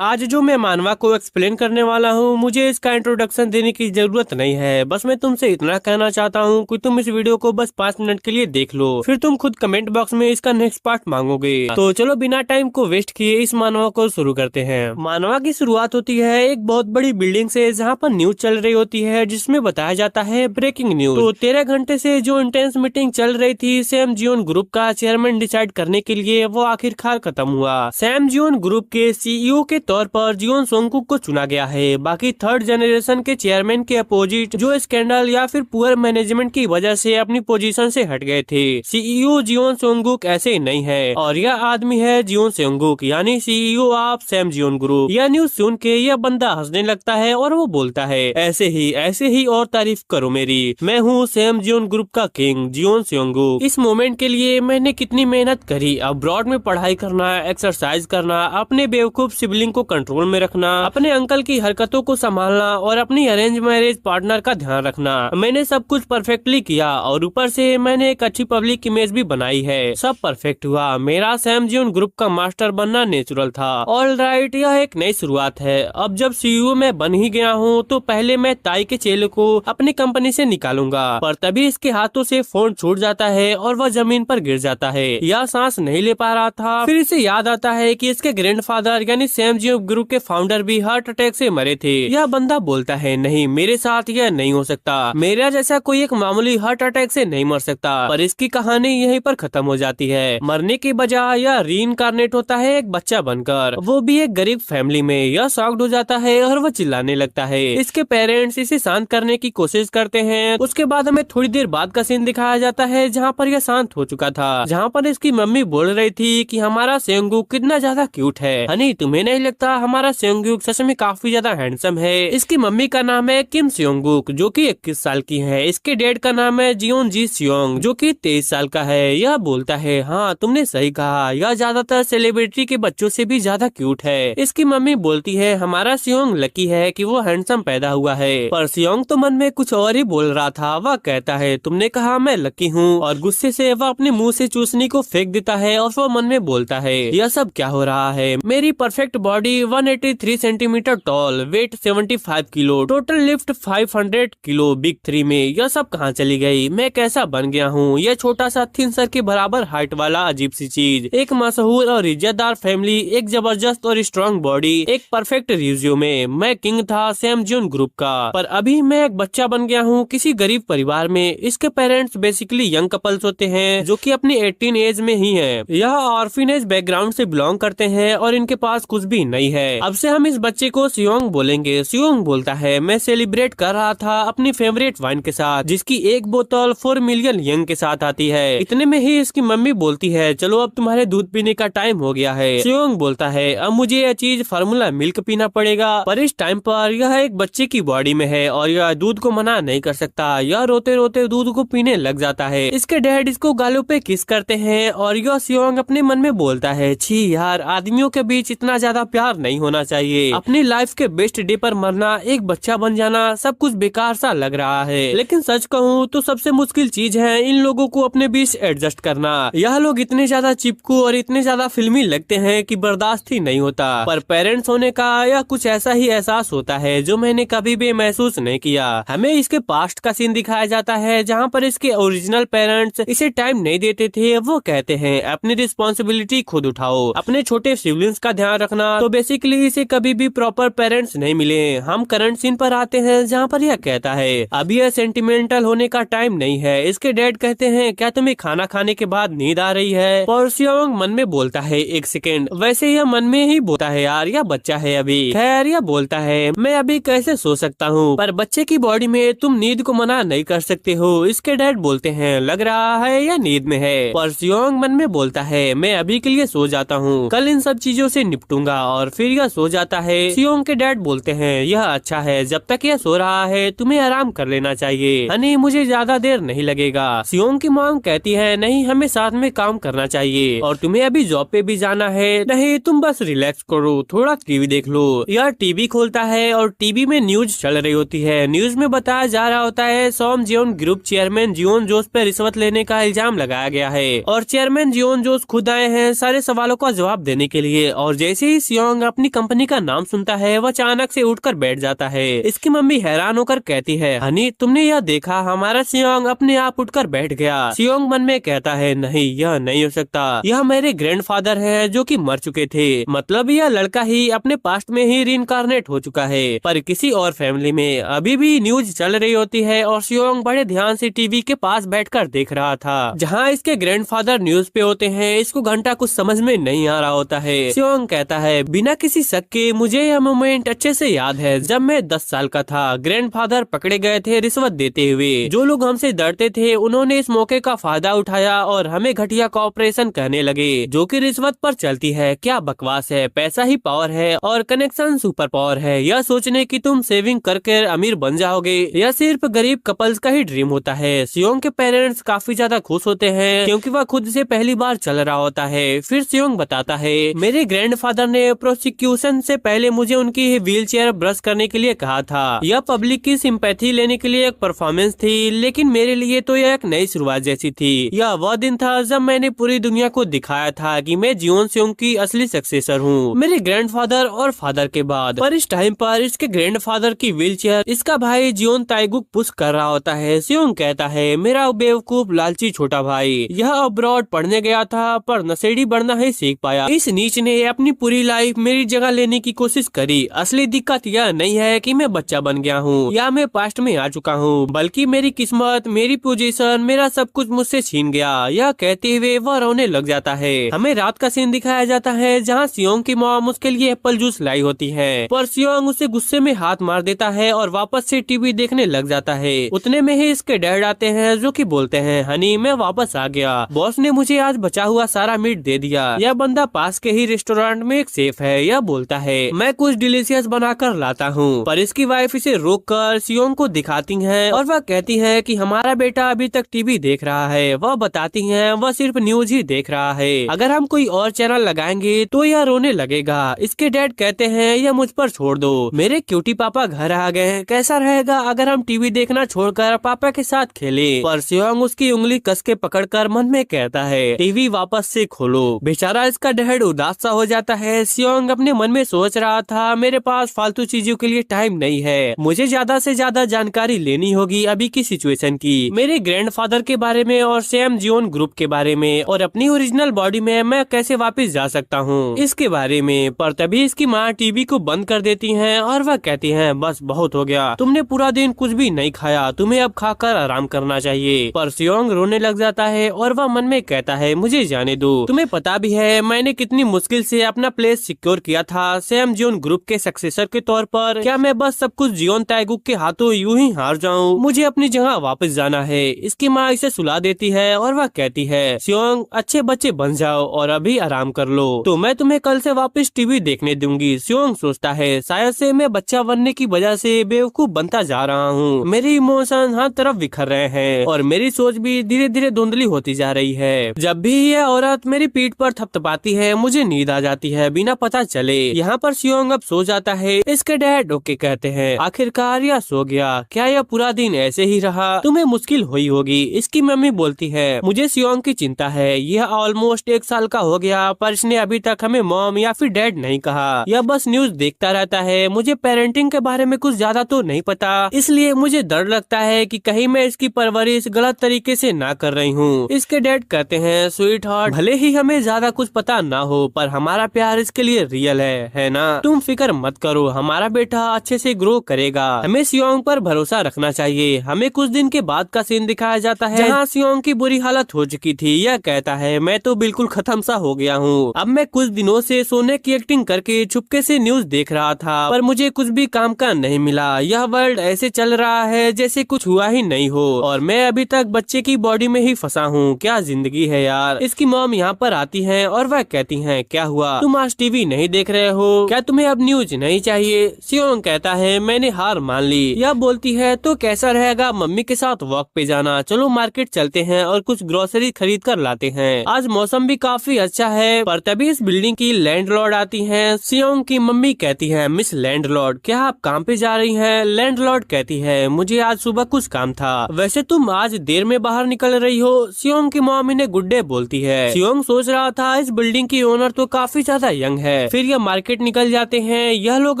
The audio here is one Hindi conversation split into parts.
आज जो मैं मानवा को एक्सप्लेन करने वाला हूँ, मुझे इसका इंट्रोडक्शन देने की जरूरत नहीं है। बस मैं तुमसे इतना कहना चाहता हूँ कि तुम इस वीडियो को बस 5 मिनट के लिए देख लो, फिर तुम खुद कमेंट बॉक्स में इसका नेक्स्ट पार्ट मांगोगे। तो चलो बिना टाइम को वेस्ट किए इस मानवा को शुरू करते हैं। मानवा की शुरुआत होती है एक बहुत बड़ी बिल्डिंग से, जहाँ पर न्यूज चल रही होती है जिसमें बताया जाता है ब्रेकिंग न्यूज। तो 13 घंटे से जो इंटेंस मीटिंग चल रही थी सैम जियोन ग्रुप का चेयरमैन डिसाइड करने के लिए, वो आखिरकार खत्म हुआ। सैम जियोन ग्रुप के सीईओ के तौर पर जियोन सोंगकुक को चुना गया है। बाकी थर्ड जनरेशन के चेयरमैन के अपोजिट जो स्कैंडल या फिर पुअर मैनेजमेंट की वजह से अपनी पोजीशन से हट गए थे। सीईओ जियोन सोंगकुक ऐसे नहीं है, और यह आदमी है जियोन सोंगकुक, यानी CEO of Sam Jeon group. यह न्यूज सुन के यह बंदा हंसने लगता है और वो बोलता है, ऐसे ही और तारीफ करो मेरी, मैं हूँ सैम जियोन ग्रुप का किंग जियोन सोंगकुक। इस मोमेंट के लिए मैंने कितनी मेहनत करी, अब्रॉड में पढ़ाई करना, एक्सरसाइज करना, अपने बेवकूफ सिबलिंग को कंट्रोल में रखना, अपने अंकल की हरकतों को संभालना और अपनी अरेंज मैरिज पार्टनर का ध्यान रखना। मैंने सब कुछ परफेक्टली किया और ऊपर से मैंने एक अच्छी पब्लिक इमेज भी बनाई है। सब परफेक्ट हुआ। मेरा सैम जियोन ग्रुप का मास्टर बनना नेचुरल था। ऑल राइट, यह एक नई शुरुआत है। अब जब सीईओ में बन ही गया हूँ तो पहले मैं ताई के चेले को अपनी कंपनी से निकालूंगा। पर तभी इसके हाथों से फोन छूट जाता है और वह जमीन पर गिर जाता है। यह सांस नहीं ले पा रहा था। फिर इसे याद आता है कि इसके ग्रैंडफादर यानी सैम जियोन ग्रुप के फाउंडर भी हार्ट अटैक से मरे थे। यह बंदा बोलता है, नहीं मेरे साथ यह नहीं हो सकता, मेरा जैसा कोई एक मामूली हार्ट अटैक से नहीं मर सकता। पर इसकी कहानी यहीं पर खत्म हो जाती है। मरने की बजाय यह रीइंकार्नेट होता है एक बच्चा बनकर, वो भी एक गरीब फैमिली में। यह शॉक्ड हो जाता है और वह चिल्लाने लगता है। इसके पेरेंट्स इसे शांत करने की कोशिश करते हैं। उसके बाद हमें थोड़ी देर बाद का सीन दिखाया जाता है जहाँ पर यह शांत हो चुका था, जहाँ पर इसकी मम्मी बोल रही थी कि हमारा सेंगुक कितना ज्यादा क्यूट है। हनी, तुम्हें नहीं लगता हमारा सेंगुक सच में काफी ज्यादा हैंडसम है? इसकी मम्मी का नाम है किम सेंगुक जो कि 21 साल की है। इसके डैड का नाम है जियोन जी सियोंग जो कि 23 साल का है। यह बोलता है, हाँ तुमने सही कहा, यह ज्यादातर सेलिब्रिटी के बच्चों से भी ज्यादा क्यूट है। इसकी मम्मी बोलती है, हमारा सियोंग लकी है कि वो हैंडसम पैदा हुआ है। पर सियोंग तो मन में कुछ और ही बोल रहा था। वह कहता है, तुमने कहा मैं लकी हूँ, और गुस्से से वह अपने मुंह से चूसनी को फेंक देता है और वह मन में बोलता है, यह सब क्या हो रहा है? मेरी perfect body 183 centimetre tall, weight 75 kilo, total lift 500 kilo big 3 में, यह सब कहाँ चली गई? मैं कैसा बन गया हूँ? यह छोटा सा थिन सर के बराबर हाइट वाला अजीब सी चीज, एक मशहूर और इज्जतदार फैमिली, एक जबरदस्त और स्ट्रॉन्ग बॉडी, एक परफेक्ट रिज्यूमे। मैं किंग था सैम जियोन ग्रुप का, पर अभी मैं एक बच्चा बन गया हूँ किसी गरीब परिवार में। इसके पेरेंट्स बेसिकली यंग कपल्स होते हैं जो कि अपनी 18 एज में ही है। यह ऑर्फिनेज बैकग्राउंड से बिलोंग करते हैं और इनके पास कुछ भी नहीं है। अब से हम इस बच्चे को सियोंग बोलेंगे। सियोंग बोलता है, मैं सेलिब्रेट कर रहा था अपनी फेवरेट वाइन के साथ जिसकी एक बोतल 4 मिलियन यंग के साथ आती है। इतने में ही इसकी मम्मी बोलती है, चलो अब तुम्हारे दूध पीने का टाइम हो गया है। सियोंग बोलता है, अब मुझे यह चीज फार्मूला मिल्क पीना पड़ेगा। पर इस टाइम पर यह एक बच्चे की बॉडी में है और यह दूध को मना नहीं कर सकता। यह रोते रोते दूध को पीने लग जाता है। इसके डैड इसको गालों पे किस करते हैं और यह सियोंग अपने मन में बोलता है, छी यार, आदमियों के बीच इतना ज्यादा प्यार नहीं होना चाहिए। अपनी लाइफ के बेस्ट डे पर मरना, एक बच्चा बन जाना, सब कुछ बेकार सा लग रहा है। लेकिन सच कहूँ तो सबसे मुश्किल चीज है इन लोगों को अपने बीच एडजस्ट करना। यह लोग इतने ज्यादा चिपकू और इतने ज्यादा फिल्मी लगते हैं कि बर्दाश्त ही नहीं होता। पर पेरेंट्स होने का यह कुछ ऐसा ही एहसास होता है जो मैंने कभी भी महसूस नहीं किया। हमें इसके पास्ट का सीन दिखाया जाता है जहाँ पर इसके ओरिजिनल पेरेंट्स इसे टाइम नहीं देते थे। वो कहते हैं, अपनी रिस्पॉन्सिबिलिटी खुद उठाओ, अपने छोटे सिबलिंग्स का ध्यान रखना। तो बेसिकली इसे कभी भी प्रॉपर पेरेंट्स नहीं मिले। हम करंट सीन पर आते हैं जहाँ पर यह कहता है, अभी यह सेंटिमेंटल होने का टाइम नहीं है। इसके डैड कहते हैं, क्या तुम्हें खाना खाने के बाद नींद आ रही है? और सियोंग मन में बोलता है, एक सेकेंड, वैसे यह मन में ही बोलता है, यार यह बच्चा है अभी। खैर यह बोलता है, मैं अभी कैसे सो सकता हूँ? पर बच्चे की बॉडी में तुम नींद को मना नहीं कर सकते हो। इसके डैड बोलते हैं, लग रहा है यह नींद में है। पर सियोंग मन में बोलता है, मैं अभी के लिए सो जाता हूँ, कल इन सब चीजों से निपटूंगा। और फिर यह सो जाता है। सियोंग के डैड बोलते हैं, यह अच्छा है, जब तक यह सो रहा है तुम्हें आराम कर लेना चाहिए। हनी, मुझे ज्यादा देर नहीं लगेगा। सियोंग की मॉम कहती है, नहीं हमें साथ में काम करना चाहिए और तुम्हें अभी जॉब पे भी जाना है। नहीं, तुम बस रिलैक्स करो, थोड़ा टीवी देख लो। यह टीवी खोलता है और टीवी में न्यूज चल रही होती है। न्यूज में बताया जा रहा होता है, Sam Jeon group chairman Jeon जोस पे रिश्वत लेने का इल्जाम लगाया गया है और चेयरमैन जियोन जोस खुद आए हैं सारे सवालों का जवाब देने के लिए। और जैसे ही सियोंग अपनी कंपनी का नाम सुनता है वह अचानक से उठकर बैठ जाता है। इसकी मम्मी हैरान होकर कहती है, हनी तुमने यह देखा, हमारा सियोंग अपने आप उठकर बैठ गया। सियोंग मन में कहता है, नहीं यह नहीं हो सकता, यह मेरे ग्रैंडफादर है जो कि मर चुके थे। मतलब यह लड़का ही अपने पास्ट में ही रीइंकार्नेट हो चुका है। पर किसी और फैमिली में अभी भी न्यूज चल रही होती है और सियोंग बड़े ध्यान से टीवी के पास बैठकर देख रहा था जहाँ इसके ग्रैंडफादर न्यूज पे होते हैं। इसको घंटा कुछ समझ में नहीं आ रहा होता है। सियोंग कहता है, बिना किसी शक के मुझे यह मोमेंट अच्छे से याद है। जब मैं 10 साल का था, ग्रैंडफादर पकड़े गए थे रिश्वत देते हुए। जो लोग हमसे डरते थे उन्होंने इस मौके का फायदा उठाया और हमें घटिया कॉपरेशन कहने लगे जो कि रिश्वत पर चलती है। क्या बकवास है, पैसा ही पावर है और कनेक्शन सुपर पावर है। यह सोचने की तुम सेविंग करके अमीर बन जाओगे, यह सिर्फ गरीब कपल्स का ही ड्रीम होता है। सियोंग के पेरेंट्स काफी ज्यादा खुश होते हैं क्योंकि वह खुद से पहली बार चल रहा होता है। फिर सियोंग बताता है, मेरे ग्रैंडफादर ने प्रोसिक्यूशन से पहले मुझे उनकी व्हील चेयर ब्रश करने के लिए कहा था। यह पब्लिक की सिंपैथी लेने के लिए एक परफॉर्मेंस थी, लेकिन मेरे लिए तो यह एक नई शुरुआत जैसी थी। यह वह दिन था जब मैंने पूरी दुनिया को दिखाया था कि मैं जियोन सियोंग की असली सक्सेसर हूँ, मेरे ग्रैंडफादर और फादर के बाद। पर इस टाइम पर इसके ग्रैंडफादर की व्हील चेयर इसका भाई जियोन ताइगुक पुश कर रहा होता है। सियोंग कहता है, मेरा बेवकूफ लालची छोटा भाई यह अब्रॉड पढ़ने गया था पर नशेड़ी बढ़ना ही सीख पाया। इस नीच ने अपनी पूरी लाइफ मेरी जगह लेने की कोशिश करी। असली दिक्कत यह नहीं है कि मैं बच्चा बन गया हूँ या मैं पास्ट में आ चुका हूँ, बल्कि मेरी किस्मत, मेरी पोजीशन, मेरा सब कुछ मुझसे छीन गया। यह कहते हुए वह रोने लग जाता है। हमें रात का सीन दिखाया जाता है जहाँ सियोंग की मॉम उसके लिए एप्पल जूस लाई होती है, पर सियोंग उसे गुस्से में हाथ मार देता है और वापस से टीवी देखने लग जाता है। उतने में ही इसके डैड आते हैं जो कि बोलते हैं, हनी मैं वापस आ गया, बॉस ने मुझे आज बचा हुआ सारा मीट दे दिया। यह बंदा पास के ही रेस्टोरेंट में एक सेफ है। यह बोलता है, मैं कुछ डिलीशियस बनाकर लाता हूँ, पर इसकी वाइफ इसे रोक कर सियोंग को दिखाती है और वह कहती है कि हमारा बेटा अभी तक टीवी देख रहा है। वह बताती है वह सिर्फ न्यूज ही देख रहा है, अगर हम कोई और चैनल लगाएंगे तो यह रोने लगेगा। इसके डैड कहते हैं, यह मुझ पर छोड़ दो, मेरे क्यूटी पापा घर आ गए हैं, कैसा रहेगा अगर हम टीवी देखना छोड़कर पापा के साथ खेले। पर सियोंग उसकी उंगली कस के पकड़कर मन में कहता है, टीवी वापस से खोलो। बेचारा इसका डैड उदास सा हो जाता है। सियोंग अपने मन में सोच रहा था, मेरे पास फालतू चीजों के लिए टाइम नहीं है, मुझे ज्यादा से ज्यादा जानकारी लेनी होगी अभी की सिचुएशन की, मेरे ग्रैंडफादर के बारे में और सैम जियोन ग्रुप के बारे में, और अपनी ओरिजिनल बॉडी में मैं कैसे वापस जा सकता हूँ इसके बारे में। पर तभी इसकी माँ टीवी को बंद कर देती है और वह कहती है, बस बहुत हो गया, तुमने पूरा दिन कुछ भी नहीं खाया, तुम्हें अब खाकर आराम करना चाहिए। पर सियोंग रोने लग जाता है और वह मन में कहता है, मुझे जाने दो, तुम्हें पता भी है मैंने कितनी मुश्किल से अपना प्लेस सिक्योर किया था सैम जियोन ग्रुप के सक्सेसर के तौर पर। क्या मैं बस सब कुछ जियोन ताइगुक के हाथों यूं ही हार जाऊं? मुझे अपनी जगह वापस जाना है। इसकी माँ इसे सुला देती है और वह कहती है, सियोंग अच्छे बच्चे बन जाओ और अभी आराम कर लो, तो मैं तुम्हें कल से वापस टीवी देखने दूंगी। सियोंग सोचता है, शायद से मैं बच्चा बनने की वजह से बेवकूफ बनता जा रहा हूँ, मेरे इमोशन हर तरफ बिखर रहे हैं और मेरी सोच भी धीरे धीरे धुंधली होती जा रही है। जब भी यह औरत मेरी पीठ पर थपथपाती है मुझे नींद आ जाती है बिना पता चले। यहाँ पर सियोंग अब सो जाता है। इसके डैड ओके कहते हैं, आखिरकार यह सो गया, क्या यह पूरा दिन ऐसे ही रहा? तुम्हें मुश्किल हुई होगी। इसकी मम्मी बोलती है, मुझे सियोंग की चिंता है, यह ऑलमोस्ट 1 साल का हो गया पर इसने अभी तक हमें मॉम या फिर डैड नहीं कहा, यह बस न्यूज देखता रहता है। मुझे पेरेंटिंग के बारे में कुछ ज्यादा तो नहीं पता, इसलिए मुझे डर लगता है कि कहीं मैं इसकी परवरिश गलत तरीके से ना कर रही हूँ। इसके डैड कहते हैं, स्वीट हार्ट, भले ही हमें ज्यादा कुछ पता ना हो पर हमारा प्यार इसके लिए रियल है ना? तुम फिक्र मत करो, हमारा बेटा अच्छे से ग्रो करेगा, हमें सियोंग पर भरोसा रखना चाहिए। हमें कुछ दिन के बाद का सीन दिखाया जाता है जहाँ सियोंग की बुरी हालत हो चुकी थी। यह कहता है, मैं तो बिल्कुल खत्म सा हो गया हूँ, अब मैं कुछ दिनों से सोने की एक्टिंग करके चुपके से न्यूज देख रहा था पर मुझे कुछ भी काम का नहीं मिला। यह वर्ल्ड ऐसे चल रहा है जैसे कुछ हुआ ही नहीं हो और मैं अभी तक बच्चे की बॉडी में ही फंसा हूँ। क्या जिंदगी है यार। इसकी मॉम यहाँ पर आती है और वह कहती है, क्या हुआ, तुम आज टीवी नहीं देख रहे हो क्या? तुम्हें अब न्यूज नहीं चाहिए? सियोंग कहता है, मैंने हार मान ली। यह बोलती है, तो कैसा रहेगा मम्मी के साथ वॉक पे जाना? चलो मार्केट चलते हैं और कुछ ग्रोसरी खरीद कर लाते हैं, आज मौसम भी काफी अच्छा है। पर तभी इस बिल्डिंग की लैंडलॉर्ड आती है। सियोंग की मम्मी कहती है, मिस लैंडलॉर्ड क्या आप काम पे जा रही हैं? लैंडलॉर्ड कहती है, मुझे आज सुबह कुछ काम था, वैसे तुम आज देर में बाहर निकल रही हो। सियोंग की मॉम इन्हें गुड डे बोलती है। सियोंग सोच रहा था इस बिल्डिंग की ओनर तो काफी ज्यादा यंग है, है। फिर यह मार्केट निकल जाते हैं। यह लोग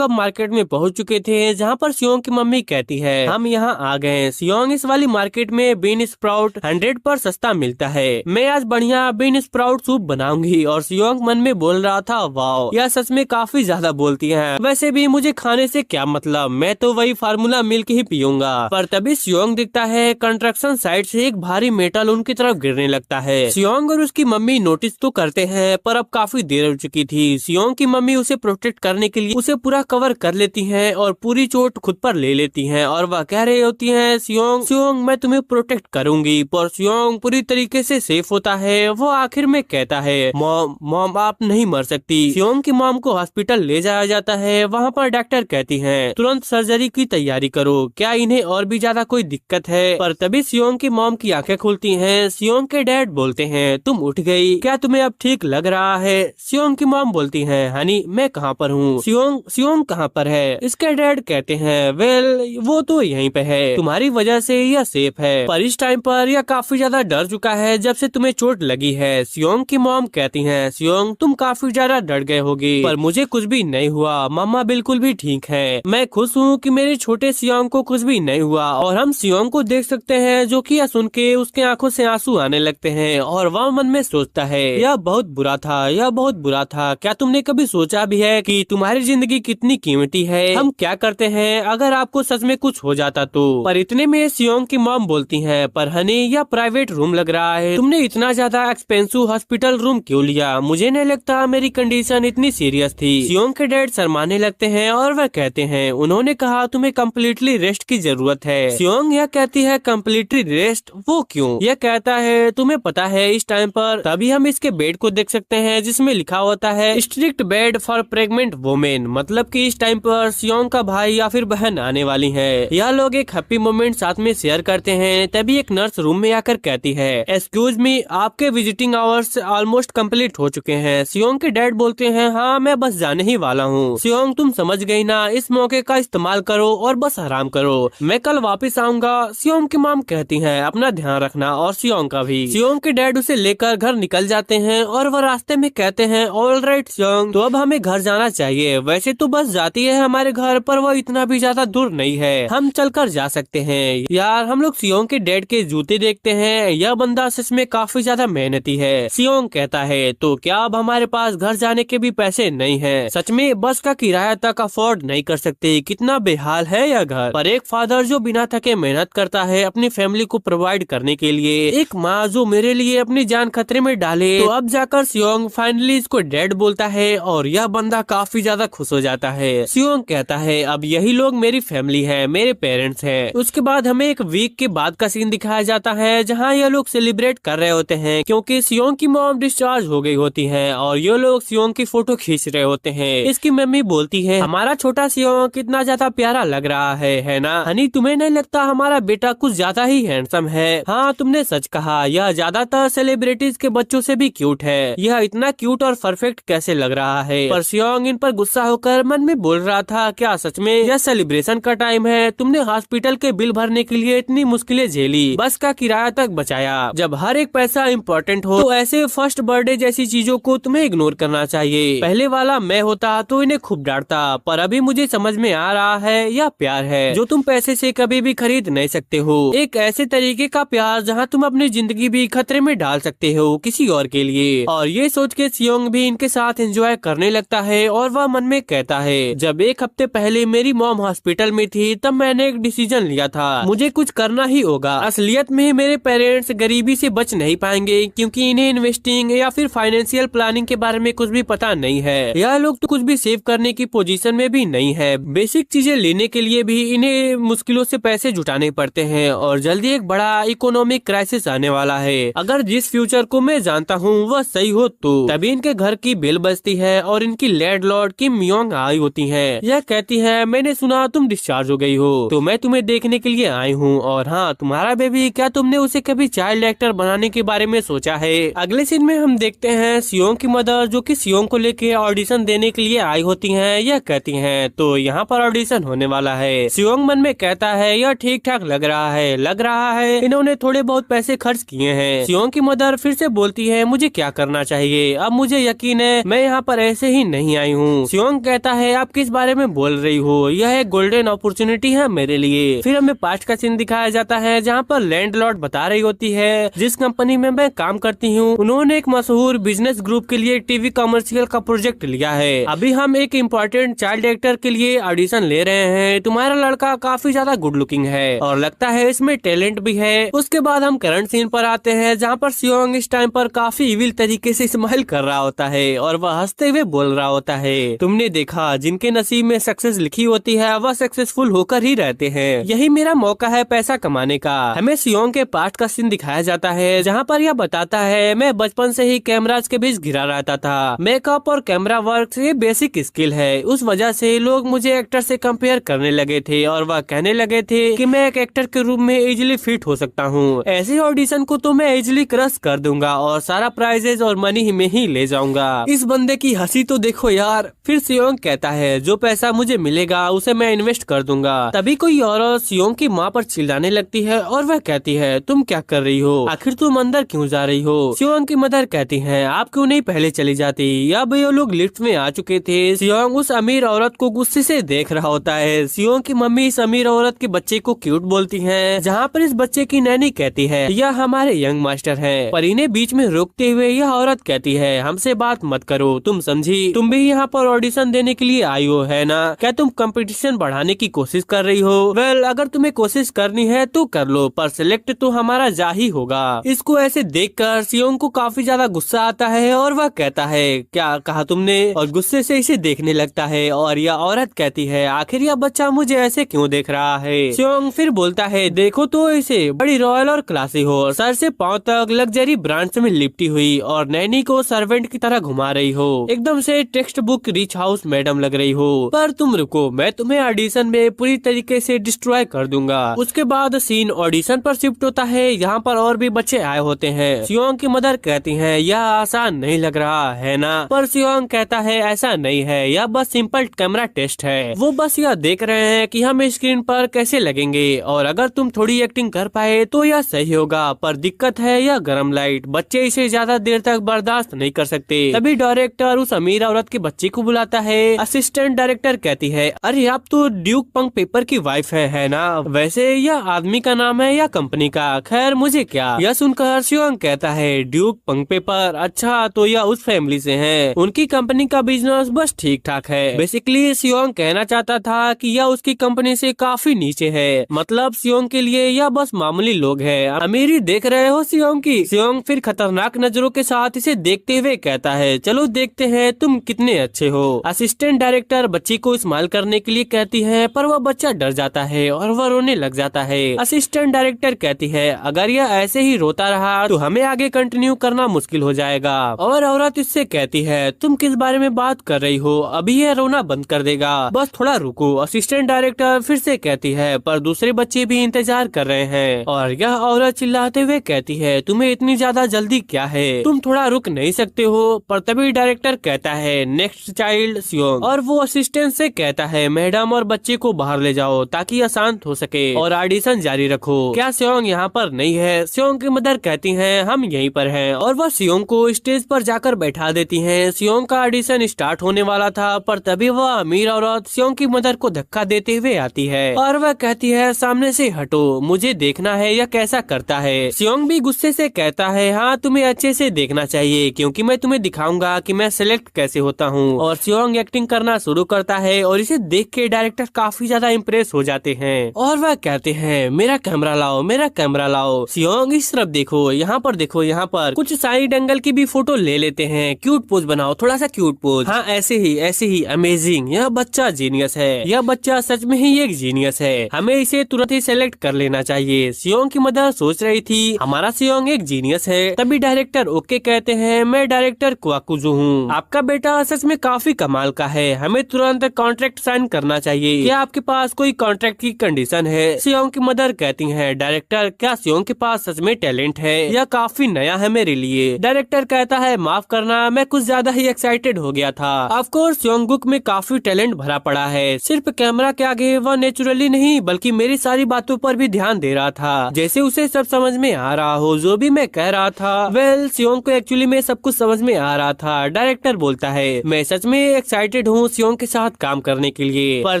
अब मार्केट में पहुंच चुके थे, जहाँ पर सियोंग की मम्मी कहती है हम यहाँ आ गए। सियोंग, इस वाली मार्केट में बीन स्प्राउट 100 पर सस्ता मिलता है। मैं आज बढ़िया बीन स्प्राउट सूप बनाऊंगी। और सियोंग मन में बोल रहा था, वाओ, यह सच में काफी ज्यादा बोलती है। वैसे भी मुझे खाने से क्या मतलब, मैं तो वही फार्मूला मिल्क ही पीऊंगा। पर तभी सियोंग दिखता है कंस्ट्रक्शन साइट से एक भारी मेटल उनकी तरफ गिरने लगता है। सियोंग और उसकी मम्मी नोटिस तो करते हैं, पर अब काफी देर हो चुकी थी। सियोंग की मम्मी उसे प्रोटेक्ट करने के लिए उसे पूरा कवर कर लेती है और पूरी चोट खुद पर ले लेती है। और वह कह रही होती है, सियोंग सियोंग मैं तुम्हें प्रोटेक्ट करूंगी। पर सियोंग पूरी तरीके से सेफ होता है। वो आखिर में कहता है, मॉम मॉम आप नहीं मर सकती। सियोंग की मॉम को हॉस्पिटल ले जाया जाता है। वहाँ पर डॉक्टर कहती है, तुरंत सर्जरी की तैयारी करो, क्या इन्हें और भी ज्यादा कोई दिक्कत है। पर तभी सियोंग की मॉम की आंखें खुलती हैं। सियोंग के डैड बोलते हैं, तुम उठ गई, क्या तुम्हें अब ठीक लग रहा है। सियोंग की मॉम बोलती है, हनी मैं कहाँ पर हूँ। सियोंग सियोंग कहाँ पर है। इसके डैड कहते हैं, वेल वो तो यहीं पे है, तुम्हारी वजह से यह सेफ है। पर इस टाइम पर यह काफी ज्यादा डर चुका है जब से तुम्हें चोट लगी है। सियोंग की मॉम कहती है, सियोंग तुम काफी ज्यादा डर गए होगे, पर मुझे कुछ भी नहीं हुआ, मम्मा बिल्कुल भी ठीक है। मैं खुश हूँ कि मेरे छोटे सियोंग को कुछ भी नहीं हुआ। और हम सियोंग को देख सकते हैं, जो कि यह सुन के उसके आंखों से आंसू आने लगते हैं। और वह मन में सोचता है, यह बहुत बुरा था, यह बहुत बुरा था। क्या तुमने कभी सोचा भी है कि तुम्हारी जिंदगी कितनी कीमती है। हम क्या करते हैं अगर आपको सच में कुछ हो जाता तो। पर इतने में सियोंग की मॉम बोलती है, पर हनी यह प्राइवेट रूम लग रहा है, तुमने इतना ज्यादा एक्सपेंसिव हॉस्पिटल रूम क्यों लिया। मुझे नहीं लगता मेरी कंडीशन इतनी सीरियस थी। सियोंग के डैड शर्माने लगते हैं और वह कहते हैं, उन्होंने कहा तुम्हें कम्प्लीटली रेस्ट की जरूरत है। सियोंग यह कहती है, कम्प्लीटली रेस्ट, वो क्यों। यह कहता है, तुम्हें पता है इस टाइम पर। तभी हम इसके बेड को देख सकते हैं, जिसमें लिखा होता है strict bed for pregnant women. मतलब कि इस टाइम पर सियोंग का भाई या फिर बहन आने वाली है। यह लोग एक हैप्पी मोमेंट साथ में शेयर करते हैं। तभी एक नर्स रूम में आकर कहती है, एक्सक्यूज मी, आपके विजिटिंग आवर्स ऑलमोस्ट कंप्लीट हो चुके हैं। सियोंग के डैड बोलते हैं, हाँ मैं बस जाने ही वाला हूँ। सियोंग तुम समझ गई ना, इस मौके का इस्तेमाल करो और बस आराम करो, मैं कल वापस आऊंगा। सियोंग की मॉम कहती है, अपना ध्यान रखना और सियोंग का भी। सियोंग के डैड उसे लेकर घर निकल जाते हैं और वह रास्ते में कहते हैं, ऑलराइट सियोंग, तो अब हमें घर जाना चाहिए। वैसे तो बस जाती है हमारे घर, पर वो इतना भी ज्यादा दूर नहीं है, हम चलकर जा सकते हैं। यार हम लोग सियोंग के डैड के जूते देखते हैं, यह बंदा सच में काफी ज्यादा मेहनती है। सियोंग कहता है, तो क्या अब हमारे पास घर जाने के भी पैसे नहीं है। सच में बस का किराया तक अफोर्ड नहीं कर सकते, कितना बेहाल है यह घर। पर एक फादर जो बिना थके मेहनत करता है अपनी फैमिली को प्रोवाइड करने के लिए, एक माँ जो मेरे लिए अपनी जान खतरे में डाले। तो अब जाकर सियोंग फाइनली इसको डैड बोलता है और यह बंदा काफी ज्यादा खुश हो जाता है। सियोंग कहता है, अब यही लोग मेरी फैमिली है, मेरे पेरेंट्स हैं। उसके बाद हमें एक वीक के बाद का सीन दिखाया जाता है, जहाँ ये लोग सेलिब्रेट कर रहे होते हैं क्योंकि सियोंग की मॉम डिस्चार्ज हो गई होती है और ये लोग सियोंग की फोटो खींच रहे होते हैं। इसकी मम्मी बोलती है, हमारा छोटा सियोंग कितना ज्यादा प्यारा लग रहा है ना हनी, तुम्हें नहीं लगता हमारा बेटा कुछ ज्यादा ही हैंडसम है। हाँ तुमने सच कहा, यह ज्यादातर सेलिब्रिटीज के बच्चों से भी क्यूट है। यह इतना क्यूट और परफेक्ट कैसे लग रहा है। पर सियोंग इन पर गुस्सा होकर मन में बोल रहा था, क्या सच में यह सेलिब्रेशन का टाइम है। तुमने हॉस्पिटल के बिल भरने के लिए इतनी मुश्किलें झेली, बस का किराया तक बचाया। जब हर एक पैसा इम्पोर्टेंट हो तो ऐसे फर्स्ट बर्थडे जैसी चीजों को तुम्हें इग्नोर करना चाहिए। पहले वाला मैं होता तो इन्हें खूब डांटता, पर अभी मुझे समझ में आ रहा है यह प्यार है जो तुम पैसे से कभी भी खरीद नहीं सकते हो। एक ऐसे तरीके का प्यार जहाँ तुम अपनी जिंदगी भी खतरे में डाल सकते हो किसी और के लिए। और ये सोच के सियोंग भी इनके साथ एंजॉय करने लगता है और वह मन में कहता है, जब एक हफ्ते पहले मेरी मॉम हॉस्पिटल में थी तब मैंने एक डिसीजन लिया था, मुझे कुछ करना ही होगा। असलियत में मेरे पेरेंट्स गरीबी से बच नहीं पाएंगे क्योंकि इन्हें इन्वेस्टिंग या फिर फाइनेंशियल प्लानिंग के बारे में कुछ भी पता नहीं है। यह लोग तो कुछ भी सेव करने की पोजीशन में भी नहीं है। बेसिक चीजें लेने के लिए भी इन्हें मुश्किलों से पैसे जुटाने पड़ते हैं और जल्दी एक बड़ा इकोनॉमिक क्राइसिस आने वाला है। अगर जिस फ्यूचर को मैं जानता हूँ वह सही हो तो तभी इनके घर की बेल बजती है और इनकी लैंडलॉर्ड किम मियोंग आई होती है। यह कहती है, मैंने सुना तुम डिस्चार्ज हो गई हो तो मैं तुम्हें देखने के लिए आई हूँ। और हाँ तुम्हारा बेबी, क्या तुमने उसे कभी चाइल्ड एक्टर बनाने के बारे में सोचा है। अगले सीन में हम देखते हैं सियोंग की मदर जो कि सियोंग को लेके ऑडिशन देने के लिए आई होती हैं। यह कहती हैं, तो यहाँ पर ऑडिशन होने वाला है। सियोंग मन में कहता है, यह ठीक ठाक लग रहा है इन्होंने थोड़े बहुत पैसे खर्च किए हैं। सियोंग की मदर फिर से बोलती है, मुझे क्या करना चाहिए, अब मुझे यकीन है मैं यहाँ यहाँ पर ऐसे ही नहीं आई हूँ। सियोंग कहता है आप किस बारे में बोल रही हो, यह एक गोल्डन अपॉर्चुनिटी है मेरे लिए। फिर हमें पास्ट का सीन दिखाया जाता है जहाँ पर लैंडलॉर्ड बता रही होती है जिस कंपनी में मैं काम करती हूँ उन्होंने एक मशहूर बिजनेस ग्रुप के लिए टीवी कमर्शियल का प्रोजेक्ट लिया है। अभी हम एक इम्पोर्टेंट चाइल्ड एक्टर के लिए ऑडिशन ले रहे हैं। तुम्हारा लड़का काफी ज्यादा गुड लुकिंग है और लगता है इसमें टैलेंट भी है। उसके बाद हम करंट सीन पर आते हैं जहाँ पर सियोंग इस टाइम पर काफी इविल तरीके से स्माइल कर रहा होता है और वह हंसते हुए बोल रहा होता है तुमने देखा जिनके नसीब में सक्सेस लिखी होती है वह सक्सेसफुल होकर ही रहते हैं। यही मेरा मौका है पैसा कमाने का। हमें सियोंग के पास्ट का सीन दिखाया जाता है जहाँ पर यह बताता है मैं बचपन से ही कैमराज के बीच घिरा रहता था। मेकअप और कैमरा वर्क ये बेसिक स्किल है, उस वजह से लोग मुझे एक्टर से कंपेयर करने लगे थे और वह कहने लगे थे कि मैं एक एक्टर के रूप में इजिली फिट हो सकता हूँ। ऐसे ऑडिशन को तो मैं इजिली क्रश कर दूंगा और सारा प्राइजेज और मनी में ही ले जाऊंगा। इस बंदे की हंसी तो देखो यार। फिर सियोंग कहता है जो पैसा मुझे मिलेगा उसे मैं इन्वेस्ट कर दूंगा। तभी कोई औरत सियोंग की माँ पर चिल्लाने लगती है और वह कहती है तुम क्या कर रही हो, आखिर तुम अंदर क्यों जा रही हो। सियोंग की मदर कहती है आप क्यों नहीं पहले चली जाती। अब ये लोग लिफ्ट में आ चुके थे। सियोंग उस अमीर औरत को गुस्से से देख रहा होता है। सियोंग की मम्मी इस अमीर औरत के बच्चे को क्यूट बोलती है जहाँ पर इस बच्चे की नैनी कहती है यह हमारे यंग मास्टर है। पर इन्हें बीच में रोकते हुए यह औरत कहती है हमसे बात मत करो, तुम समझी, तुम भी यहाँ पर ऑडिशन देने के लिए आई हो है ना, क्या तुम कंपटीशन बढ़ाने की कोशिश कर रही हो। वेल अगर तुम्हें कोशिश करनी है तो कर लो पर सिलेक्ट तो हमारा जा ही होगा। इसको ऐसे देखकर सियोंग को काफी ज्यादा गुस्सा आता है और वह कहता है क्या कहा तुमने, और गुस्से से इसे देखने लगता है और यह औरत कहती है आखिर यह बच्चा मुझे ऐसे क्यों देख रहा है। सियोंग फिर बोलता है देखो तो इसे बड़ी रॉयल और क्लासी हो, सर से पांव तक लग्जरी ब्रांड्स में लिपटी हुई और नैनी को सर्वेंट की तरह घुमा रही हो, एकदम से text book rich house madam लग रही हो। पर तुम रुको, मैं तुम्हें ऑडिशन में पूरी तरीके से डिस्ट्रॉय कर दूंगा। उसके बाद सीन ऑडिशन पर शिफ्ट होता है, यहाँ पर और भी बच्चे आए होते हैं। सियोंग की मदर कहती है यह आसान नहीं लग रहा है ना, पर सियोंग कहता है ऐसा नहीं है, यह बस सिंपल कैमरा टेस्ट है। वो बस यह देख रहे हैं कि हम स्क्रीन पर कैसे लगेंगे और अगर तुम थोड़ी एक्टिंग कर पाए तो यह सही होगा। पर दिक्कत है यह गरम लाइट, बच्चे इसे ज्यादा देर तक बर्दाश्त नहीं कर सकते। तभी डायरेक्टर उस अमीर औरत के बच्चे को बुलाता है। असिस्टेंट डायरेक्टर कहती है अरे आप तो ड्यूक पंग पेपर की वाइफ है ना, वैसे यह आदमी का नाम है या कंपनी का, खैर मुझे क्या। यह सुनकर सियोंग कहता है ड्यूक पंग पेपर, अच्छा तो यह उस फैमिली से हैं, उनकी कंपनी का बिजनेस बस ठीक ठाक है। बेसिकली सियोंग कहना चाहता था कि यह उसकी कंपनी से काफी नीचे है, मतलब सियोंग के लिए यह बस मामूली लोग हैं। अमीरी देख रहे हो सियोंग की। सियोंग फिर खतरनाक नजरों के साथ इसे देखते हुए कहता है चलो देखते हैं तुम कितने अच्छे हो। असिस्टेंट डायरेक्टर बच्ची को स्माइल करने के लिए कहती है पर वह बच्चा डर जाता है और वह रोने लग जाता है। असिस्टेंट डायरेक्टर कहती है अगर यह ऐसे ही रोता रहा तो हमें आगे कंटिन्यू करना मुश्किल हो जाएगा। और औरत इससे कहती है तुम किस बारे में बात कर रही हो, अभी यह रोना बंद कर देगा, बस थोड़ा रुको। असिस्टेंट डायरेक्टर फिर से कहती है पर दूसरे बच्चे भी इंतजार कर रहे हैं और यह औरत चिल्लाते हुए कहती है तुम्हें इतनी ज्यादा जल्दी क्या है, तुम थोड़ा रुक नहीं सकते हो। पर तभी डायरेक्टर कहता है नेक्स्ट चाइल्ड सियोंग, और वो असिस्टेंट से कहता है मैडम और बच्चे को बाहर ले जाओ ताकि यह शांत हो सके और ऑडिशन जारी रखो। क्या सियोंग यहाँ पर नहीं है। सियोंग की मदर कहती है हम यहीं पर हैं और वह सियोंग को स्टेज पर जाकर बैठा देती हैं। सियोंग का ऑडिशन स्टार्ट होने वाला था पर तभी वह अमीर औरत सियोंग की मदर को धक्का देते हुए आती है और वह कहती है सामने से हटो, मुझे देखना है यह कैसा करता है। सियोंग भी गुस्से से कहता है हाँ तुम्हें अच्छे से देखना चाहिए क्योंकि मैं तुम्हें दिखाऊंगा कि मैं सिलेक्ट कैसे होता हूँ। और सियोंग एक्टिंग करना शुरू करता है और इसे देख के डायरेक्टर काफी ज्यादा इम्प्रेस हो जाते हैं और वह कहते हैं मेरा कैमरा लाओ, मेरा कैमरा लाओ। सियोंग इस तरफ देखो, यहाँ पर देखो, यहाँ पर कुछ साइड एंगल की भी फोटो ले लेते हैं, क्यूट पोज बनाओ, थोड़ा सा क्यूट पोज। हाँ ऐसे ही अमेजिंग, यह बच्चा जीनियस है, यह बच्चा सच में ही एक जीनियस है, हमें इसे तुरंत ही सेलेक्ट कर लेना चाहिए। सियोंग की मदर सोच रही थी हमारा सियोंग एक जीनियस है। तभी डायरेक्टर ओके कहते हैं मैं डायरेक्टर क्वाकुजू हूँ, आपका बेटा सच में काफी कमाल का है, हमें तुरंत कॉन्ट्रैक्ट साइन करना चाहिए, क्या आपके पास कोई कॉन्ट्रैक्ट की कंडीशन है। सियोंग की मदर कहती है डायरेक्टर क्या सियोंग के पास सच में टैलेंट है, यह काफी नया है मेरे लिए। डायरेक्टर कहता है माफ करना मैं कुछ ज्यादा ही एक्साइटेड हो गया था। ऑफ कोर्स सियोंगबुक में काफी टैलेंट भरा पड़ा है, सिर्फ कैमरा के आगे वह नेचुरली नहीं बल्कि मेरी सारी बातों पर भी ध्यान दे रहा था, जैसे उसे सब समझ में आ रहा हो जो भी मैं कह रहा था। वेल सियोंग को एक्चुअली में सब कुछ समझ में आ रहा था। डायरेक्टर बोलता है मैं सच में एक्साइटेड हूँ सियोंग के साथ काम करने के लिए। पर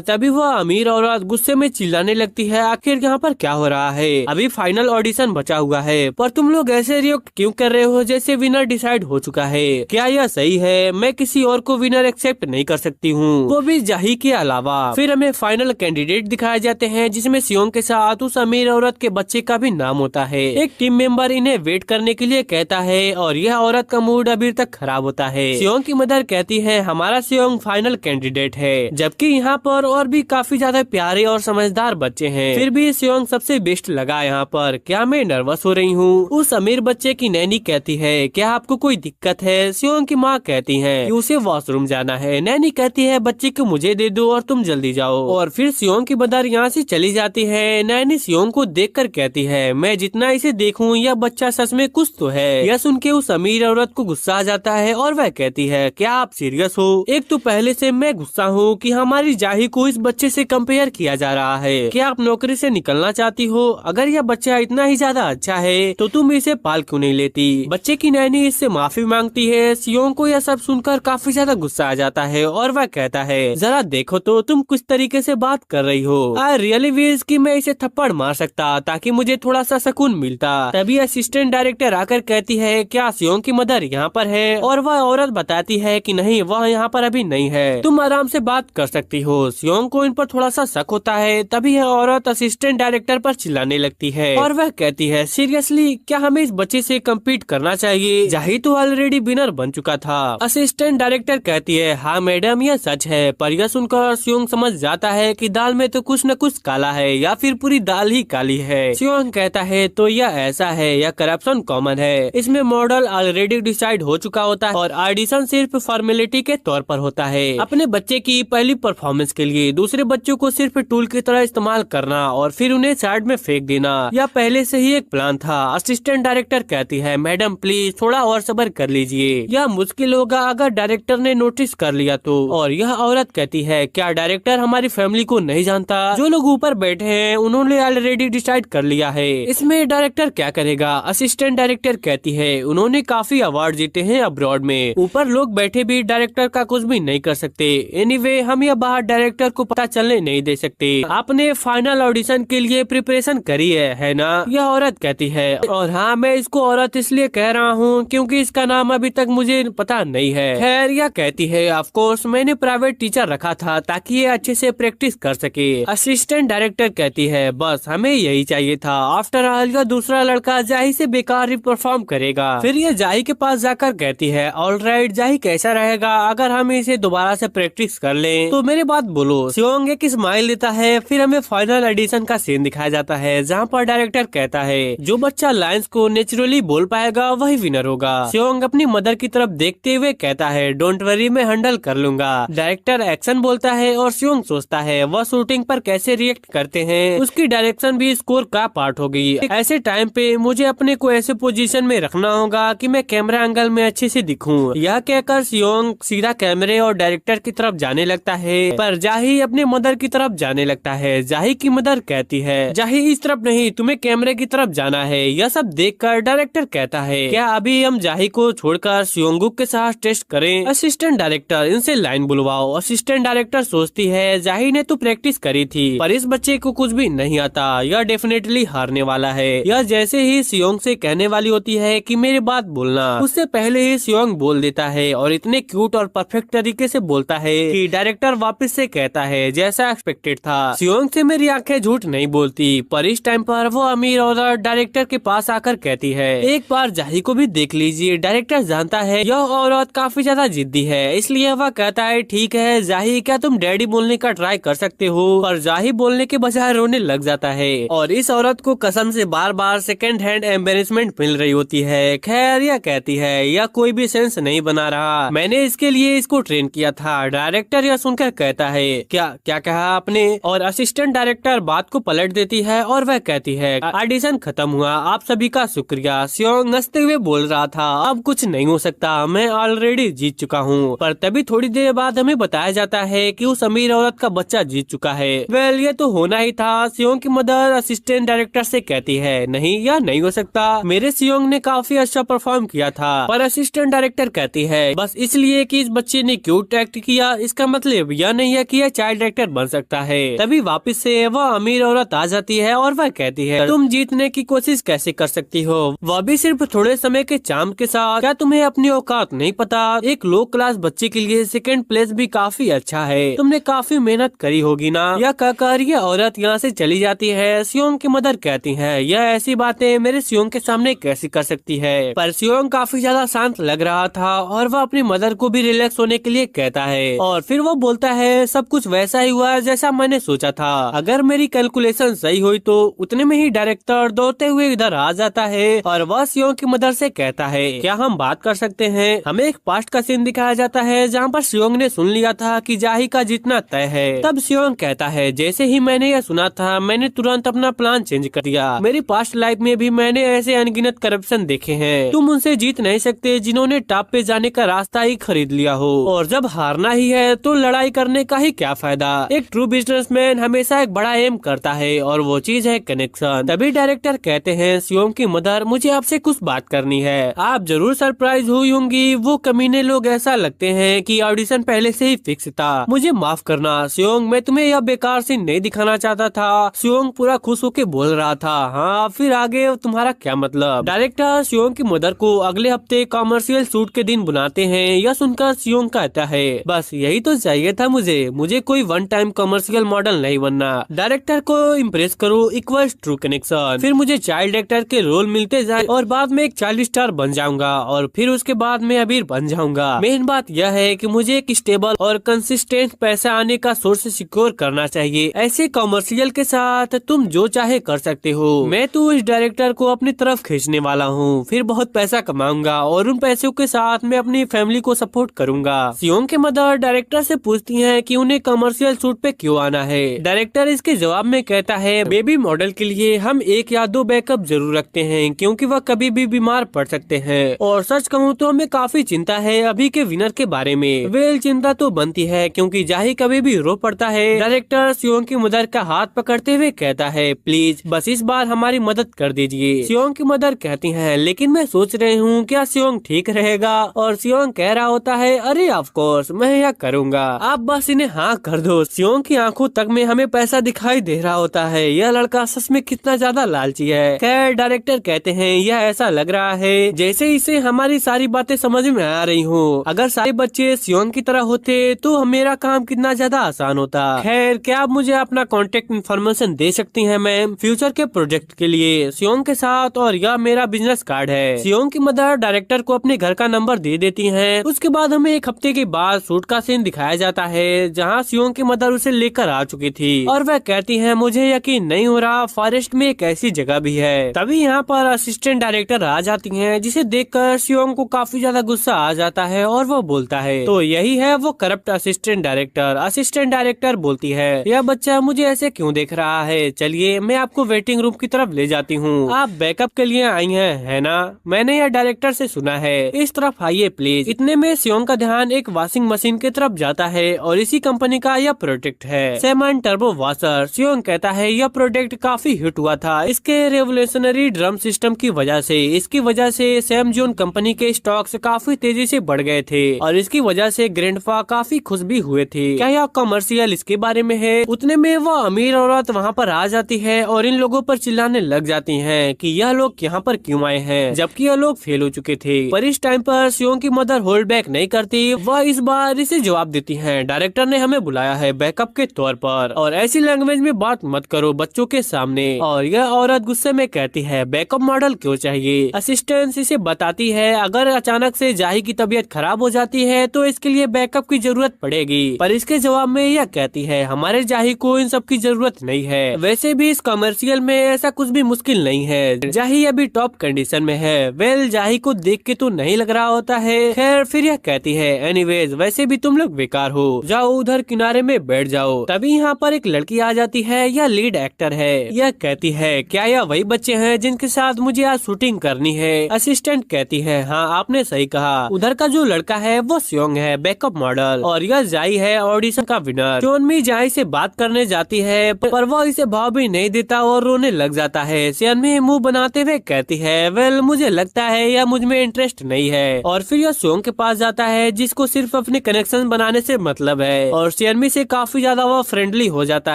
तभी वह अमीर औरत गुस्से में चिल्लाने लगती है आखिर यहाँ पर क्या हो रहा है, अभी फाइनल ऑडिशन बचा हुआ है पर तुम लोग ऐसे रिएक्ट क्यों कर रहे हो जैसे विनर डिसाइड हो चुका है, क्या यह सही है? मैं किसी और को विनर एक्सेप्ट नहीं कर सकती हूँ, वो भी जाही के अलावा। फिर हमें फाइनल कैंडिडेट दिखाए जाते हैं जिसमें सियोंग के साथ उस अमीर औरत के बच्चे का भी नाम होता है। एक टीम मेंबर इन्हें वेट करने के लिए कहता है और यह औरत का मूड अभी तक खराब होता है। सियोंग की मदर कहती है हमारा सियोंग फाइनल कैंडिडेट है, जबकि यहाँ पर और भी काफी ज्यादा प्यारे और समझदार बच्चे हैं, फिर भी सियोंग सबसे बेस्ट लगा यहाँ पर, क्या मैं नर्वस हो रही हूँ? उस अमीर बच्चे की नैनी कहती है क्या आपको कोई दिक्कत है? सियोंग की माँ कहती है कि उसे वॉशरूम जाना है। नैनी कहती है बच्चे को मुझे दे दो और तुम जल्दी जाओ। और फिर सियोंग की मदर यहाँ से चली जाती है। नैनी सियोंग को देखकर कहती है मैं जितना इसे देखूं यह बच्चा सच में कुछ तो है। यह सुन के उस अमीर औरत को गुस्सा आ जाता है और वह कहती है क्या आप सीरियस हो? एक तो पहले से मैं गुस्सा हूँ कि हमारी जाही को इस बच्चे से कंपेयर किया जा रहा है, क्या आप नौकरी से निकलना चाहती हो? अगर यह बच्चा इतना ही ज्यादा अच्छा है तो तुम इसे पाल क्यों नहीं लेती? बच्चे की नैनी इससे माफी मांगती है। सियोंग को यह सब सुनकर काफी ज्यादा गुस्सा आ जाता है और वह कहता है जरा देखो तो तुम किस तरीके से बात कर रही हो, आई रियली विश कि मैं इसे थप्पड़ मार सकता ताकि मुझे थोड़ा सा सुकून मिलता। तभी असिस्टेंट डायरेक्टर आकर कहती है क्या सियोंग की मदर यहाँ पर है? और वह औरत बताती है कि नहीं वह यहाँ पर अभी नहीं है, तुम आराम से बात कर सकती हो। सियोंग को इन पर थोड़ा सा शक होता है। तभी यह औरत असिस्टेंट डायरेक्टर पर चिल्लाने लगती है और वह कहती है सीरियसली क्या हमें इस बच्चे से कम्पीट करना चाहिए? जाही तो ऑलरेडी विनर बन चुका था। असिस्टेंट डायरेक्टर कहती है हाँ मैडम यह सच है, पर यह सुनकर सियोंग समझ जाता है कि दाल में तो कुछ न कुछ काला है या फिर पूरी दाल ही काली है। सियोंग कहता है तो यह ऐसा है, यह करप्शन कॉमन है, इसमें मॉडल ऑलरेडी डिसाइड हो चुका होता है और ऑडिशन सिर्फ फॉर्मेलिटी के तौर पर होता है। अपने बच्चे की पहली परफॉर्मेंस के लिए दूसरे बच्चों को सिर्फ टूल की तरह इस्तेमाल करना और फिर उन्हें साइड में फेंक देना, यह पहले से ही एक प्लान था। असिस्टेंट डायरेक्टर कहती है मैडम प्लीज थोड़ा और सब्र कर लीजिए, यह मुश्किल होगा अगर डायरेक्टर ने नोटिस कर लिया तो। और यह औरत कहती है क्या डायरेक्टर हमारी फैमिली को नहीं जानता? जो लोग ऊपर बैठे हैं उन्होंने ऑलरेडी डिसाइड कर लिया है, इसमें डायरेक्टर क्या करेगा? असिस्टेंट डायरेक्टर कहती है उन्होंने काफी अवार्ड जीते हैं अब्रॉड में, ऊपर लोग बैठे भी डायरेक्टर का कुछ भी नहीं कर सकते। एनीवे हम यह बाहर डायरेक्टर को पता चलने नहीं दे सकते। आपने फाइनल ऑडिशन के लिए प्रिपरेशन करी है ना? यह औरत कहती है और हाँ मैं इसको औरत इसलिए कह रहा हूँ क्योंकि इसका नाम अभी तक मुझे पता नहीं है। खैर यह कहती है ऑफ कोर्स मैंने प्राइवेट टीचर रखा था ताकि ये अच्छे से प्रैक्टिस कर सके। असिस्टेंट डायरेक्टर कहती है बस हमें यही चाहिए था, आफ्टर ऑल यह दूसरा लड़का जाही से बेकार ही परफॉर्म करेगा। फिर ये जाही के पास जाकर कहती है ऑलराइट जाही कैसा रहेगा अगर हम इसे दोबारा से प्रैक्टिस कर लें? तो मेरी बात बोलो। सियोंग एक स्माइल देता है। फिर हमें फाइनल एडिशन का सीन दिखाया जाता है जहाँ पर डायरेक्टर कहता है जो बच्चा लाइंस को नेचुरली बोल पाएगा वही विनर होगा। सियोंग अपनी मदर की तरफ देखते हुए कहता है डोंट वरी मैं हैंडल कर लूंगा। डायरेक्टर एक्शन बोलता है और सियोंग सोचता है वह शूटिंग पर कैसे रिएक्ट करते हैं, उसकी डायरेक्शन भी स्कोर का पार्ट होगी। ऐसे टाइम पे मुझे अपने को ऐसे पोजीशन में रखना होगा कि मैं कैमरा एंगल में अच्छे से दिखूं। यह कहकर सियोंग सीधा कैमरे और डायरेक्टर की तरफ जाने लगता है पर जाही अपने मदर की तरफ जाने लगता है। जाही की मदर कहती है जाही इस तरफ नहीं तुम्हें कैमरे की तरफ जाना है। यह सब देखकर डायरेक्टर कहता है क्या अभी हम जाही को छोड़कर सियोंगुक के साथ टेस्ट करें? असिस्टेंट डायरेक्टर इनसे लाइन बुलवाओ। असिस्टेंट डायरेक्टर सोचती है जाही ने तो प्रैक्टिस करी थी पर इस बच्चे को कुछ भी नहीं आता, यह डेफिनेटली हारने वाला है। यह जैसे ही सियोंग से कहने वाली होती है कि मेरी बात बोलना, उससे पहले ही सियोंग बोल देता है और इतने क्यूट और परफेक्ट तरीके से बोलता है कि डायरेक्टर वापस से कहता है जैसा एक्सपेक्टेड था। सियोंग से मेरी आंखें झूठ नहीं बोलती। पर इस टाइम पर वो अमीर औरत डायरेक्टर के पास आकर कहती है एक बार जाही को भी देख लीजिए। डायरेक्टर जानता है यह औरत काफी ज्यादा जिद्दी है इसलिए वह कहता है ठीक है जाही क्या तुम डैडी बोलने का ट्राई कर सकते हो? पर जाही बोलने के बजाय रोने लग जाता है और इस औरत को कसम से बार बार सेकंड हैंड एम्बेरसमेंट मिल रही होती है। खैर यह कहती है यह कोई भी सेंस नहीं बना रहा, मैंने इसके लिए इसको ट्रेन किया था। डायरेक्टर यह सुनकर कहता है क्या क्या कहा आपने? और असिस्टेंट डायरेक्टर बात को पलट देती है और वह कहती है ऑडिशन खत्म हुआ, आप सभी का शुक्रिया। सियोंग हंसते हुए बोल रहा था अब कुछ नहीं हो सकता, मैं ऑलरेडी जीत चुका हूँ। पर तभी थोड़ी देर बाद हमें बताया जाता है कि उस अमीर औरत का बच्चा जीत चुका है। वेल ये तो होना ही था। सियोंग की मदर असिस्टेंट डायरेक्टर से कहती है नहीं यह नहीं हो सकता, मेरे सियोंग ने काफी अच्छा परफॉर्म किया था। पर असिस्टेंट डायरेक्टर कहती जाती है बस इसलिए कि इस बच्चे ने क्यूट एक्ट किया। इसका मतलब यह नहीं है कि यह चाइल्ड एक्टर बन सकता है। तभी वापस से वह अमीर औरत आ जाती है और वह कहती है तुम जीतने की कोशिश कैसे कर सकती हो, वह भी सिर्फ थोड़े समय के चार्म के साथ। क्या तुम्हें अपनी औकात नहीं पता? एक लो क्लास बच्चे के लिए सेकंड प्लेस भी काफी अच्छा है, तुमने काफी मेहनत करी होगी ना। यह कहकर यह औरत यहाँ से चली जाती है। सियोंग की मदर कहती है यह ऐसी बातें मेरे सियोंग के सामने कैसे कर सकती है। पर सियोंग काफी ज्यादा शांत लग रहा था और वह अपनी मदर को भी रिलैक्स होने के लिए कहता है और फिर वो बोलता है सब कुछ वैसा ही हुआ जैसा मैंने सोचा था। अगर मेरी कैलकुलेशन सही हुई तो उतने में ही डायरेक्टर दौड़ते हुए इधर आ जाता है और वह सियोंग की मदर से कहता है क्या हम बात कर सकते हैं। हमें एक पास्ट का सीन दिखाया जाता है जहाँ पर सियोंग ने सुन लिया था कि जाही का जीतना तय है। तब सियोंग कहता है जैसे ही मैंने यह सुना था मैंने तुरंत अपना प्लान चेंज कर दिया। मेरी पास्ट लाइफ में भी मैंने ऐसे अनगिनत करप्शन देखे हैं। तुम उनसे जीत नहीं सकते जिन्होंने टॉप पे जाने का रास्ता ही खरीद लिया हो, और जब हारना ही है तो लड़ाई करने का ही क्या फायदा। एक ट्रू बिजनेसमैन हमेशा एक बड़ा एम करता है और वो चीज है कनेक्शन। तभी डायरेक्टर कहते हैं सियोंग की मदर मुझे आपसे कुछ बात करनी है। आप जरूर सरप्राइज हुई होंगी, वो कमीने लोग ऐसा लगते हैं कि ऑडिशन पहले से ही फिक्स था। मुझे माफ करना सियोंग, मैं तुम्हें यह बेकार सीन नहीं दिखाना चाहता था। सियोंग पूरा खुश होके बोल रहा था हाँ फिर आगे तुम्हारा क्या मतलब। डायरेक्टर सियोंग की मदर को अगले हफ्ते कॉमर्शियल शूट के दिन बुलाते हैं। यह सुनकर सियोंग कहता है बस यही तो चाहिए था मुझे कोई वन टाइम कमर्शियल मॉडल नहीं बनना। डायरेक्टर को इम्प्रेस करो इक्वल्स ट्रू कनेक्शन। फिर मुझे चाइल्ड एक्टर के रोल मिलते जाए और बाद में एक चाइल्ड स्टार बन जाऊंगा और फिर उसके बाद में अबीर बन जाऊंगा। मेन बात यह है कि मुझे एक स्टेबल और कंसिस्टेंट पैसा आने का सोर्स सिक्योर करना चाहिए। ऐसे कमर्शियल के साथ तुम जो चाहे कर सकते हो। मैं तो इस डायरेक्टर को अपनी तरफ खींचने वाला हूँ, फिर बहुत पैसा कमाऊंगा और उन पैसों के साथ मैं अपनी फैमिली को सपोर्ट करूंगा। सियोंग के मदर डायरेक्टर से पूछती हैं कि उन्हें कमर्शियल शूट पे क्यों आना है। डायरेक्टर इसके जवाब में कहता है बेबी मॉडल के लिए हम 1 या 2 बैकअप जरूर रखते हैं क्योंकि वह कभी भी बीमार पड़ सकते हैं। और सच कहूँ तो हमें काफी चिंता है अभी के विनर के बारे में। वेल चिंता तो बनती है क्योंकि जाही कभी भी रो पड़ता है। डायरेक्टर सियोंग की मदर का हाथ पकड़ते हुए कहता है प्लीज बस इस बार हमारी मदद कर दीजिए। सियोंग की मदर कहती है लेकिन मैं सोच रही हूँ क्या सियोंग ठीक रहेगा। और सियोंग कह रहा होता है अरे ऑफ कोर्स मैं यह करूँगा, आप बस इन्हें हाँ कर दो। सियोंग की आंखों तक में हमें पैसा दिखाई दे रहा होता है। यह लड़का सच में कितना ज्यादा लालची है। खैर डायरेक्टर कहते हैं यह ऐसा लग रहा है जैसे इसे हमारी सारी बातें समझ में आ रही हो। अगर सारे बच्चे सियोंग की तरह होते तो मेरा काम कितना ज्यादा आसान होता। खैर क्या आप मुझे अपना कॉन्टेक्ट इन्फॉर्मेशन दे सकती हैं मैम फ्यूचर के प्रोजेक्ट के लिए सियोंग के साथ, और यह मेरा बिजनेस कार्ड है। सियोंग की मदर डायरेक्टर को अपने घर का नंबर दे देती हैं। उसके बाद हमें एक हफ्ते के बाद शूट का सीन दिखाया जाता है जहां सियोंग की मदर उसे लेकर आ चुकी थी और वह कहती है मुझे यकीन नहीं हो रहा फॉरेस्ट में एक ऐसी जगह भी है। तभी यहाँ पर असिस्टेंट डायरेक्टर आ जाती हैं जिसे देखकर सियोंग को काफी ज्यादा गुस्सा आ जाता है और वो बोलता है तो यही है वो corrupt assistant director. Assistant director बोलती है यह बच्चा मुझे ऐसे क्यों देख रहा है, चलिए मैं आपको वेटिंग रूम की तरफ ले जाती हूँ। आप बैकअप के लिए आई हैं है ना, मैंने यह डायरेक्टर से सुना है, इस तरफ आइए प्लीज। इतने में सियोंग का ध्यान एक वॉशिंग मशीन की तरफ जाता है और इसी कंपनी का यह प्रोडक्ट है सेमन टर्बो वॉशर। सियोंग कहता है यह प्रोडक्ट काफी हिट हुआ था इसके रेवोल्यूशनरी ड्रम सिस्टम की वजह से। इसकी वजह से सैमजोन कंपनी के स्टॉक्स काफी तेजी से बढ़ गए थे और इसकी वजह से ग्रैंडपा काफी खुश भी हुए थे। क्या यह कमर्शियल इसके बारे में है? उतने में वो अमीर औरत वहाँ पर आ जाती है और इन लोगों पर चिल्लाने लग जाती है कि यह लोग यहाँ पर क्यों आए हैं जबकि यह लोग फेल हो चुके थे। पर इस टाइम पर सियोंग की मदर होल्ड बैक नहीं करती, वह इस बार इसे जवाब देती है डायरेक्टर ने हमें बुलाया है बैकअप के तौर पर और ऐसी लैंग्वेज में बात मत करो बच्चों के सामने। और यह औरत गुस्से में कहती है बैकअप मॉडल क्यों चाहिए। असिस्टेंट इसे बताती है अगर अचानक से जाही की तबीयत खराब हो जाती है तो इसके लिए बैकअप की जरूरत पड़ेगी। पर इसके जवाब में यह कहती है हमारे जाही को इन सब की जरूरत नहीं है, वैसे भी इस कमर्शियल में ऐसा कुछ भी मुश्किल नहीं है, जाही अभी टॉप कंडीशन में है। वेल जाही को देख के तो नहीं लग रहा होता है। खैर फिर यह कहती है एनीवेज वैसे भी तुम लोग बेकार हो, जाओ उधर किनारे में बैठ जाओ। तभी यहाँ पर एक लड़की आ जाती है, यह लीड एक्टर है। यह कहती है क्या यह वही बच्चे हैं जिनके साथ मुझे आज शूटिंग करनी है। असिस्टेंट कहती है हाँ आपने सही कहा, उधर का जो लड़का है वो सियोंग है बैकअप मॉडल और यह जाई है ऑडिशन का विनर। चोनमी जाई से बात करने जाती है पर वो इसे भाव भी नहीं देता और रोने लग जाता है। सियोनमी मुंह बनाते हुए कहती है वेल मुझे लगता है यह मुझ में इंटरेस्ट नहीं है और और फिर यह सोंग के पास जाता है जिसको सिर्फ अपने कनेक्शन बनाने से मतलब है और सियनमी से काफी ज्यादा वो फ्रेंडली हो जाता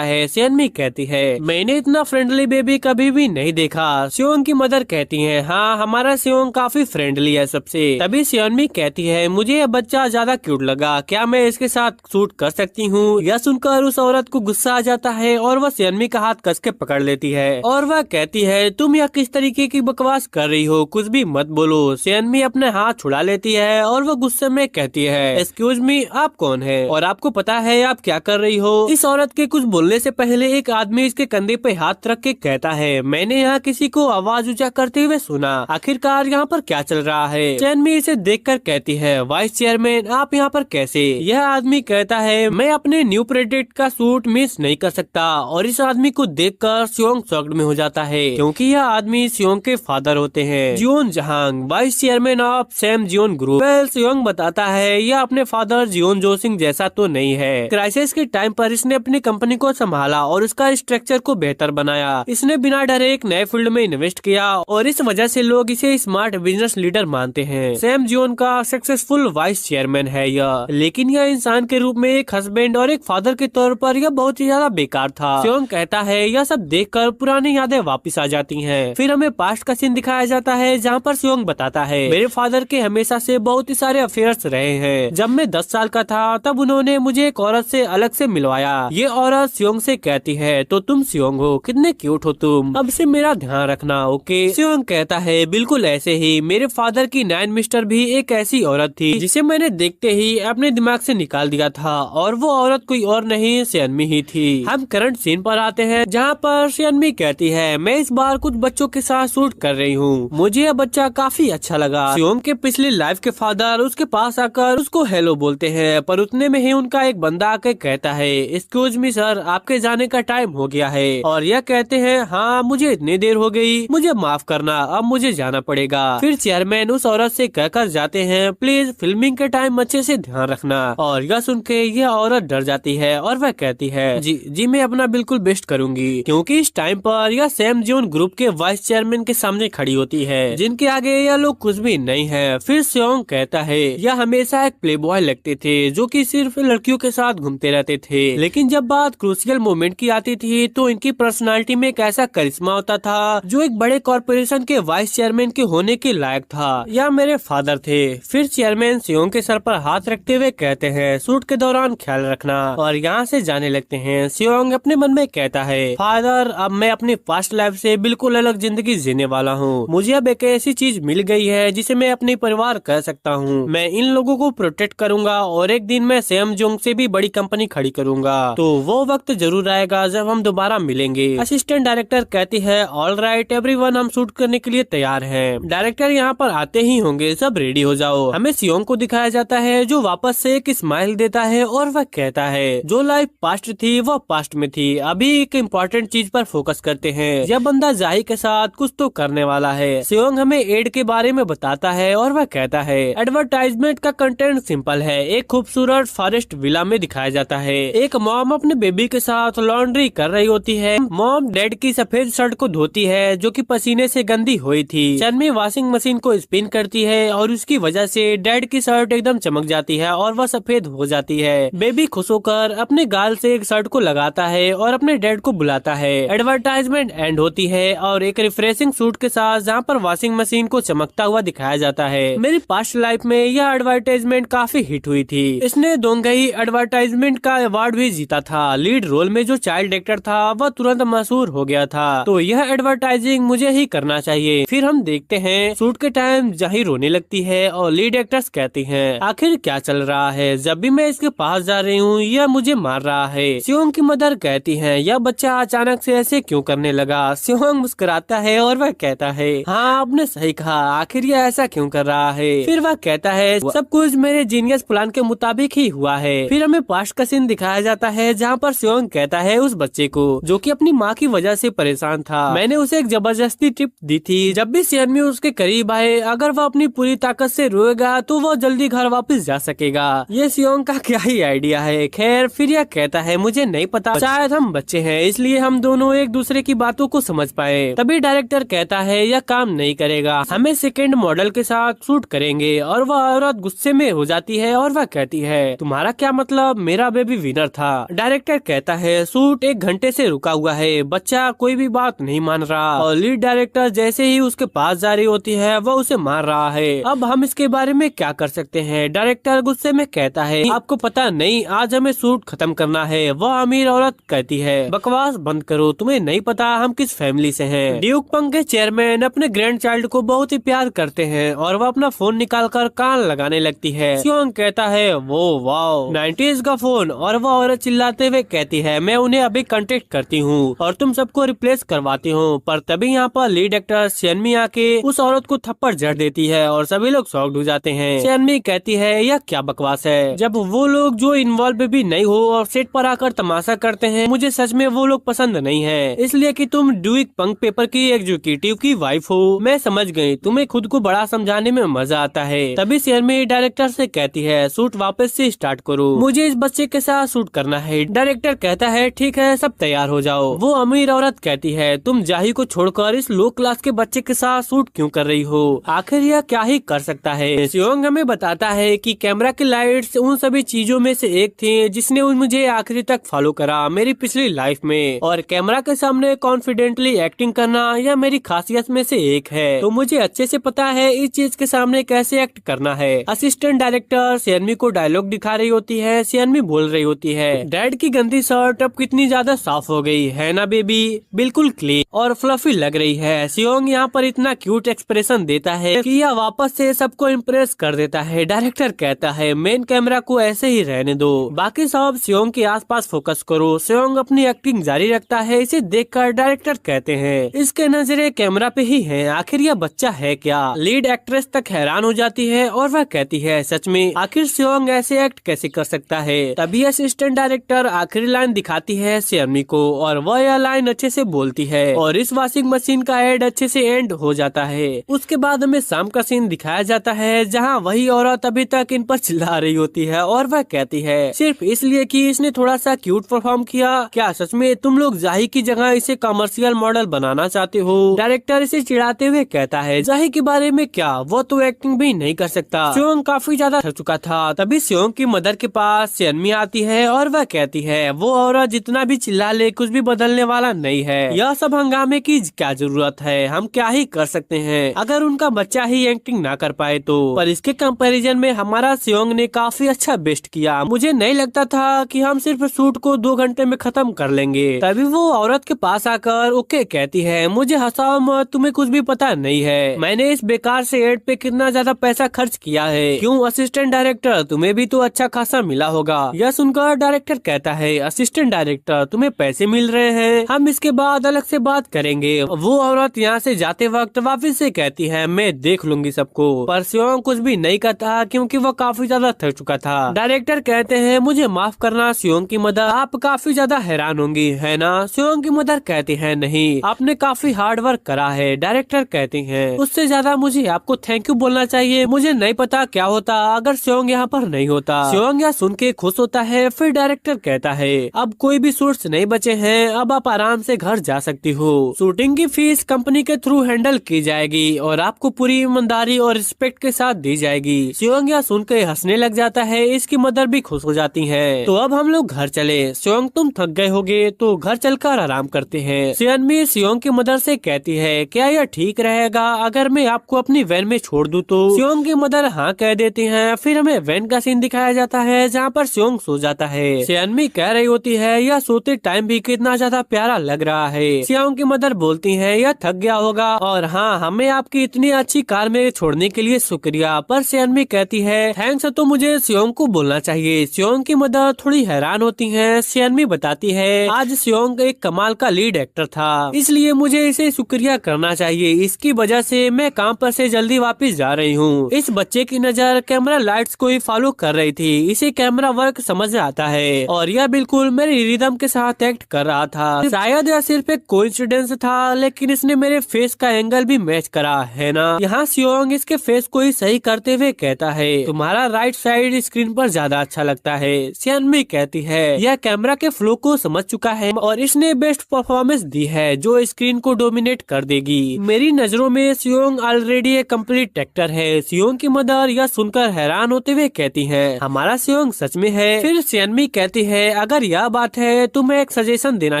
है। सियनमी कहती है मैंने इतना फ्रेंडली बेबी कभी भी नहीं देखा। सियोंग की मदर कहती है हाँ हमारा सियोंग काफी फ्रेंडली है सबसे। तभी सियनमी कहती है मुझे यह बच्चा ज्यादा क्यूट लगा, क्या मैं इसके साथ शूट कर सकती हूँ। यह सुनकर उस औरत को गुस्सा आ जाता है और वह सियनमी का हाथ कस के पकड़ लेती है और वह कहती है तुम यह किस तरीके की बकवास कर रही हो, कुछ भी मत बोलो। सियनमी अपने हाथ छुड़ा लेती है और वह गुस्से में कहती है एक्सक्यूज मी आप कौन है और आपको पता है आप क्या कर रही हो। इस औरत के कुछ बोलने से पहले एक आदमी इसके कंधे पे हाथ रख के कहता है मैंने यहाँ किसी को आवाज ऊंचा करते हुए सुना, आखिरकार यहाँ पर क्या चल रहा है। सियनमी इसे देखकर कहती है वाइस चेयरमैन आप यहाँ पर कैसे। यह आदमी कहता है मैं अपने न्यू प्रेडिक्ट का सूट मिस नहीं कर सकता और इस आदमी को देखकर सियोंग शॉक्ड में हो जाता है क्योंकि यह आदमी सियोंग के फादर होते हैं जियोन जहांग, vice chairman of Sam Jeon group. Seong बताता है यह अपने फादर जियोन जो सिंह जैसा तो नहीं है। क्राइसिस के टाइम पर इसने अपनी कंपनी को संभाला और उसका स्ट्रक्चर को बेहतर बनाया। इसने बिना डरे एक नए फील्ड में इन्वेस्ट किया और इस वजह से लोग इसे स्मार्ट बिजनेस लीडर मानते हैं। सैम जियोन का सक्सेसफुल वाइस चेयरमैन है यह, लेकिन यह इंसान के रूप में एक हस्बैंड और एक फादर के तौर पर यह बहुत ही ज्यादा बेकार था। सियोंग कहता है यह सब देखकर पुरानी यादें वापस आ जाती हैं। फिर हमें पास्ट का सीन दिखाया जाता है जहाँ पर सियोंग बताता है मेरे फादर के हमेशा से बहुत ही सारे अफेयर्स रहे हैं। जब मैं 10 साल का था तब उन्होंने मुझे एक औरत से अलग से मिलवाया। ये औरत सियोंग से कहती है तो तुम सियोंग हो, कितने क्यूट हो तुम, अब से मेरा ध्यान रखना ओके। सियोंग कहता है बिल्कुल ऐसे ही मेरे फादर की नाइन मिस्टर भी एक ऐसी औरत थी जिसे मैंने देखते ही अपने दिमाग से निकाल दिया था और वो औरत कोई और नहीं सियनमी ही थी। हम करंट सीन पर आते हैं जहाँ पर सियनमी कहती है मैं इस बार कुछ बच्चों के साथ शूट कर रही हूँ, मुझे यह बच्चा काफी अच्छा लगा। सियोंग के पिछली लाइफ के फादर उसके पास आकर उसको हेलो बोलते हैं पर उतने में ही उनका एक बंदा आकर कहता है एक्सक्यूज मी सर आपके जाने का टाइम हो गया है और यह कहते हैं हाँ मुझे इतनी देर हो गई, मुझे माफ करना अब मुझे जाना पड़ेगा। फिर चेयरमैन उस औरत से कहकर जाते हैं प्लीज फिल्मिंग के टाइम अच्छे से ध्यान रखना और यह सुन के यह औरत डर जाती है और वह कहती है जी मैं अपना बिल्कुल बेस्ट करूंगी क्योंकि इस टाइम पर यह सैम जियोन ग्रुप के वाइस चेयरमैन के सामने खड़ी होती है जिनके आगे यह लोग कुछ भी नहीं है। फिर सियोंग कहता है यह हमेशा एक प्लेबॉय लगते थे जो कि सिर्फ लड़कियों के साथ घूमते रहते थे, लेकिन जब बात क्रूशियल मोमेंट की आती थी तो इनकी पर्सनालिटी में एक ऐसा करिश्मा होता था जो एक बड़े कॉर्पोरेशन के वाइस चेयरमैन के होने के लायक था। यह मेरे फादर थे। फिर चेयरमैन सियोंग के सर पर हाथ रखते हुए कहते हैं शूट के दौरान ख्याल रखना और यहाँ से जाने लगते हैं। सियोंग अपने मन में कहता है फादर अब मैं अपनी पास्ट लाइफ से बिल्कुल अलग जिंदगी जीने वाला हूँ, मुझे अब एक ऐसी चीज मिल गई है जिसे मैं अपने परिवार कह सकता हूँ। मैं इन लोगों को प्रोटेक्ट करूंगा और एक दिन मैं सैम जियोंग से भी बड़ी कंपनी खड़ी करूंगा, तो वो वक्त जरूर आएगा जब हम दोबारा मिलेंगे। असिस्टेंट डायरेक्टर कहती है ऑल राइट एवरीवन हम शूट करने के लिए तैयार हैं। डायरेक्टर यहाँ पर आते ही होंगे, सब रेडी हो जाओ। हमें सियोंग को दिखाया जाता है जो वापस से एक स्माइल देता है और वह कहता है जो लाइफ पास्ट थी वो पास्ट में थी, अभी एक इम्पोर्टेंट चीज पर फोकस करते हैं। यह बंदा जाही के साथ कुछ तो करने वाला है। सियोंग हमें एड के बारे में बताता है और वह कहता है एडवर्टाइजमेंट का कंटेंट सिंपल है। एक खूबसूरत फॉरेस्ट विला में दिखाया जाता है एक मॉम अपने बेबी के साथ लॉन्ड्री कर रही होती है। मॉम डैड की सफेद शर्ट को धोती है जो कि पसीने से गंदी हुई थी। सियनमी वॉशिंग मशीन को स्पिन करती है और उसकी वजह से डैड की शर्ट एकदम चमक जाती है और वह सफेद हो जाती है। बेबी खुश होकर अपने गाल से एक शर्ट को लगाता है और अपने डैड को बुलाता है। एडवर्टाइजमेंट एंड होती है और एक रिफ्रेशिंग सूट के साथ जहाँ पर वॉशिंग मशीन को चमकता हुआ दिखाया जाता है। मेरी पास्ट लाइफ में यह एडवर्टाइजमेंट काफी हिट हुई थी। इसने दोंगई एडवर्टाइजमेंट का अवार्ड भी जीता था। लीड रोल में जो चाइल्ड एक्टर था वह तुरंत मशहूर हो गया था, तो यह एडवर्टाइजिंग मुझे ही करना चाहिए। फिर हम देखते हैं शूट के टाइम जाही रोने लगती है और लीड एक्टर्स कहती हैं आखिर क्या चल रहा है, जब भी मैं इसके पास जा रही हूँ यह मुझे मार रहा है। सियोंग की मदर कहती है यह बच्चा अचानक से ऐसे क्यों करने लगा। सियोंग मुस्कुराता है और वह कहता है हाँ आपने सही कहा, आखिर यह ऐसा क्यों कर रहा है। फिर वह कहता है सब कुछ मेरे जीनियस प्लान के मुताबिक ही हुआ है। फिर हमें पास्ट का सीन दिखाया जाता है जहाँ पर सियोंग कहता है उस बच्चे को जो कि अपनी माँ की वजह से परेशान था, मैंने उसे एक जबरदस्ती टिप दी थी जब भी सियनमी उसके करीब आए अगर वह अपनी पूरी ताकत से रोएगा तो वह जल्दी घर वापस जा सकेगा। ये सियोंग का क्या ही आइडिया है। खैर फिर यह कहता है मुझे नहीं पता, शायद हम बच्चे हैं इसलिए हम दोनों एक दूसरे की बातों को समझ पाए। तभी डायरेक्टर कहता है यह काम नहीं करेगा, हमें सेकंड मॉडल के साथ शूट करेंगे और वह औरत गुस्से में हो जाती है और वह कहती है तुम्हारा क्या मतलब, मेरा बेबी विनर था। डायरेक्टर कहता है शूट 1 घंटे से रुका हुआ है, बच्चा कोई भी बात नहीं मान रहा और लीड डायरेक्टर जैसे ही उसके पास जा रही होती है वह उसे मार रहा है। अब हम इसके बारे में क्या कर सकते हैं। डायरेक्टर गुस्से में कहता है आपको पता नहीं, आज हमें शूट खत्म करना है। वह अमीर औरत कहती है बकवास बंद करो, तुम्हें नहीं पता हम किस फैमिली से हैं। ड्यूक पंक के चेयरमैन अपने ग्रैंड चाइल्ड को बहुत ही प्यार करते हैं और वह अपना फोन निकालकर कान लगाने लगती है। सियोंग कहता है वो वाओ 90s का फोन और वह औरत चिल्लाते हुए कहती है मैं उन्हें अभी कांटेक्ट करती हूँ और तुम सबको रिप्लेस करवाती हूँ। पर तभी यहाँ पर लीड एक्टर सियनमी आके उस औरत को थप्पड़ जड़ देती है और सभी लोग शॉक्ड हो जाते हैं। सियनमी कहती है यह क्या बकवास है, जब वो लोग जो इन्वॉल्व भी नहीं हो और सेट पर आकर तमाशा करते हैं, मुझे सच में वो लोग पसंद नहीं है, इसलिए कि तुम ड्यूक पंक पेपर की एग्जीक्यूटिव की वाइफ हो। मैं समझ गई, तुम्हें खुद को बड़ा समझाने में मजा आता है। तभी सियनमी डायरेक्टर से कहती है शूट वापस से स्टार्ट करो, मुझे इस बच्चे के साथ शूट करना है। डायरेक्टर कहता है ठीक है, सब तैयार हो जाओ। वो अमीर औरत कहती है तुम जाही को छोड़कर इस लो क्लास के बच्चे के साथ शूट क्यों कर रही हो, आखिर यह क्या ही कर सकता है। सियोंग हमें बताता है कि कैमरा की लाइट्स उन सभी चीजों में से एक थी जिसने मुझे आखिरी तक फॉलो करा मेरी पिछली लाइफ में, और कैमरा के सामने कॉन्फिडेंटली एक्टिंग करना यह मेरी खासियत में से एक है। तो मुझे अच्छे से पता है इस चीज के सामने कैसे एक्ट करना है। असिस्टेंट डायरेक्टर सियनमी को डायलॉग दिखा रही होती है। सियनमी बोल रही होती है डैड की गंदी शर्ट अब कितनी ज्यादा साफ हो गई है ना बेबी, बिल्कुल क्लीन और फ्लफी लग रही है। सियोंग यहाँ पर इतना क्यूट एक्सप्रेशन देता है कि यह वापस से सबको इम्प्रेस कर देता है। डायरेक्टर कहता है मेन कैमरा को ऐसे ही रहने दो, बाकी सब सियोंग के आसपास फोकस करो। सियोंग अपनी एक्टिंग जारी रखता है। इसे देखकर डायरेक्टर कहते हैं इसके नजरे कैमरा पे ही है, आखिर यह बच्चा है क्या। लीड एक्ट्रेस तक हैरान हो जाती है और वह कहती है सच में आखिर सियोंग ऐसे एक्ट कैसे कर सकता है। तभी असिस्टेंट डायरेक्टर आखिरी लाइन दिखाती है सियनमी को और वह यह लाइन अच्छे से बोलती है और इस वॉशिंग मशीन का एड अच्छे से एंड हो जाता है। उसके बाद हमें शाम का सीन दिखाया जाता है जहाँ वही औरत अभी तक इन पर चिल्ला रही होती है और वह कहती है सिर्फ इसलिए कि इसने थोड़ा सा क्यूट परफॉर्म किया, क्या सच में तुम लोग जाही की जगह इसे कमर्शियल मॉडल बनाना चाहते हो। डायरेक्टर इसे चिढ़ाते हुए कहता है जाही के बारे में क्या, वो तो एक्टिंग भी नहीं कर सकता। सियोंग काफी ज्यादा थक चुका था। तभी सियोंग की मदर के पास सियनमी आती है और वह कहती है वो औरत जितना भी चिल्ला ले कुछ भी बदलने वाला नहीं है, यह सब हंगामे की क्या जरूरत है, हम क्या ही कर सकते हैं अगर उनका बच्चा ही एक्टिंग ना कर पाए तो। पर इसके कंपैरिजन में हमारा सियोंग ने काफी अच्छा बेस्ट किया, मुझे नहीं लगता था कि हम सिर्फ शूट को 2 घंटे में खत्म कर लेंगे। तभी वो औरत के पास आकर ओके कहती है मुझे हंसाओ मत, तुम्हें कुछ भी पता नहीं है मैंने इस बेकार से एड पे कितना ज्यादा पैसा खर्च किया है। क्यों असिस्टेंट डायरेक्टर, तुम्हें भी तो अच्छा खासा मिला होगा। यह सुनकर डायरेक्टर कहता है असिस्टेंट डायरेक्टर तुम्हें पैसे मिल रहे हैं, हम इसके बाद अलग से बात करेंगे। वो औरत यहाँ से जाते वक्त वापिस से कहती है मैं देख लूंगी सबको। पर सियोंग कुछ भी नहीं कहता क्योंकि वो काफी ज्यादा थक चुका था। डायरेक्टर कहते हैं मुझे माफ करना सियोंग की मदर, आप काफी ज्यादा हैरान होंगी है ना। सियोंग की मदर कहती है नहीं, आपने काफी हार्ड वर्क करा है। डायरेक्टर कहते हैं उससे ज्यादा मुझे आपको थैंक यू बोलना चाहिए, मुझे नहीं पता क्या होता अगर सियोंग यहाँ पर नहीं होता। सियोंग यह सुन के खुश होता है। फिर डायरेक्टर कहता है अब कोई भी शूट्स नहीं बचे हैं, अब आप आराम से घर जा सकती हो। शूटिंग की फीस कंपनी के थ्रू हैंडल की जाएगी और आपको पूरी ईमानदारी और रिस्पेक्ट के साथ दी जाएगी। सियोंग यह सुन के हंसने लग जाता है। इसकी मदर भी खुश हो जाती है। तो अब हम लोग घर चले। सियोंग तुम थक गए होगे तो घर चलकर आराम करते हैं। सियनमी सियोंग की मदर से कहती है क्या यह ठीक रहेगा अगर मैं आपको अपनी वैन में छोड़ दूं तो। सियोंग की मदर हाँ कह देती हैं। फिर हमें वैन का सीन दिखाया जाता है जहाँ पर सियोंग सो जाता है। सियनमी कह रही होती है यह सोते टाइम भी कितना ज्यादा प्यारा लग रहा है। सियोंग की मदर बोलती है यह थक गया होगा और हाँ हमें आपकी इतनी अच्छी कार में छोड़ने के लिए शुक्रिया। पर सियनमी कहती है थैंक्स तो मुझे सियोंग को बोलना चाहिए। सियोंग की मदर थोड़ी हैरान होती है। सियनमी बताती है आज सियोंग एक कमाल का लीड एक्टर था, इसलिए मुझे इसे शुक्रिया करना चाहिए, इसकी वजह से मैं काम पर से जल्दी वापस जा रही हूँ। इस बच्चे की नजर कैमरा लाइट्स को ही फॉलो कर रही थी, इसे कैमरा वर्क समझ आता है और यह बिल्कुल मेरी रिदम के साथ एक्ट कर रहा था। शायद यह सिर्फ एक कोइंसिडेंस था लेकिन इसने मेरे फेस का एंगल भी मैच करा है ना। यहाँ सियोंग इसके फेस को ही सही करते हुए कहता है तुम्हारा राइट साइड स्क्रीन पर ज्यादा अच्छा लगता है। सियनमी कहती है यह कैमरा के फ्लो को समझ चुका है और इसने बेस्ट परफॉर्मेंस दी है जो स्क्रीन को डोमिनेट कर देगी। मेरी नजरों में सियोंग ऑलरेडी एक कंप्लीट एक्टर डायरेक्टर है। सियोंग की मदर यह सुनकर हैरान होते हुए कहती है, हमारा सियोंग सच में है। फिर सियनमी कहती है, अगर यह बात है तो मैं एक सजेशन देना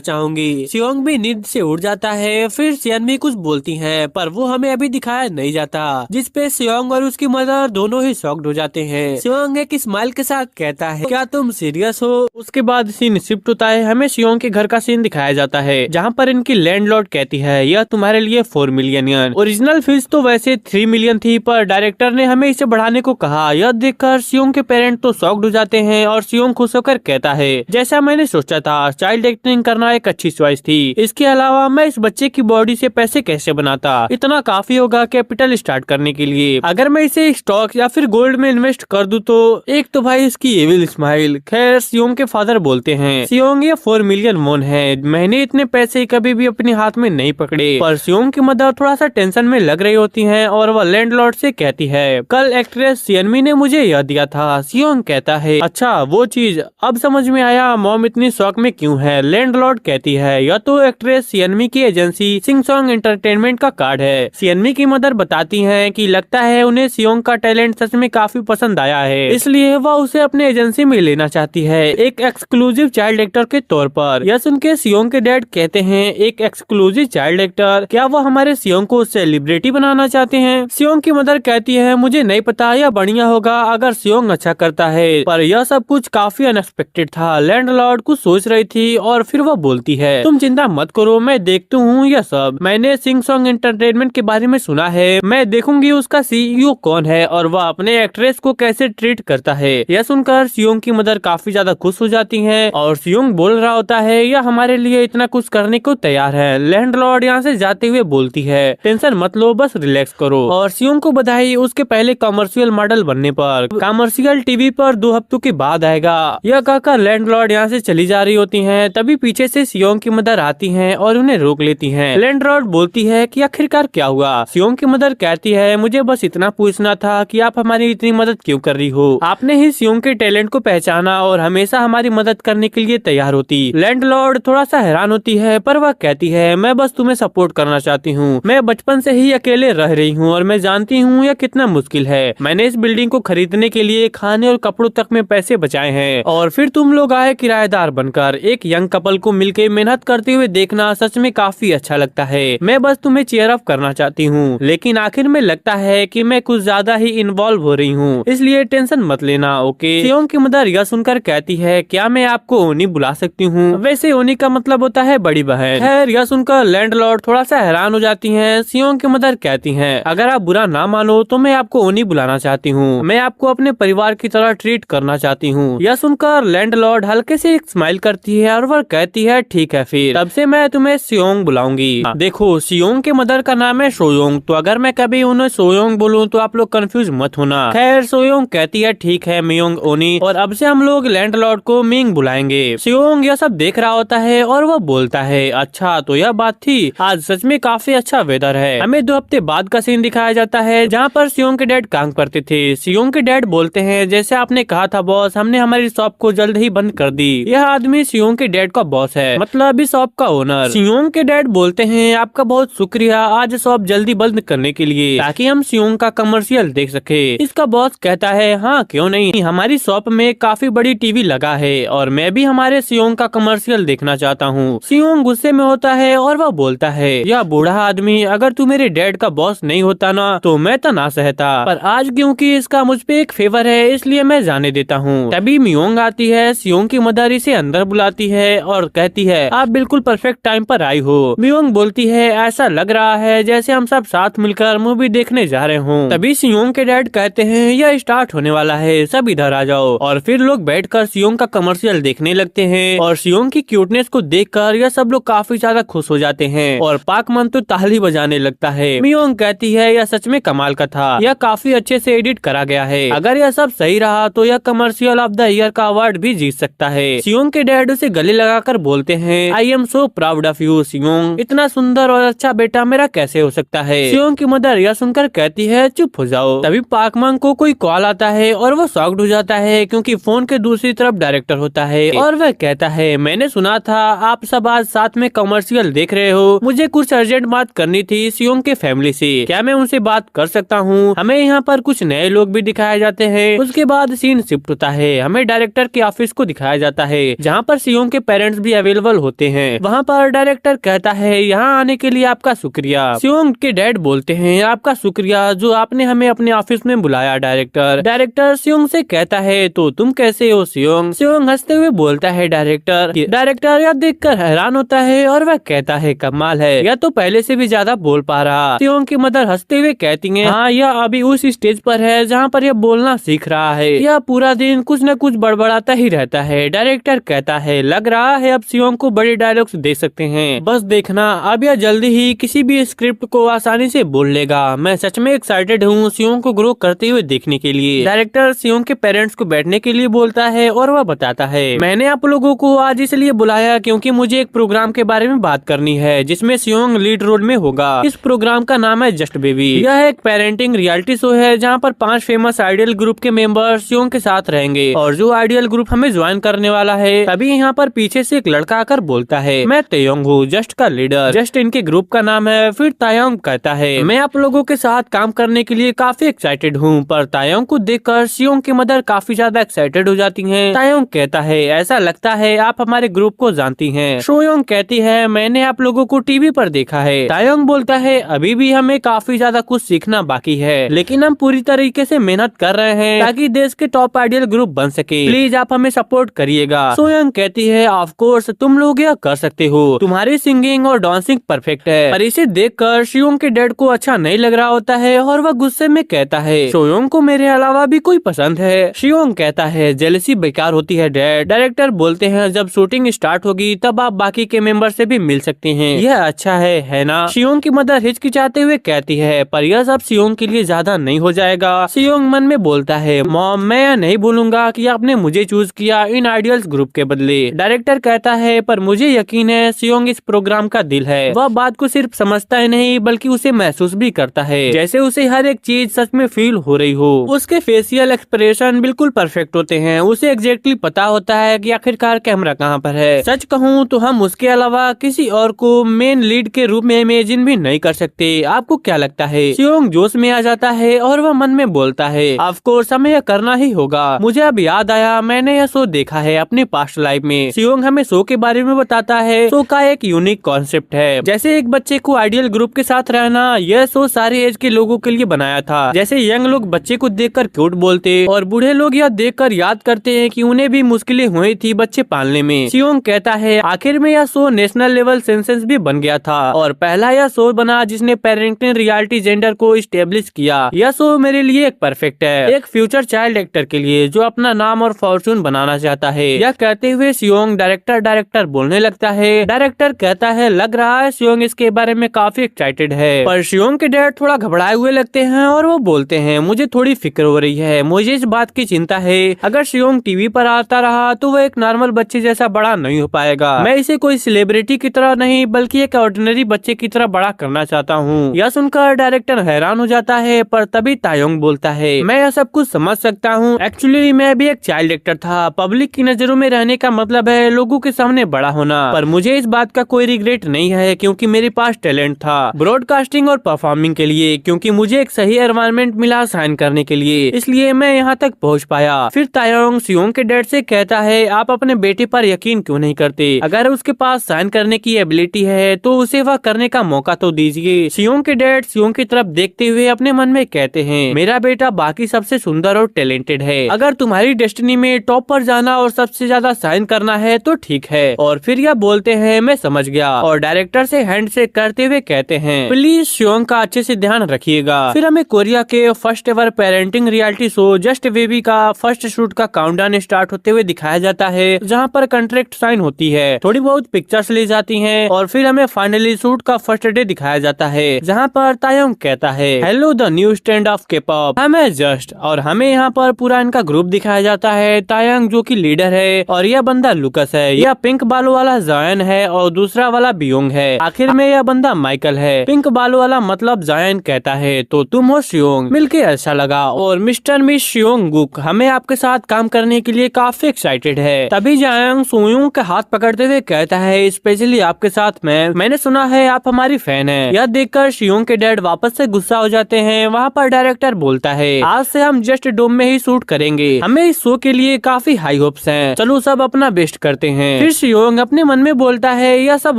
चाहूंगी। सियोंग भी नींद से उठ जाता है। फिर सियनमी कुछ बोलती है पर वो हमें अभी दिखाया नहीं जाता, जिसपे सियोंग और उसकी मदर दोनों ही शॉक्ड हो जाते हैं। सियोंग एक स्माइल के साथ कहता है, क्या तुम सीरियस हो? उसके बाद सीन शिफ्ट होता है। हमें सियोंग के घर का सीन दिखाया जाता है, जहाँ पर इनकी लैंडलॉर्ड कहती है, यह तुम्हारे लिए 4 मिलियन यन। ओरिजिनल फीस तो वैसे 3 मिलियन थी, पर डायरेक्टर ने हमें इसे बढ़ाने को कहा। यह देखकर सियोंग के पेरेंट तो शॉक्ड हो जाते हैं और सियोंग खुश होकर कहता है, जैसा मैंने सोचा था, चाइल्ड एक्टिंग करना एक अच्छी चॉइस थी। इसके अलावा मैं इस बच्चे की बॉडी से पैसे कैसे बनाता, इतना काफी होगा कैपिटल स्टार्ट करने के लिए। अगर मैं इसे स्टॉक या फिर गोल्ड में इन्वेस्ट कर दूं तो। एक तो भाई इसकी एविल स्माइल। खैर सियोंग के फादर बोलते हैं, सियोंग ये 4 मिलियन वॉन है, मैंने इतने पैसे कभी भी अपने हाथ में नहीं पकड़े। पर सियोंग की मदर थोड़ा सा टेंशन में लग रही होती है और वह लैंडलॉर्ड से कहती है, कल एक्ट्रेस सियनमी ने मुझे यह दिया था। सियोंग कहता है, अच्छा वो चीज, अब समझ में आया मॉम इतनी शौक में क्यों है। लैंडलॉर्ड कहती है, यह तो एक्ट्रेस सियनमी की एजेंसी सिंग सॉन्ग एंटरटेनमेंट का कार्ड है। सियनमी की मदर बताती है कि लगता है उन्हें सियोंग का टैलेंट सच में काफी पसंद आया है, इसलिए वह उसे अपने एजेंसी में लेना चाहती है, एक एक्सक्लूसिव चाइल्ड एक्टर के तौर पर। यह सुन के सियोंग के डैड कहते हैं, एक एक्सक्लूसिव चाइल्ड एक्टर, क्या वो हमारे सियोंग को सेलिब्रिटी बनाना चाहते हैं? सियोंग की मदर कहती है, मुझे नहीं पता, यह बढ़िया होगा अगर सियोंग अच्छा करता है। पर यह सब कुछ काफी अनएक्सपेक्टेड था। लैंडलॉर्ड कुछ सोच रही थी और फिर वह बोलती है, तुम चिंता मत करो, मैं देखती हूँ यह सब। मैंने सिंग सॉन्ग एंटरटेनमेंट के बारे में सुना है, मैं देखूंगी उसका सीईओ कौन है और वह अपने एक्ट्रेस को कैसे ट्रीट करता है। यह सुनकर सियोंग की मदर काफी ज्यादा खुश हो जाती हैं और सियोंग बोल रहा होता है, यह हमारे लिए इतना कुछ करने को तैयार है। लैंडलॉर्ड यहाँ से जाते हुए बोलती है, टेंशन मत लो, बस रिलैक्स करो। और सियोंग को बधाई उसके पहले कमर्शियल मॉडल बनने पर। कमर्शियल टीवी पर 2 हफ्तों के बाद आएगा। यह कहकर लैंडलॉर्ड यहाँ से चली जा रही होती हैं। तभी पीछे से सियोंग की मदर आती हैं और उन्हें रोक लेती हैं। लैंडलॉर्ड बोलती है कि आखिरकार क्या हुआ? सियोंग की मदर कहती है, मुझे बस इतना पूछना था कि आप हमारी इतनी मदद क्यों कर रही हो? आपने ही सियोंग के टैलेंट को पहचाना और हमेशा हमारी मदद करने के लिए तैयार होती। लैंडलॉर्ड थोड़ा सा हैरान होती है, पर वह कहती है, मैं बस तुम्हें सपोर्ट करना चाहती हूँ। मैं बचपन से ही अकेले रह रही हूँ और मैं जानती हूँ यह कितना मुश्किल है। मैंने इस बिल्डिंग को खरीदने के लिए खाने और कपड़ों तक में पैसे बचाए हैं और फिर तुम लोग आए किराएदार बनकर। एक यंग कपल को मिलकर मेहनत करते हुए देखना सच में काफी अच्छा लगता है। मैं बस तुम्हें चीयर अप करना चाहती हूँ, लेकिन आखिर में लगता है कि मैं कुछ ज्यादा ही इन्वॉल्व हो रही हूँ, इसलिए टेंशन मत लेना, ओके? सियोंग की मदर यह सुनकर कहती है, क्या मैं आपको ओनी बुला सकती हूँ? वैसे ओनी का मतलब होता है बड़ी बहन। खैर यह सुनकर लैंडलॉर्ड थोड़ा सा हैरान हो जाती हैं। सियोंग की मदर कहती हैं, अगर आप बुरा ना मानो तो मैं आपको ओनी बुलाना चाहती हूँ, मैं आपको अपने परिवार की तरह ट्रीट करना चाहती हूँ। यह सुनकर लैंडलॉर्ड हल्के से एक स्माइल करती है और वह कहती है, ठीक है फिर, तब से मैं तुम्हें सियोंग बुलाऊंगी। देखो सियोंग के मदर का नाम है सोयोंग, तो अगर मैं कभी उन्हें सोयोंग बोलूं तो आप लोग कंफ्यूज मत होना। खैर सोयोंग कहती है, ठीक है मियोंग ओनी, और अब से हम लोग लैंडलॉर्ड को मिंग बुलाएंगे। सियोंग यह सब देख रहा होता है और वह बोलता है, अच्छा तो यह बात थी, आज सच में काफी अच्छा वेदर है। हमें 2 हफ्ते बाद का सीन दिखाया जाता है, जहाँ पर सियोंग के डैड काम करते थे। सियोंग के डैड बोलते हैं, जैसे आपने कहा था बॉस, हमने हमारी शॉप को जल्द ही बंद कर दी। यह आदमी सियोंग के डैड का बॉस है, मतलब इस शॉप का ओनर। सियोंग के डैड बोलते हैं, आपका बहुत शुक्रिया आज शॉप जल्दी बंद करने के लिए, ताकि हम सियोंग का कमर्शियल देख सके। इसका बॉस कहता है, हाँ क्यों नहीं, हमारी शॉप में काफी बड़ी टीवी लगा है और मैं भी हमारे सियोंग का कमर्शियल देखना चाहता हूँ। सियोंग गुस्से में होता है और वह बोलता है, यह बूढ़ा आदमी, अगर तू मेरे डैड का बॉस नहीं होता ना तो मैं तो ना सहता, पर आज क्योंकि इसका मुझ पे एक फेवर है इसलिए मैं जाने देता हूँ। तभी मियोंग आती है। सियोंग की मदर इसे अंदर बुलाती है और कहती है, आप बिल्कुल परफेक्ट टाइम पर आई हो। मियोंग बोलती है, ऐसा लग रहा है जैसे हम सब साथ मिलकर मूवी देखने जा रहे हों। तभी सियोंग के डैड कहते हैं, यह स्टार्ट होने वाला है, सब इधर आ जाओ। और फिर लोग बैठकर सियोंग का कमर्शियल देखने लगते हैं और सियोंग की क्यूटनेस को देखकर यह सब लोग काफी ज्यादा खुश हो जाते हैं और पाक मन तो ताली बजाने लगता है। मियोंग कहती है, यह सच में कमाल का था, यह काफी अच्छे से एडिट करा गया है, अगर यह सब सही रहा तो यह कमर्शियल ऑफ द ईयर का अवार्ड भी जीत सकता है। सियोंग के डैड उसे गले लगाकर बोलते हैं, I am so proud of you Seong, इतना सुंदर और अच्छा बेटा मेरा कैसे हो सकता है। सियोंग की मदर यह सुनकर कहती है, चुप हो जाओ। तभी पाकमंग को कोई कॉल आता है और वो शॉक्ड हो जाता है, क्योंकि फोन के दूसरी तरफ डायरेक्टर होता है और वह कहता है, मैंने सुना था आप सब आज साथ में कमर्शियल देख रहे हो, मुझे कुछ अर्जेंट बात करनी थी सियोंग के फैमिली से, क्या मैं उनसे बात कर सकता हूँ। हमें यहाँ पर कुछ नए लोग भी दिखाए जाते हैं। उसके बाद सीन शिफ्ट होता है, हमें डायरेक्टर के ऑफिस को दिखाया जाता है जहाँ पर सियोंग के पेरेंट्स भी अवेलेबल होते हैं। वहाँ पर डायरेक्टर कहता है यहाँ आने के लिए आपका शुक्रिया। सियोंग के डैड बोलते हैं आपका शुक्रिया जो आपने हमें अपने ऑफिस में बुलाया डायरेक्टर सियोंग से कहता है तो तुम कैसे हो सियोंग। सियोंग हंसते हुए बोलता है डायरेक्टर यह देखकर हैरान होता है और वह कहता है कमाल है, यह तो पहले से भी ज्यादा बोल पा रहा। सियोंग की मदर हंसते हुए कहती है हाँ यह अभी उस स्टेज पर है जहाँ पर यह बोलना सीख रहा है, यह पूरा दिन कुछ न कुछ बड़बड़ाता ही रहता है। डायरेक्टर कहता है लग रहा है अब सियोंग को बड़े डायलॉग्स दे सकते हैं, बस देखना अब यह जल्दी ही किसी भी स्क्रिप्ट को आसानी से बोल लेगा। मैं सच में एक्साइटेड हूँ सियोंग को ग्रो करते हुए देखने के लिए। डायरेक्टर सियोंग के पेरेंट्स को बैठने के लिए बोलता है और वह बताता है मैंने आप लोगों को आज इसलिए बुलाया क्योंकि मुझे एक प्रोग्राम के बारे में बात करनी है जिसमें सियोंग लीड रोल में होगा। इस प्रोग्राम का नाम है जस्ट बेबी। यह एक पेरेंटिंग रियलिटी शो है जहाँ पर 5 फेमस आइडियल ग्रुप के मेंबर सियोंग के साथ रहेंगे और जो आइडियल ग्रुप हमें ज्वाइन करने वाला है तभी यहाँ पर पीछे से एक लड़का आकर बोलता है मैं तायोंग हूँ जस्ट का लीडर, जस्ट इनके ग्रुप का नाम है। फिर तायोंग कहता है मैं आप लोगों के साथ काम करने के लिए काफी एक्साइटेड हूँ। पर तायोंग को देखकर सियोंग की मदर काफी ज्यादा एक्साइटेड हो जाती हैं। तायोंग कहता है ऐसा लगता है आप हमारे ग्रुप को जानती हैं। शोयोंग कहती है मैंने आप लोगों को टीवी पर देखा है। तायोंग बोलता है अभी भी हमें काफी ज्यादा कुछ सीखना बाकी है लेकिन हम पूरी तरीके से मेहनत कर रहे हैं ताकि देश के टॉप आइडियल ग्रुप बन सके, प्लीज आप हमें सपोर्ट करिएगा। शोयोंग कहती है ऑफ कोर्स तुम लोग यह कर सकते हो, तुम्हारी सिंगिंग और डांसिंग परफेक्ट है। पर इसे देखकर सियोंग के डैड को अच्छा नहीं लग रहा होता है और वह गुस्से में कहता है शोयोंग को मेरे अलावा भी कोई पसंद है। सियोंग कहता है जेलसी बेकार होती है डैड। डायरेक्टर बोलते हैं जब शूटिंग स्टार्ट होगी तब आप बाकी के मेंबर से भी मिल सकते हैं, यह अच्छा है ना। सियोंग की मदर हिचकिचाते हुए कहती है पर यह सब सियोंग के लिए ज्यादा नहीं हो जाएगा। सियोंग मन में बोलता है मॉम मैं यह नहीं बोलूंगा कि आपने मुझे चूज किया इन आइडियल्स ग्रुप के बदले। डायरेक्टर कहता है पर मुझे यकीन है सियोंग इस प्रोग्राम का दिल है, वह बात को सिर्फ समझता ही नहीं बल्कि उसे महसूस भी करता है जैसे उसे हर एक चीज सच में फील हो रही हो। उसके फेशियल एक्सप्रेशन बिल्कुल परफेक्ट होते हैं, उसे एग्जैक्टली पता होता है कि आखिरकार कैमरा कहाँ पर है। सच कहूँ तो हम उसके अलावा किसी और को मेन लीड के रूप में इमेजिन भी नहीं कर सकते। आपको क्या लगता है? सियोंग जोश में आ जाता है और वह मन में बोलता है ऑफ कोर्स हमें यह करना ही होगा। मुझे अब याद आया मैंने यह शो देखा है अपने पास्ट लाइफ में। सियोंग हमें शो के बारे में बताता है शो का एक यूनिक कॉन्सेप्ट है जैसे एक बच्चे को आइडियल ग्रुप के साथ रहना। यह शो सारे एज के लोगों के लिए बनाया था, जैसे यंग लोग बच्चे को देखकर क्यूट बोलते और बूढ़े लोग यह देखकर याद करते हैं कि उन्हें भी मुश्किलें हुई थी बच्चे पालने में। सियोंग कहता है आखिर में यह शो नेशनल लेवल सेंसेस भी बन गया था और पहला यह शो बना जिसने पेरेंटिंग रियलिटी जेंडर को स्टेब्लिश किया। यह शो मेरे लिए एक परफेक्ट है, एक फ्यूचर चाइल्ड एक्टर के लिए जो अपना नाम और फॉर्चून बनाना चाहता है। यह कहते हुए सियोंग डायरेक्टर बोलने लगता है। डायरेक्टर कहता है लग रहा है सियोंग इसके बारे में काफी एक्साइटेड है। पर सियोंग के डैड थोड़ा घबराए हुए लगते हैं और वो बोलते हैं मुझे थोड़ी फिक्र हो रही है, मुझे इस बात की चिंता है अगर सियोंग टीवी पर आता रहा तो वह एक नॉर्मल बच्चे जैसा बड़ा नहीं हो पाएगा। मैं इसे कोई सेलिब्रिटी की तरह नहीं बल्कि एक ऑर्डिनरी बच्चे की तरह बड़ा करना चाहता हूँ। यह सुनकर डायरेक्टर हैरान हो जाता है पर तभी तायोंग बोलता है मैं यह सब कुछ समझ सकता हूँ, एक्चुअली मैं भी एक चाइल्ड एक्टर था। पब्लिक की नजरों में रहने का मतलब है लोगों के सामने बड़ा होना, पर मुझे इस बात का कोई रिग्रेट नहीं है क्योंकि मेरे पास टैलेंट था ब्रॉडकास्टिंग और परफॉर्मिंग के लिए, क्योंकि मुझे एक सही एनवायरनमेंट मिला साइन करने के लिए, इसलिए मैं यहाँ तक पहुँच पाया। फिर तायोंग सियोंग के डैड से कहता है आप अपने बेटे पर यकीन क्यों नहीं करते? अगर उसके पास साइन करने की एबिलिटी है तो उसे वह करने का मौका तो दीजिए। सियोंग के डैड सियोंग की तरफ देखते हुए अपने मन में कहते हैं मेरा बेटा बाकी सबसे सुंदर और टैलेंटेड है, अगर तुम्हारी डेस्टिनी में टॉप पर जाना और सबसे ज्यादा साइन करना है तो ठीक है। और फिर यह बोलते हैं मैं समझ गया और डायरेक्टर से हैंड शेक करते हुए कहते हैं प्लीज सियोंग का अच्छे से ध्यान रखिएगा। फिर हमें कोरिया के first ever parenting reality show just baby का फर्स्ट शूट का काउंटडाउन स्टार्ट होते हुए दिखाया जाता है जहाँ पर कॉन्ट्रैक्ट साइन होती है, थोड़ी बहुत पिक्चर्स ली जाती हैं और फिर हमें फाइनली शूट का फर्स्ट डे दिखाया जाता है जहाँ पर तायोंग कहता है hello the new stand of K-pop, हमें जस्ट, और हमें यहाँ पर पूरा इनका ग्रुप दिखाया जाता है। तायोंग जो कि लीडर है और यह बंदा लुकस है, यह पिंक बालों वाला जायन है और दूसरा वाला बियोंग है, आखिर में यह बंदा माइकल है। पिंक बालों वाला मतलब जायन कहता है तो तुम हो सियोंग, मिलके अच्छा लगा और मिस्टर मिस सियोंग गुक हमें आपके साथ काम करने के लिए काफी एक्साइटेड है। तभी जायंग सोयोंग का हाथ पकड़ते हुए कहता है स्पेशली आपके साथ मैंने सुना है आप हमारी फैन है। यह देखकर सियोंग के डैड वापस से गुस्सा हो जाते हैं। वहाँ पर डायरेक्टर बोलता है आज से हम जस्ट डोम में ही शूट करेंगे, हमें इस शो के लिए काफी हाई होप्स हैं, चलो सब अपना बेस्ट करते हैं। फिर सियोंग अपने मन में बोलता है यह सब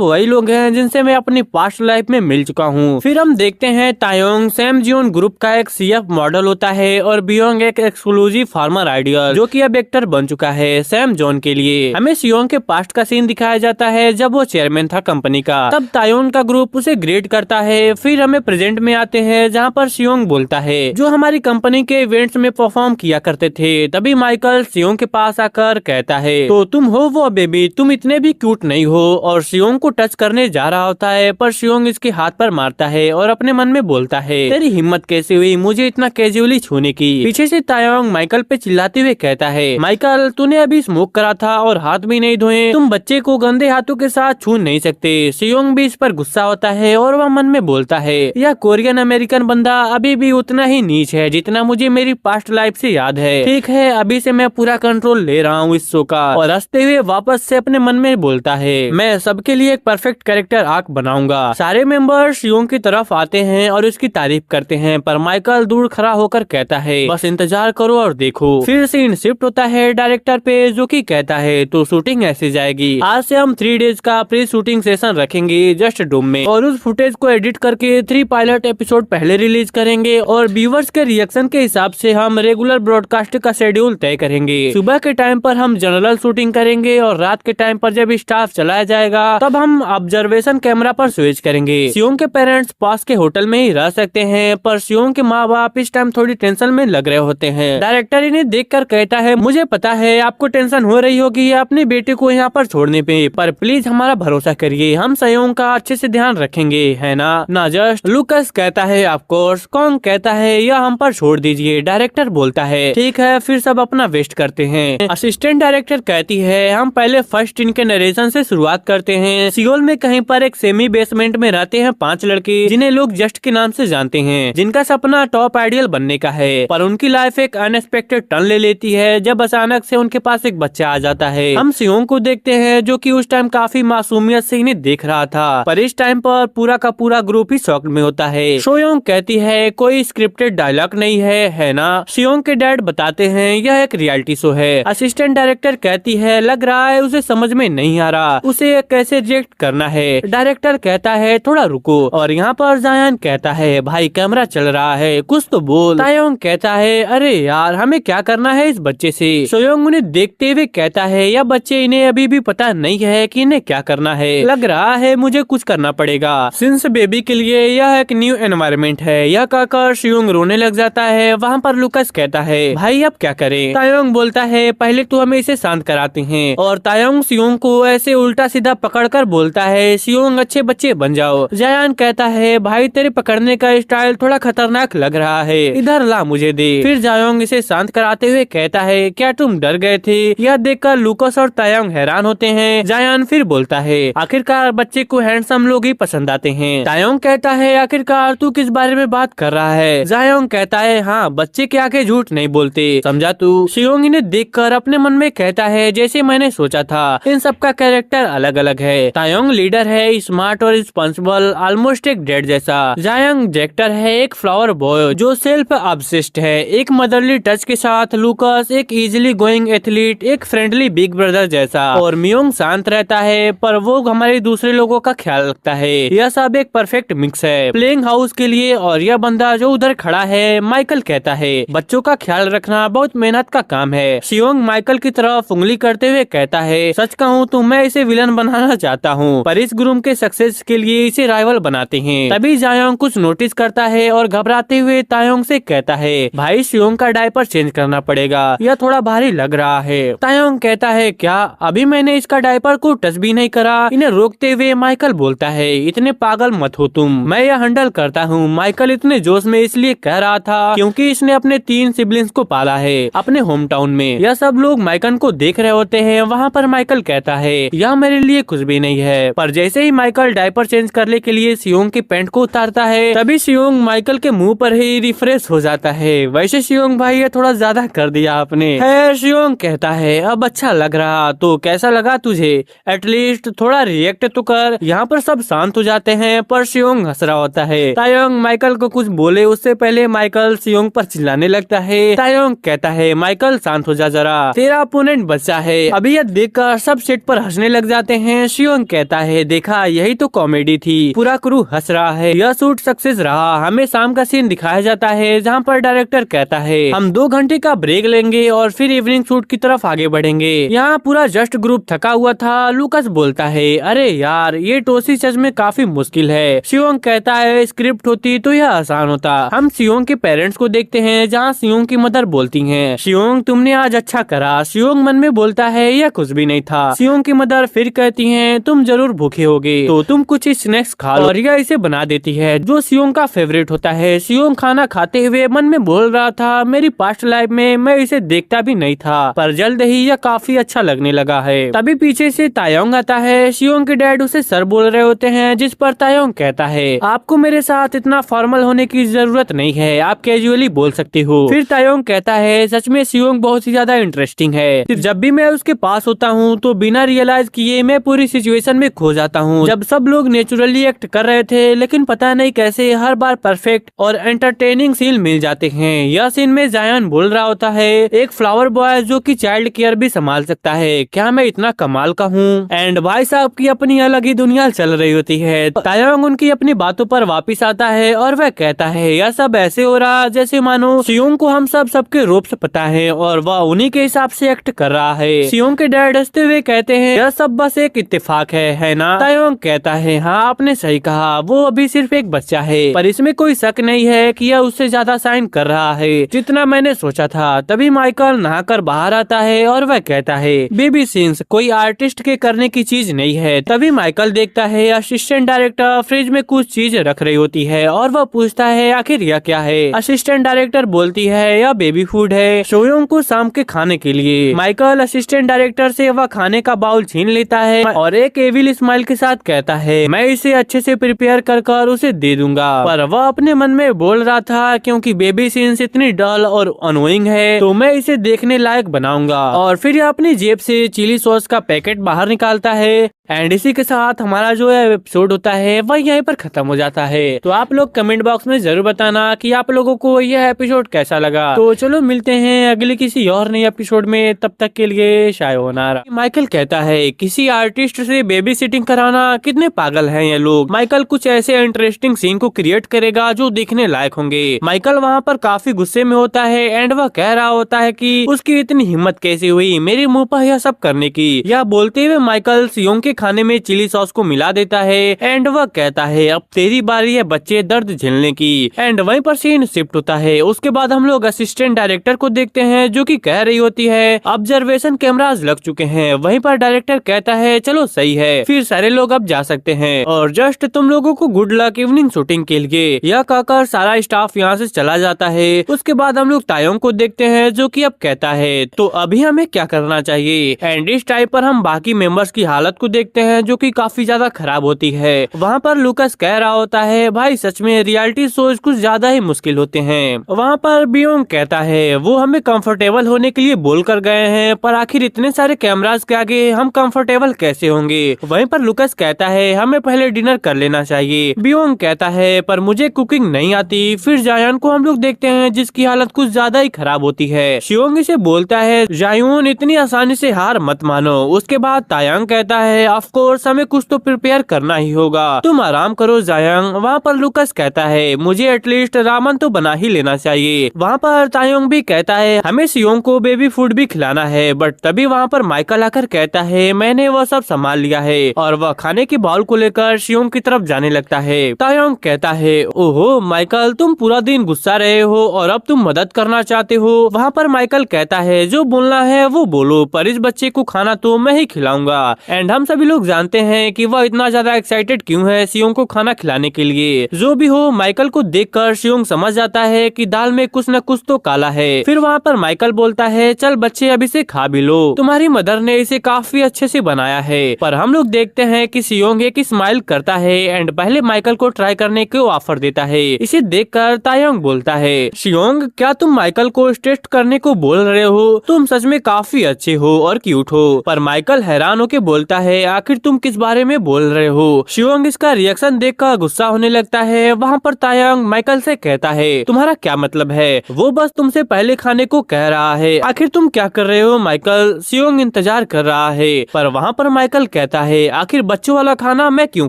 वही लोग हैं जिनसे मैं अपनी पास्ट लाइफ में मिल चुका हूँ। फिर हम देखते हैं तायोंग सैमजियोन ग्रुप का एक सीएफ मॉडल होता है और बियोंग एक एक्सक्लूसिव फार्मर आइडियल जो कि अब एक्टर बन चुका है सैमजॉन के लिए। हमें सियोंग के पास्ट का सीन दिखाया जाता है जब वो चेयरमैन था कंपनी का, तब तायोंग का ग्रुप उसे ग्रेड करता है। फिर हमें प्रेजेंट में आते हैं जहाँ पर सियोंग बोलता है जो हमारी कंपनी के इवेंट्स में परफॉर्म किया करते थे। तभी माइकल सियोंग के पास आकर कहता है तो तुम हो वो बेबी, तुम इतने भी क्यूट नहीं हो, और सियोंग को टच करने जा रहा होता है पर सियोंग इसके हाथ पर मारता है और अपने मन में बोलता है तेरी हिम्मत कैसे हुई मुझे इतना कैजुअली छूने की। पीछे से तायोंग माइकल पे चिल्लाते हुए कहता है माइकल तूने अभी स्मोक करा था और हाथ भी नहीं धोए, तुम बच्चे को गंदे हाथों के साथ छू नहीं सकते। सियोंग भी इस पर गुस्सा होता है और वह मन में बोलता है यह कोरियन अमेरिकन बंदा अभी भी उतना ही नीच है जितना मुझे मेरी पास्ट लाइफ से याद है। ठीक है अभी से मैं पूरा कंट्रोल ले रहा हूँ इस शो का, और हंसते हुए वापस से अपने मन में बोलता है मैं सबके लिए एक परफेक्ट कैरेक्टर आर्क बनाऊंगा। सारे मेंबर सियोंग की तरफ आते हैं और उसकी तारीफ करते हैं पर माइकल दूर खड़ा होकर कहता है बस इंतजार करो और देखो। फिर सीन शिफ्ट होता है डायरेक्टर पे जो कि कहता है तो शूटिंग ऐसे जाएगी, आज से हम 3 डेज का प्री शूटिंग सेशन रखेंगे जस्ट डोम में, और उस फुटेज को एडिट करके 3 पायलट एपिसोड पहले रिलीज करेंगे और व्यूवर्स के रिएक्शन के हिसाब से हम रेगुलर ब्रॉडकास्ट का शेड्यूल तय करेंगे। सुबह के टाइम पर हम जनरल शूटिंग करेंगे और रात के टाइम पर जब स्टाफ चलाया जाएगा तब हम ऑब्जर्वेशन कैमरा पर स्विच करेंगे। सियोंग के पेरेंट्स पास के होटल में ही रह सकते हैं पर सियोंग के माँ बाप इस टाइम थोड़ी टेंशन में लग रहे होते हैं। डायरेक्टर इन्हें देखकर कहता है मुझे पता है आपको टेंशन हो रही होगी अपने बेटे को यहाँ पर छोड़ने पे, पर प्लीज हमारा भरोसा करिए, हम सियोंग का अच्छे से ध्यान रखेंगे है ना जस्ट। लुकस कहता है ऑफ कोर्स। कॉन्ग कहता है यह हम पर छोड़ दीजिए। डायरेक्टर बोलता है ठीक है। फिर सब अपना वेस्ट करते हैं। असिस्टेंट डायरेक्टर कहती है हम पहले फर्स्ट सीन के नरेशन से शुरुआत करते हैं। सियोल में कहीं पर एक सेमी बेसमेंट में रहते हैं 5 लड़के जिन्हें लोग जस्ट के नाम से जानते हैं, जिनका सपना टॉप आइडियल बनने का है, पर उनकी लाइफ एक अनएक्सपेक्टेड टर्न ले लेती है जब अचानक से उनके पास एक बच्चा आ जाता है। हम सियोंग को देखते हैं जो कि उस टाइम काफी मासूमियत से इन्हें देख रहा था, पर इस टाइम पर पूरा का पूरा ग्रुप ही शॉक में होता है। सोयोंग कहती है कोई स्क्रिप्टेड डायलॉग नहीं है ना। सियोंग के डैड बताते हैं यह एक रियलिटी शो है। असिस्टेंट डायरेक्टर कहती है लग रहा है उसे समझ में नहीं आ रहा उसे कैसे रिएक्ट करना है। डायरेक्टर कहता है थोड़ा रुको, और यहाँ पर जायन कहता है भाई कैमरा चल रहा है कुछ तो बोल। तायोंग कहता है अरे यार हमें क्या करना है इस बच्चे से। सोयोंग उन्हें देखते हुए कहता है यह बच्चे इन्हें अभी भी पता नहीं है कि इन्हें क्या करना है, लग रहा है मुझे कुछ करना पड़ेगा सिंस बेबी के लिए यह एक न्यू एनवायरनमेंट है। यह कहकर सियोंग रोने लग जाता है। वहाँ पर लुकस कहता है भाई अब क्या करें। तायोंग बोलता है पहले तो हमें इसे शांत कराते हैं, और तायोंग सियोंग को ऐसे उल्टा सीधा पकड़कर बोलता है सियोंग अच्छे बच्चे बन जाओ। जायान कहता है भाई तेरे पकड़ने का स्टाइल थोड़ा खतरनाक लग रहा है, इधर ला मुझे दे। फिर जायोंग इसे शांत कराते हुए कहता है क्या तुम डर गए थे। यह देखकर लुकस और तायोंग हैरान होते हैं। जायान फिर बोलता है आखिरकार बच्चे को हैंडसम लोग ही पसंद आते हैं। तायोंग कहता है आखिरकार तू किस बारे में बात कर रहा है। जायोंग कहता है हाँ बच्चे के आगे झूठ नहीं बोलते, समझा तू। सियोंग इन्हें देखकर अपने मन में कहता है जैसे मैंने सोचा था इन सबका कैरेक्टर अलग अलग है। तायोंग लीडर है, स्मार्ट और रिस्पॉन्सिबल, ऑलमोस्ट एक डैड जैसा। जायोंग डायरेक्टर है, एक फ्लावर बॉय जो सेल्फ ऑब्सेस्ड है, एक मदरली टच के साथ। लुकस एक इजिली गोइंग एथलीट, एक फ्रेंडली बिग ब्रदर जैसा। और मियोंग शांत रहता है पर वो हमारे दूसरे लोगों का ख्याल रखता है। यह सब एक परफेक्ट मिक्स है प्लेइंग हाउस के लिए। और यह बंदा जो उधर खड़ा है माइकल कहता है बच्चों का ख्याल रखना बहुत मेहनत का काम है। सियोंग माइकल की तरफ उंगली करते हुए कहता है सच कहूँ तो मैं इसे विलन बनाना चाहता हूँ, पर इस ग्रुप के सक्सेस के लिए इसे राइवल बनाते हैं। तभी जायोंग कुछ नोटिस करता है और घबराते हुए तायोंग से कहता है भाई सियोंग का डायपर चेंज करना पड़ेगा, यह थोड़ा भारी लग रहा है। तायोंग कहता है क्या अभी मैंने इसका डायपर को टच भी नहीं करा। इन्हें रोकते हुए माइकल बोलता है इतने पागल मत हो तुम, मैं यह हैंडल करता हूँ। माइकल इतने जोश में इसलिए कह रहा था क्योंकि इसने अपने 3 सिबलिंग्स को पाला है अपने होम टाउन में। यह सब लोग माइकल को देख रहे होते हैं। वहाँ पर माइकल कहता है यह मेरे लिए कुछ भी नहीं है, पर जैसे ही माइकल डायपर चेंज करने के लिए सियोंग की पैंट को उतारता है तभी सियोंग माइकल के मुंह पर ही रिफ्रेश हो जाता है। वैसे सियोंग भाई ये थोड़ा ज्यादा कर दिया आपने। सियोंग कहता है अब अच्छा लग रहा, तो कैसा लगा तुझे, एटलीस्ट थोड़ा रिएक्ट तो कर। यहाँ पर सब शांत हो जाते हैं पर सियोंग हंस रहा होता है। तायोंग माइकल को कुछ बोले उससे पहले माइकल सियोंग पर चिल्लाने लगता है। तायोंग कहता है माइकल शांत हो जा जरा, तेरा अपोनेंट बच्चा है। अभी यह देखकर सब सेट पर हंसने लग जाते हैं। सियोंग कहता है देखा यही तो कॉमेडी थी, पूरा क्रू हंस रहा है, यह शूट सक्सेस रहा। हमें शाम का सीन दिखाया जाता है जहाँ पर डायरेक्टर कहता है हम 2 घंटे का ब्रेक लेंगे और फिर इवनिंग शूट की तरफ आगे बढ़ेंगे। यहाँ पूरा जस्ट ग्रुप थका हुआ था। लूकस बोलता है अरे यार ये टोसी सच में काफी मुश्किल है। सियोंग कहता है स्क्रिप्ट होती तो यह आसान होता। हम सियोंग के पेरेंट्स को देखते हैं जहाँ सियोंग की मदर बोलती है सियोंग तुमने आज अच्छा करा। सियोंग मन में बोलता है यह कुछ भी नहीं था। सियोंग की मदर फिर कहती है तुम जरूर भूखे होगे तो तुम कुछ स्नैक्स खा लो और यह इसे बना देती है जो सियोंग का फेवरेट होता है। सियोंग खाना खाते हुए मन में बोल रहा था मेरी पास्ट लाइफ में मैं इसे देखता भी नहीं था पर जल्द ही यह काफी अच्छा लगने लगा है। तभी पीछे से तायोंग आता है। सियोंग के डैड उसे सर बोल रहे होते हैं जिस पर तायोंग कहता है आपको मेरे साथ इतना फॉर्मल होने की जरूरत नहीं है, आप कैजुअली बोल सकते हो। फिर तायोंग कहता है सच में सियोंग बहुत ही ज्यादा इंटरेस्टिंग है। जब भी मैं उसके पास होता हूँ तो बिना रियलाइज किए मैं पूरी सिचुएशन में खो जाता हूँ। जब सब लोग नेचुरली एक्ट कर रहे थे लेकिन पता नहीं कैसे हर बार परफेक्ट और एंटरटेनिंग सीन मिल जाते हैं। यह सीन में जायन बोल रहा होता है एक फ्लावर बॉय जो कि चाइल्ड केयर भी संभाल सकता है, क्या मैं इतना कमाल का हूँ। एंड भाई साहब की अपनी अलग ही दुनिया चल रही होती है। तायोंग उनकी अपनी बातों पर वापिस आता है और वह कहता है यह सब ऐसे हो रहा जैसे मानो सियोंग को हम सबके रूप से पता है और वह उन्हीं के हिसाब से एक्ट कर रहा है। सियोंग के डैड हंसते हुए कहते हैं यह सब बस एक इत्तेफाक है ना। तायोंग कहता है हाँ आपने सही कहा, वो अभी सिर्फ एक बच्चा है पर इसमें कोई शक नहीं है कि यह उससे ज्यादा साइन कर रहा है जितना मैंने सोचा था। तभी माइकल नहाकर बाहर आता है और वह कहता है बेबी सीन्स कोई आर्टिस्ट के करने की चीज नहीं है। तभी माइकल देखता है असिस्टेंट डायरेक्टर फ्रिज में कुछ चीज रख रही होती है और वह पूछता है आखिर यह क्या है। असिस्टेंट डायरेक्टर बोलती है यह बेबी फूड है सोयोंग को शाम के खाने के लिए। माइकल असिस्टेंट डायरेक्टर से वह खाने का बाउल छीन लेता है और एक एविल स्माइल के साथ कहता है मैं इसे अच्छे से प्रिपेयर कर उसे दे दूंगा। पर वह अपने मन में बोल रहा था क्योंकि बेबी सीन्स इतनी डल और अनोइंग है तो मैं इसे देखने लायक बनाऊंगा। और फिर यह अपनी जेब से चिली सॉस का पैकेट बाहर निकालता है। एंड इसी के साथ हमारा जो एपिसोड होता है वह यहीं पर खत्म हो जाता है। तो आप लोग कमेंट बॉक्स में जरूर बताना कि आप लोगों को यह एपिसोड कैसा लगा। तो चलो मिलते हैं अगले किसी और नए एपिसोड में, तब तक के लिए शायोनारा। माइकल कहता है किसी आर्टिस्ट से बेबी सिटिंग कराना, कितने पागल हैं ये लोग। माइकल कुछ ऐसे इंटरेस्टिंग सीन को क्रिएट करेगा जो देखने लायक होंगे। माइकल वहाँ पर काफी गुस्से में होता है एंड वह कह रहा होता है कि उसकी इतनी हिम्मत कैसे हुई मेरे मुंह पर यह सब करने की। यह बोलते हुए माइकल सियोंग के खाने में चिली सॉस को मिला देता है एंड वह कहता है अब तेरी बारी है बच्चे दर्द झेलने की। एंड वहीं पर सीन शिफ्ट होता है। उसके बाद हम लोग असिस्टेंट डायरेक्टर को देखते हैं जो कि कह रही होती है ऑब्जर्वेशन कैमरास लग चुके हैं। वहीं पर डायरेक्टर कहता है चलो सही है, फिर सारे लोग अब जा सकते हैं और जस्ट तुम लोगों को गुड लक इवनिंग शूटिंग के लिए। यह कहकर सारा स्टाफ यहाँ से चला जाता है। उसके बाद हम लोग तायोंग को देखते हैं जो कि अब कहता है तो अभी हमें क्या करना चाहिए। एंड इस टाइप पर हम बाकी मेंबर्स की हालत को देखते हैं जो कि काफी ज्यादा खराब होती है। वहाँ पर लूकस कह रहा होता है भाई सच में रियलिटी शोज कुछ ज्यादा ही मुश्किल होते हैं। वहाँ पर बियोंग कहता है वो हमें कंफर्टेबल होने के लिए बोल कर गए हैं पर आखिर इतने सारे कैमरास के आगे हम कंफर्टेबल कैसे होंगे। वहीं पर लूकस कहता है हमें पहले डिनर कर लेना चाहिए। बियोंग कहता है पर मुझे कुकिंग नहीं आती। फिर जायन को हम लोग देखते हैं जिसकी हालत कुछ ज्यादा ही खराब होती है। शियोंग इसे बोलता है जायून इतनी आसानी से हार मत मानो। उसके बाद तायांग कहता है ऑफ कोर्स हमें कुछ तो प्रिपेयर करना ही होगा, तुम आराम करो जायांग। वहाँ पर लूकस कहता है मुझे एटलीस्ट रामन तो बना ही लेना चाहिए। वहाँ पर तायोंग भी कहता है हमें सियोंग को बेबी फूड भी खिलाना है। बट तभी वहाँ पर माइकल आकर कहता है मैंने वो सब संभाल लिया है और वह खाने की बाउल को लेकर सियोंग की तरफ जाने लगता है। तायोंग कहता है ओहो माइकल तुम पूरा दिन गुस्सा रहे हो और अब तुम मदद करना चाहते हो। वहाँ पर माइकल कहता है जो बोलना है वो बोलो पर इस बच्चे को खाना तो मैं ही खिलाऊंगा। एंड हम सभी लोग जानते हैं कि वह इतना ज्यादा एक्साइटेड क्यों है सियोंग को खाना खिलाने के लिए। जो भी हो माइकल को देखकर सियोंग समझ जाता है कि दाल में कुछ न कुछ तो काला है। फिर वहाँ पर माइकल बोलता है चल बच्चे अब इसे खा भी लो, तुम्हारी मदर ने इसे काफी अच्छे से बनाया है। पर हम लोग देखते हैं कि सियोंग एक स्माइल करता है एंड पहले माइकल को ट्राई करने को ऑफर देता है। इसे देखकर तायोंग बोलता है सियोंग क्या तुम माइकल को टेस्ट करने को बोल रहे हो, तुम सच में काफी अच्छे हो और क्यूट हो। पर माइकल हैरान होके बोलता है आखिर तुम किस बारे में बोल रहे हो। सियोंग इसका रिएक्शन देखकर गुस्सा होने लगता है। वहाँ पर तायंग माइकल से कहता है तुम्हारा क्या मतलब है, वो बस तुमसे पहले खाने को कह रहा है, आखिर तुम क्या कर रहे हो माइकल। सियोंग इंतजार कर रहा है पर वहाँ पर माइकल कहता है आखिर बच्चों वाला खाना मैं क्यों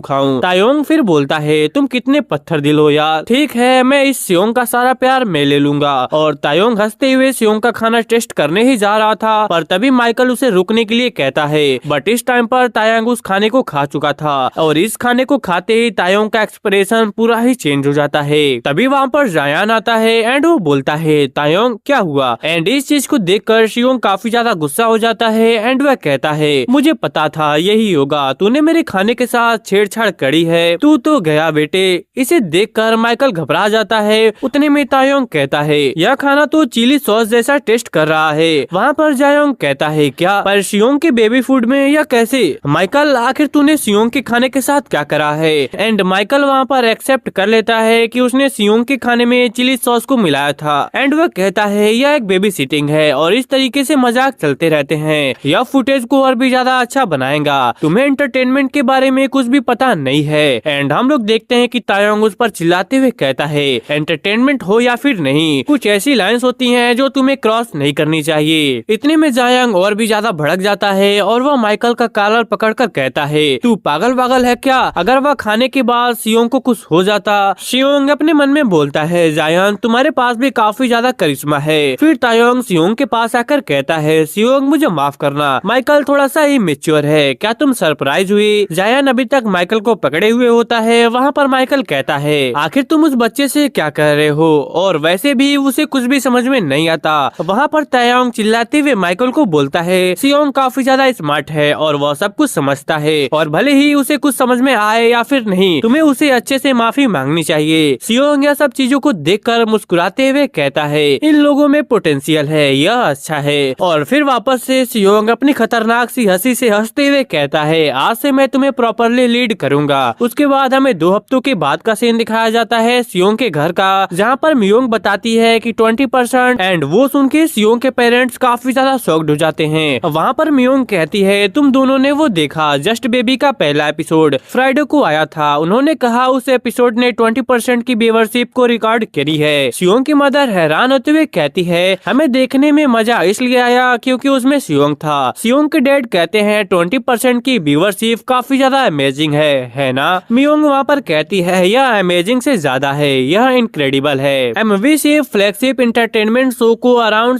खाऊं। तायोंग फिर बोलता है तुम कितने पत्थर दिल हो यार, ठीक है मैं इस सियोंग का सारा प्यार मैं ले लूंगा। और तायोंग हंसते हुए सियोंग का खाना टेस्ट करने ही जा रहा था पर तभी माइकल उसे रुकने के लिए कहता है, बट इस टाइम पर तायोंग उस खाने को खा चुका था और इस खाने को खाते ही तायोंग का एक्सप्रेशन पूरा ही चेंज हो जाता है। तभी वहाँ पर जायान आता है एंड वो बोलता है तायोंग क्या हुआ, एंड इस चीज को देखकर सियोंग काफी ज्यादा गुस्सा हो जाता है एंड वह कहता है मुझे पता था यही होगा, तूने मेरे खाने के साथ छेड़छाड़ करी है, तू तो गया बेटे। इसे देखकर माइकल घबरा जाता है। उतने में तायोंग कहता है यह खाना तो चिली सॉस जैसा टेस्ट कर रहा है। वहाँ पर जायोंग कहता है क्या, पर सियोंग के बेबी फूड में या कैसे। माइकल आखिर तूने सियोंग के खाने के साथ क्या करा है। एंड माइकल वहाँ पर एक्सेप्ट कर लेता है कि उसने सियोंग के खाने में चिली सॉस को मिलाया था एंड वह कहता है यह एक बेबी सिटिंग है और इस तरीके से मजाक चलते रहते हैं, यह फुटेज को और भी ज्यादा अच्छा बनाएगा, तुम्हें एंटरटेनमेंट के बारे में कुछ भी पता नहीं है। एंड हम लोग देखते हैं कि तायोंग उस पर चिल्लाते हुए कहता है एंटरटेनमेंट हो या फिर नहीं, कुछ ऐसी लाइंस होती हैं जो तुम्हें क्रॉस नहीं करनी चाहिए। इतने में जायांग और भी ज्यादा भड़क जाता है और वह माइकल का कॉलर पकड़कर कहता है तू पागल वागल है क्या, अगर वह खाने के बाद सियोंग को कुछ हो जाता। सियोंग अपने मन में बोलता है जायांग तुम्हारे पास भी काफी ज्यादा करिश्मा है। फिर तायोंग सियोंग के पास आकर कहता है सियोंग मुझे माफ करना, माइकल थोड़ा सा इमेच्योर है, क्या तुम सरप्राइज हुई। जायान अभी तक माइकल को पकड़े हुए होता है। वहाँ पर माइकल कहता है आखिर तुम उस बच्चे से क्या कह रहे हो, और वैसे भी उसे कुछ भी समझ में नहीं आता। वहाँ पर तायोंग चिल्लाते हुए माइकल को बोलता है सियोंग काफी ज्यादा स्मार्ट है और वह सब कुछ समझता है और भले ही उसे कुछ समझ में आए या फिर नहीं, तुम्हें उसे अच्छे से माफी मांगनी चाहिए। सियोंग यह सब चीजों को देखकर मुस्कुराते हुए कहता है इन लोगों में पोटेंशियल है, यह अच्छा है। और फिर वापस से सियोंग अपनी खतरनाक सी हंसी से हंसते हुए कहता है आज से मैं तुम्हें प्रॉपरली लीड करूंगा। उसके बाद हमें 2 हफ्तों के बाद का सीन दिखाया जाता है सियोंग के घर का, जहाँ पर मियोंग बताती है कि 20% एंड वो सुन के सियोंग के पेरेंट्स काफी ज्यादा शॉक्ड हो जाते हैं। वहाँ पर मियोंग कहती है तुम दोनों ने वो देखा जस्ट बेबी का पहला एपिसोड फ्राइडे को आया था, उन्होंने कहा उस एपिसोड ने 20% की व्यूअरशिप को रिकॉर्ड करी है। सियोंग की मदर हैरान होते हुए कहती है हमें देखने में मजा इसलिए आया क्योंकि उसमें सियोंग था। सियोंग के डैड कहते हैं 20% की व्यूअरशिप काफी ज्यादा अमेजिंग है ना। मियोंग वहाँ पर कहती है यह अमेजिंग से ज्यादा है, यह इनक्रेडिबल है। एमवीसी फ्लैगशिप इंटरटेनमेंट शो को अराउंड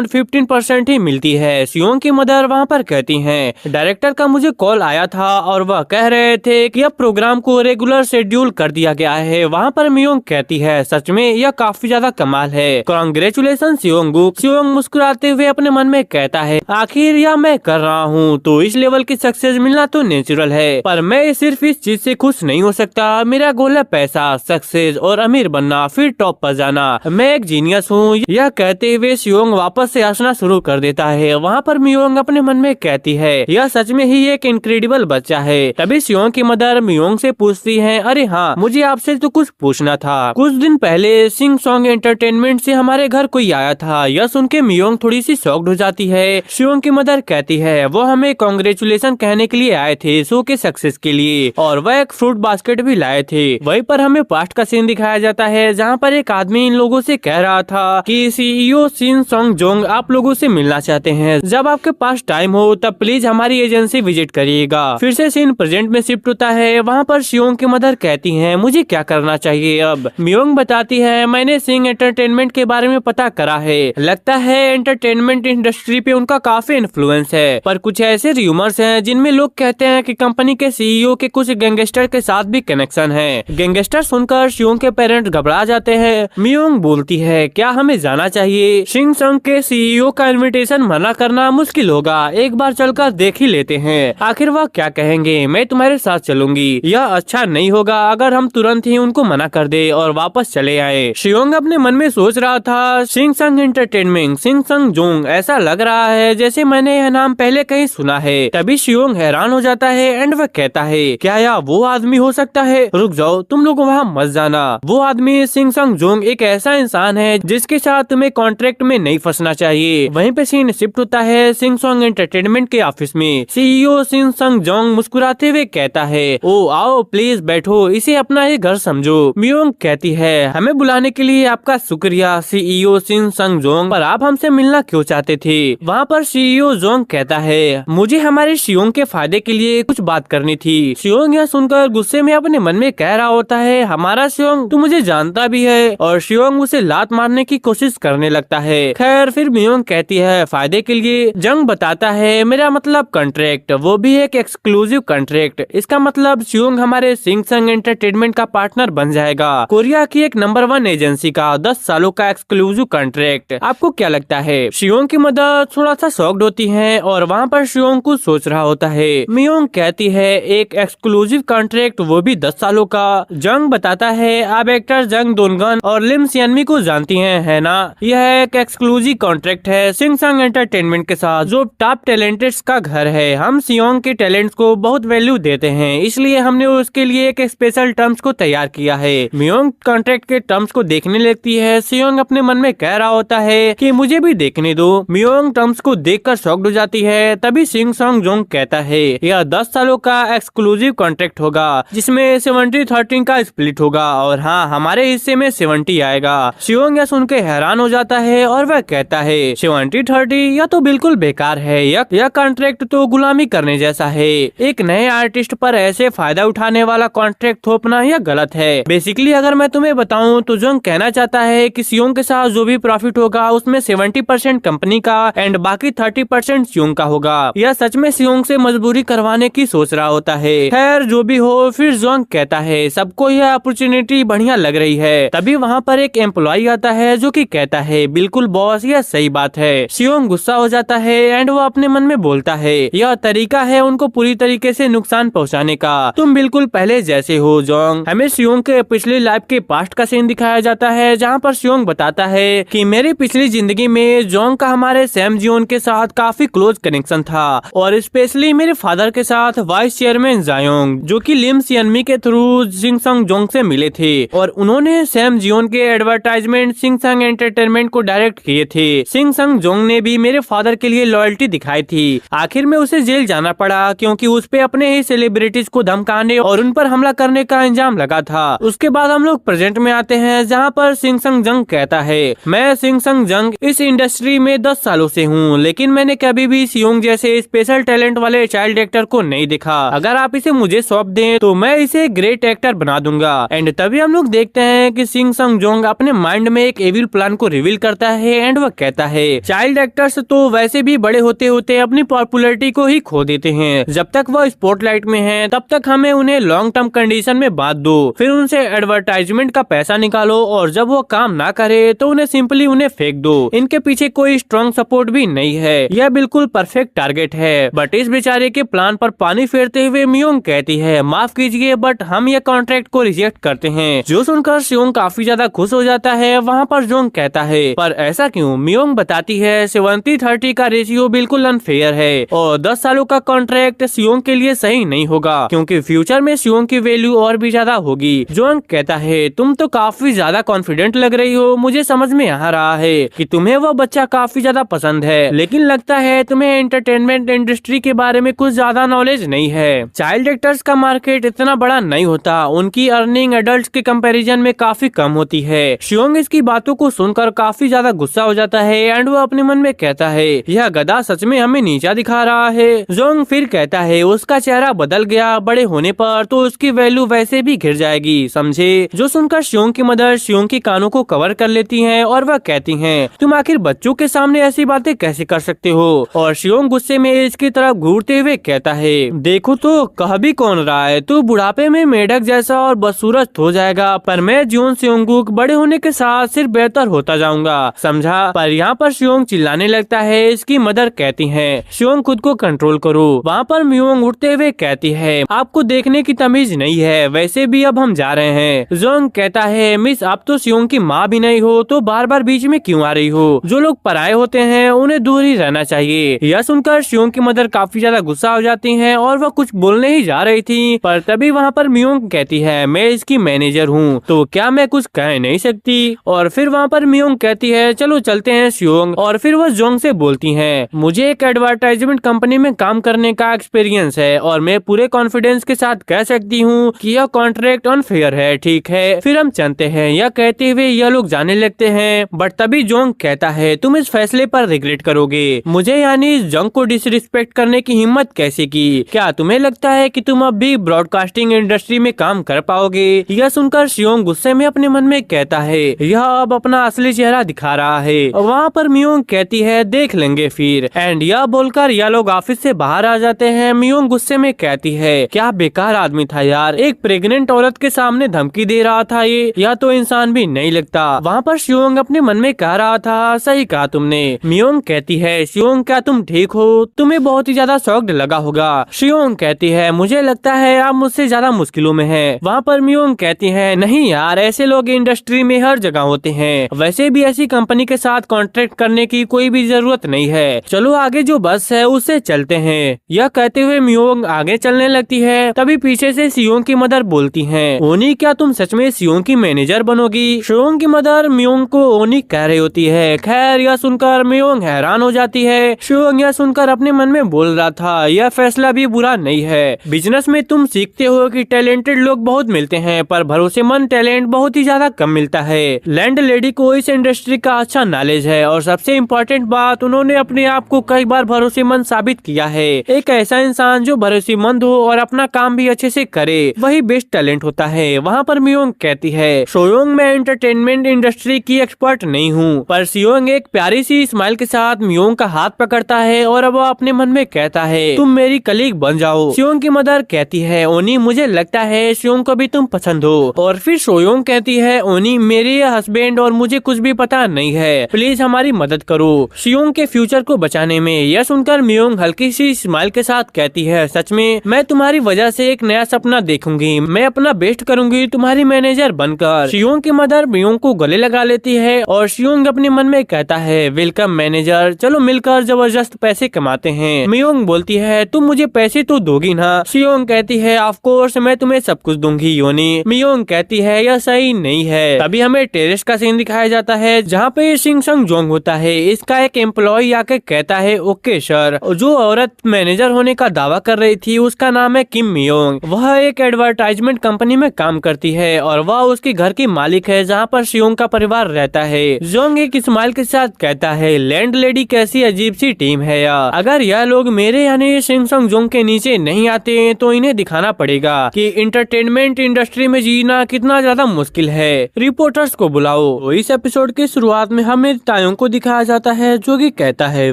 15% ही मिलती है। सियोंग की मदर वहाँ पर कहती हैं डायरेक्टर का मुझे कॉल आया था और वह कह रहे थे कि अब प्रोग्राम को रेगुलर शेड्यूल कर दिया गया है। वहाँ पर मियोंग कहती है सच में यह काफी ज्यादा कमाल है, कांग्रेचुलेशन सियोंगुक। सियोंग मुस्कुराते हुए अपने मन में कहता है आखिर यह मैं कर रहा हूँ तो इस लेवल की सक्सेस मिलना तो नेचुरल है, पर मैं सिर्फ इस चीज से खुश नहीं हो सकता। मेरा गोल है पैसा, सक्सेस और अमीर बनना, फिर टॉप पर जाना। मैं एक जीनियस हूँ। यह कहते हुए सियोंग वापस से हंसना शुरू कर देता है। वहाँ पर मियोंग अपने मन में कहती है यह सच में ही एक इनक्रेडिबल बच्चा है। तभी सियोंग की मदर मियोंग से पूछती है अरे हाँ मुझे आपसे तो कुछ पूछना था, कुछ दिन पहले सिंग सॉन्ग एंटरटेनमेंट से हमारे घर कोई आया था। यह सुन के मियोंग थोड़ी सी शॉक्ड हो जाती है। सियोंग की मदर कहती है वो हमें कांग्रेचुलेशन कहने के लिए आए थे शो के सक्सेस के लिए, और वह एक फ्रूट बास्केट भी लाए थे। वहीं पर हमें पास्ट का सीन दिखाया जाता है जहाँ पर एक आदमी इन लोगों से कह रहा था कि सीईओ सिन सॉन्ग जोंग आप लोगों से मिलना चाहते हैं, जब आपके पास टाइम हो तब प्लीज हमारी एजेंसी विजिट करिएगा। फिर से सीन प्रेजेंट में शिफ्ट होता है। वहाँ पर सियोंग की मदर कहती है मुझे क्या करना चाहिए अब। मियोंग बताती है मैंने सिंग एंटरटेनमेंट के बारे में पता करा है, लगता है एंटरटेनमेंट इंडस्ट्री पे उनका काफी इन्फ्लुएंस है, पर कुछ ऐसे र्यूमर्स हैं जिनमें लोग कहते हैं कि कंपनी के सीईओ के कुछ गैंगस्टर के साथ भी कनेक्शन है। गैंगस्टर सुनकर सियोंग के पेरेंट्स घबरा जाते हैं। मियोंग बोलती है क्या हमें जाना चाहिए। सिंग सॉन्ग के सीईओ का इनविटेशन मना करना मुश्किल होगा, एक बार चलकर देख ही लेते हैं, आखिर वह क्या कहेंगे। मैं तुम्हारे साथ चलूंगी। यह अच्छा नहीं होगा अगर हम तुरंत ही उनको मना कर दे और वापस चले आए। सियोंग अपने मन में सोच रहा था sing song entertainment, sing song Jong, ऐसा लग रहा है जैसे मैंने यह नाम पहले कहीं सुना है। तभी सियोंग हैरान हो जाता है एंड वह कहता है क्या यह वो आदमी हो सकता है। रुक जाओ तुम लोग वहाँ मत जाना। वो आदमी सिंग सॉन्ग जोंग एक ऐसा इंसान है जिसके साथ तुम्हें कॉन्ट्रैक्ट में नहीं फंसना चाहिए। वहीं पे सीन शिफ्ट होता है सिंग सॉन्ग एंटरटेनमेंट के ऑफिस में। सीईओ सिंग सॉन्ग जोंग मुस्कुराते हुए कहता है ओ आओ प्लीज बैठो, इसे अपना ही घर समझो। मियोंग कहती है, हमें बुलाने के लिए आपका शुक्रिया सीईओ शिन संग जोंग, पर आप हमसे मिलना क्यों चाहते थे? वहाँ पर सीईओ जोंग कहता है, मुझे हमारे शियोंग के फायदे के लिए कुछ बात करनी थी। शियोंग यह सुनकर गुस्से में अपने मन में कह रहा होता है, हमारा शियोंग तू मुझे जानता भी है, और शियोंग उसे लात मारने की कोशिश करने लगता है। खैर फिर मियोंग कहती है, फायदे के लिए? जंग बताता है, मेरा मतलब कॉन्ट्रैक्ट, वो भी एक एक्सक्लूसिव कॉन्ट्रैक्ट। इसका मतलब शियोंग हमारे सिंह संग एंटरटेनमेंट का पार्टनर बन जाएगा, कोरिया की एक नंबर 1 एजेंसी का 10 सालों का एक्सक्लूसिव कॉन्ट्रैक्ट। आपको क्या लगता है? शियोंग की मदर थोड़ा सा शॉक्ड होती है और वहाँ पर शियोंग कुछ सोच रहा होता है। मियोंग कहती है, एक एक्सक्लूसिव कॉन्ट्रैक्ट, वो भी 10 सालों का। जंग बताता है, आप एक्टर जंग दोनगन और लिम सियनमी को जानती हैं, है ना? यह एक एक्सक्लूसिव कॉन्ट्रैक्ट है सिंह संग एंटरटेनमेंट के साथ, जो टॉप टैलेंटेड्स का घर है। हम शियोंग के टैलेंट्स को बहुत वैल्यू देते हैं, इसलिए हमने उसके लिए एक स्पेशल टर्म्स को तैयार किया है। मियोंग कॉन्ट्रैक्ट के टर्म्स को देखने लगती है। शियोंग अपने मन में कह रहा होता है कि मुझे भी देखने दो। मियोंग टर्म्स को देखकर शॉक्ड हो जाती है। तभी शिंग संग जोंग कहता है, यह 10 सालों का एक्सक्लूसिव कॉन्ट्रैक्ट होगा, जिसमें 70-30 का स्प्लिट होगा, और हाँ, हमारे हिस्से में 70 आएगा। शियोंग यह सुन के हैरान हो जाता है और वह कहता है, 70-30 यह तो बिल्कुल बेकार है। यह कॉन्ट्रैक्ट तो गुलामी करने जैसा है। एक नए आर्टिस्ट पर ऐसे फायदा उठाने वाला कॉन्ट्रैक्ट थोपना यह गलत है। बेसिकली अगर मैं तुम्हें बताऊं तो जोंग कहना चाहता है कि शियोंग के साथ जो भी प्रॉफिट होगा उसमें 70% कंपनी का एंड बाकी 30% शियोंग का होगा। यह सच में शियोंग से मजबूरी करवाने की सोच रहा होता है। खैर जो भी हो, फिर जोंग कहता है, सबको यह अपॉर्चुनिटी बढ़िया लग रही है। तभी वहाँ पर एक एम्प्लॉय आता है जो कि कहता है, बिल्कुल बॉस, यह सही बात है। शियोंग गुस्सा हो जाता है एंड वो अपने मन में बोलता है, यह तरीका है उनको पूरी तरीके से नुकसान पहुँचाने का। तुम बिल्कुल पहले जैसे हो जोंग। हमें शियोंग के पिछली लाइफ के पास्ट का सीन दिखाया जाता है, जहाँ पर शियोंग बताता है कि मेरी पिछली जिंदगी में जोंग का हमारे सैम जियोन के साथ काफी क्लोज कनेक्शन था, और स्पेशली मेरे फादर के साथ वाइस चेयरमैन जायोंग, जो कि लिम सियनमी के थ्रू सिंह संग जोंग से मिले थे, और उन्होंने सैम जियोन के एडवर्टाइजमेंट सिंह संग एंटरटेनमेंट को डायरेक्ट किए थे। सिंह संग जोंग ने भी मेरे फादर के लिए लॉयल्टी दिखाई थी। आखिर में उसे जेल जाना पड़ा क्योंकि उस पे अपने ही सेलिब्रिटीज को धमकाने और उन पर हमला करने का इंजाम लगा था। उसके बाद हम लोग प्रेजेंट में आते हैं, जहाँ पर सिंह संग जंग कहता है, मैं सिंह संग जंग इस इंडस्ट्री में 10 सालों से हूँ, लेकिन मैंने कभी भी शियोंग जैसे स्पेशल टैलेंट वाले चाइल्ड एक्टर को नहीं देखा। अगर आप इसे मुझे सौंप दें तो मैं इसे ग्रेट एक्टर बना दूंगा। एंड तभी हम लोग देखते हैं कि सिंह संग जोंग अपने माइंड में एक एविल प्लान को रिवील करता है एंड वह कहता है, चाइल्ड एक्टर्स तो वैसे भी बड़े होते होते अपनी पॉपुलैरिटी को ही खो देते हैं। जब तक वह स्पॉटलाइट में हैं, तब तक हमें उन्हें लॉन्ग टर्म कंडीशन में बांध दो, फिर उनसे एडवर्टाइजमेंट का पैसा निकालो, और जब वो काम ना करे तो उन्हें सिंपली उन्हें फेंक दो। इनके पीछे कोई स्ट्रॉन्ग सपोर्ट भी नहीं है। यह बिल्कुल परफेक्ट टारगेट है। बट इस बेचारे के प्लान पर पानी फेरते हुए मियोंग कहती है, माफ कीजिए बट हम ये कॉन्ट्रैक्ट को रिजेक्ट करते हैं। जो सुनकर शियोंग काफी ज्यादा खुश हो जाता है। वहाँ पर जोंग कहता है, पर ऐसा क्यों? मियोंग बताती है, 70-30 का रेशियो बिल्कुल अनफेयर है, और 10 सालों का कॉन्ट्रैक्ट शियोंग के लिए सही नहीं होगा, क्योंकि फ्यूचर में शियोंग की वैल्यू और भी ज्यादा होगी। जोंग कहता है, तुम तो काफी ज्यादा कॉन्फिडेंट लग रही हो। मुझे समझ में आ रहा है कि तुम्हें वो बच्चा काफी ज्यादा पसंद है, लेकिन लगता है तुम्हें एंटरटेनमेंट इंडस्ट्री के बारे में कुछ ज्यादा नॉलेज नहीं है। चाइल्ड एक्टर्स का मार्केट इतना बड़ा नहीं होता, उनकी अर्निंग एडल्ट्स के कंपैरिजन में काफी कम होती है। शियोंग इसकी बातों को सुनकर काफी ज्यादा गुस्सा हो जाता है एंड वो अपने मन में कहता है, यह गधा सच में हमें नीचा दिखा रहा है। जोंग फिर कहता है, उसका चेहरा बदल गया, बड़े होने पर तो उसकी वैल्यू वैसे भी गिर जाएगी, समझे? जो सुनकर शियोंग की मदर शियोंग की कानों को कवर कर लेती हैं और वह कहती हैं, तुम आखिर बच्चों के सामने ऐसी बातें कैसे कर सकते हो? और शियोंग गुस्से में इसकी तरफ घूरते हुए कहता है, देखो तो कह भी कौन रहा है, तू बुढ़ापे में मेढक जैसा और बदसूरत हो जाएगा, पर मैं जियोन सेओंगुक बड़े होने के साथ सिर्फ बेहतर होता जाऊंगा, समझा? पर यहाँ पर शियोंग चिल्लाने लगता है। इसकी मदर कहती है, शियोंग खुद को कंट्रोल करो। वहाँ पर मियोंग उठते हुए कहती है, आपको देखने की तमीज नहीं है, वैसे भी अब हम जा रहे हैं। जोंग कहता है, मिस आप तो शियोंग की माँ भी नहीं हो, तो बार बार बीच में क्यों आ रही हो? जो लोग पराये होते हैं उन्हें दूर ही रहना चाहिए। यह सुनकर शियोंग की मदर काफी ज्यादा गुस्सा हो जाती हैं और वह कुछ बोलने ही जा रही थी, पर तभी वहाँ पर मियोंग कहती है, मैं इसकी मैनेजर हूँ, तो क्या मैं कुछ कह नहीं सकती? और फिर वहाँ पर मियोंग कहती है, चलो चलते हैं शियोंग। और फिर वह जोंग से बोलती हैं, मुझे एक एडवर्टाइजमेंट कंपनी में काम करने का एक्सपीरियंस है और मैं पूरे कॉन्फिडेंस के साथ कह सकती हूँ कि यह कॉन्ट्रैक्ट कॉन्ट्रैक्ट अनफेयर है, ठीक है फिर हम चलते हैं। यह कहते हुए यह लोग जाने लगते हैं, बट तभी जोंग कहता है तुम इस फैसले पर रिग्रेट करोगे। मुझे यानी इस जंग को डिसरिस्पेक्ट करने की हिम्मत कैसे की? क्या तुम्हें लगता है कि तुम अब भी ब्रॉडकास्टिंग इंडस्ट्री में काम कर पाओगे? यह सुनकर शियोंग गुस्से में अपने मन में कहता है यह अब अपना असली चेहरा दिखा रहा है। वहाँ पर मियोंग कहती है देख लेंगे फिर, एंड यह बोलकर यह लोग ऑफिस से बाहर आ जाते हैं। मियोंग गुस्से में कहती है क्या बेकार आदमी था यार, एक प्रेग्नेंट औरत के सामने धमकी दे रहा था ये, या तो इंसान भी नहीं लगता। वहाँ पर शियोंग अपने मन में कह रहा था सही कहा तुमने। मियोंग कहती है शियोंग क्या तुम ठीक हो? तुम्हें बहुत ही ज्यादा शॉक्ड लगा होगा। शियोंग कहती है मुझे लगता है आप मुझसे ज्यादा मुश्किलों में हैं। वहाँ पर मियोंग कहती है नहीं यार, ऐसे लोग इंडस्ट्री में हर जगह होते हैं, वैसे भी ऐसी कंपनी के साथ कॉन्ट्रैक्ट करने की कोई भी जरूरत नहीं है, चलो आगे जो बस है उससे चलते हैं। यह कहते हुए मियोंग आगे चलने लगती है, तभी पीछे से शियोंग की मदर बोलती हैं ओनी क्या तुम सच में शियोंग की मैनेजर बनोगी? शियोंग की मदर मियोंग को ओनी कह रही होती है। खैर यह सुनकर मियोंग हैरान हो जाती है। शियोंग यह सुनकर अपने मन में बोल रहा था यह फैसला भी बुरा नहीं है। बिजनेस में तुम सीखते हो कि टैलेंटेड लोग बहुत मिलते हैं पर भरोसेमंद टैलेंट बहुत ही ज्यादा कम मिलता है। लैंड लेडी को इस इंडस्ट्री का अच्छा नॉलेज है और सबसे इम्पोर्टेंट बात उन्होंने अपने आप को कई बार भरोसेमंद साबित किया है। एक ऐसा इंसान जो भरोसेमंद हो और अपना काम भी अच्छे से करे वही बेस्ट टैलेंट होता है। वहाँ पर मियोंग कहती है शियोंग मैं एंटरटेनमेंट इंडस्ट्री की एक्सपर्ट नहीं हूँ, पर शियोंग एक प्यारी सी स्माइल के साथ मियोंग का हाथ पकड़ता है और अब वह अपने मन में कहता है तुम मेरी कलीग बन जाओ। शियोंग की मदर कहती है ओनी मुझे लगता है शियोंग को भी तुम पसंद हो। और फिर शियोंग कहती है ओनी मेरे हस्बैंड और मुझे कुछ भी पता नहीं है, प्लीज हमारी मदद करो शियोंग के फ्यूचर को बचाने में। यह सुनकर मियोंग हल्की सी स्माइल के साथ कहती है सच में मैं तुम्हारी वजह से एक नया सपना देखूंगी, मैं अपना बेस्ट करूंगी तुम्हारी मैनेजर बनकर। शियोंग की मदर मियोंग को गले लगा लेती है और शियोंग अपने मन में कहता है वेलकम मैनेजर, चलो मिलकर जबरदस्त पैसे कमाते हैं। मियोंग बोलती है तुम मुझे पैसे तो दोगी ना? शियोंग कहती है ऑफ कोर्स मैं तुम्हें सब कुछ दूंगी योनी। मियोंग कहती है यह सही नहीं है। तभी हमें टेरेस का सीन दिखाया जाता है जहाँ पे सिंग संग जोंग होता है। इसका एक एम्प्लॉय आके कहता है ओके सर। जो औरत मैनेजर होने का दावा कर रही थी उसका नाम है किम मियोंग। वह एक एडवर्टाइजमेंट कंपनी में काम करती है और वह उसके घर की मालिक है जहाँ पर शियोंग का परिवार रहता है। जोंग एक स्माइल के साथ कहता है लैंड लेडी कैसी अजीब सी टीम है यार, अगर यह लोग मेरे यानी सिंग संग जोंग के नीचे नहीं आते तो इन्हें दिखाना पड़ेगा कि इंटरटेनमेंट इंडस्ट्री में जीना कितना ज्यादा मुश्किल है। रिपोर्टर्स को बुलाओ। तो इस एपिसोड की शुरुआत में हमें तायोंग को दिखाया जाता है जो कि कहता है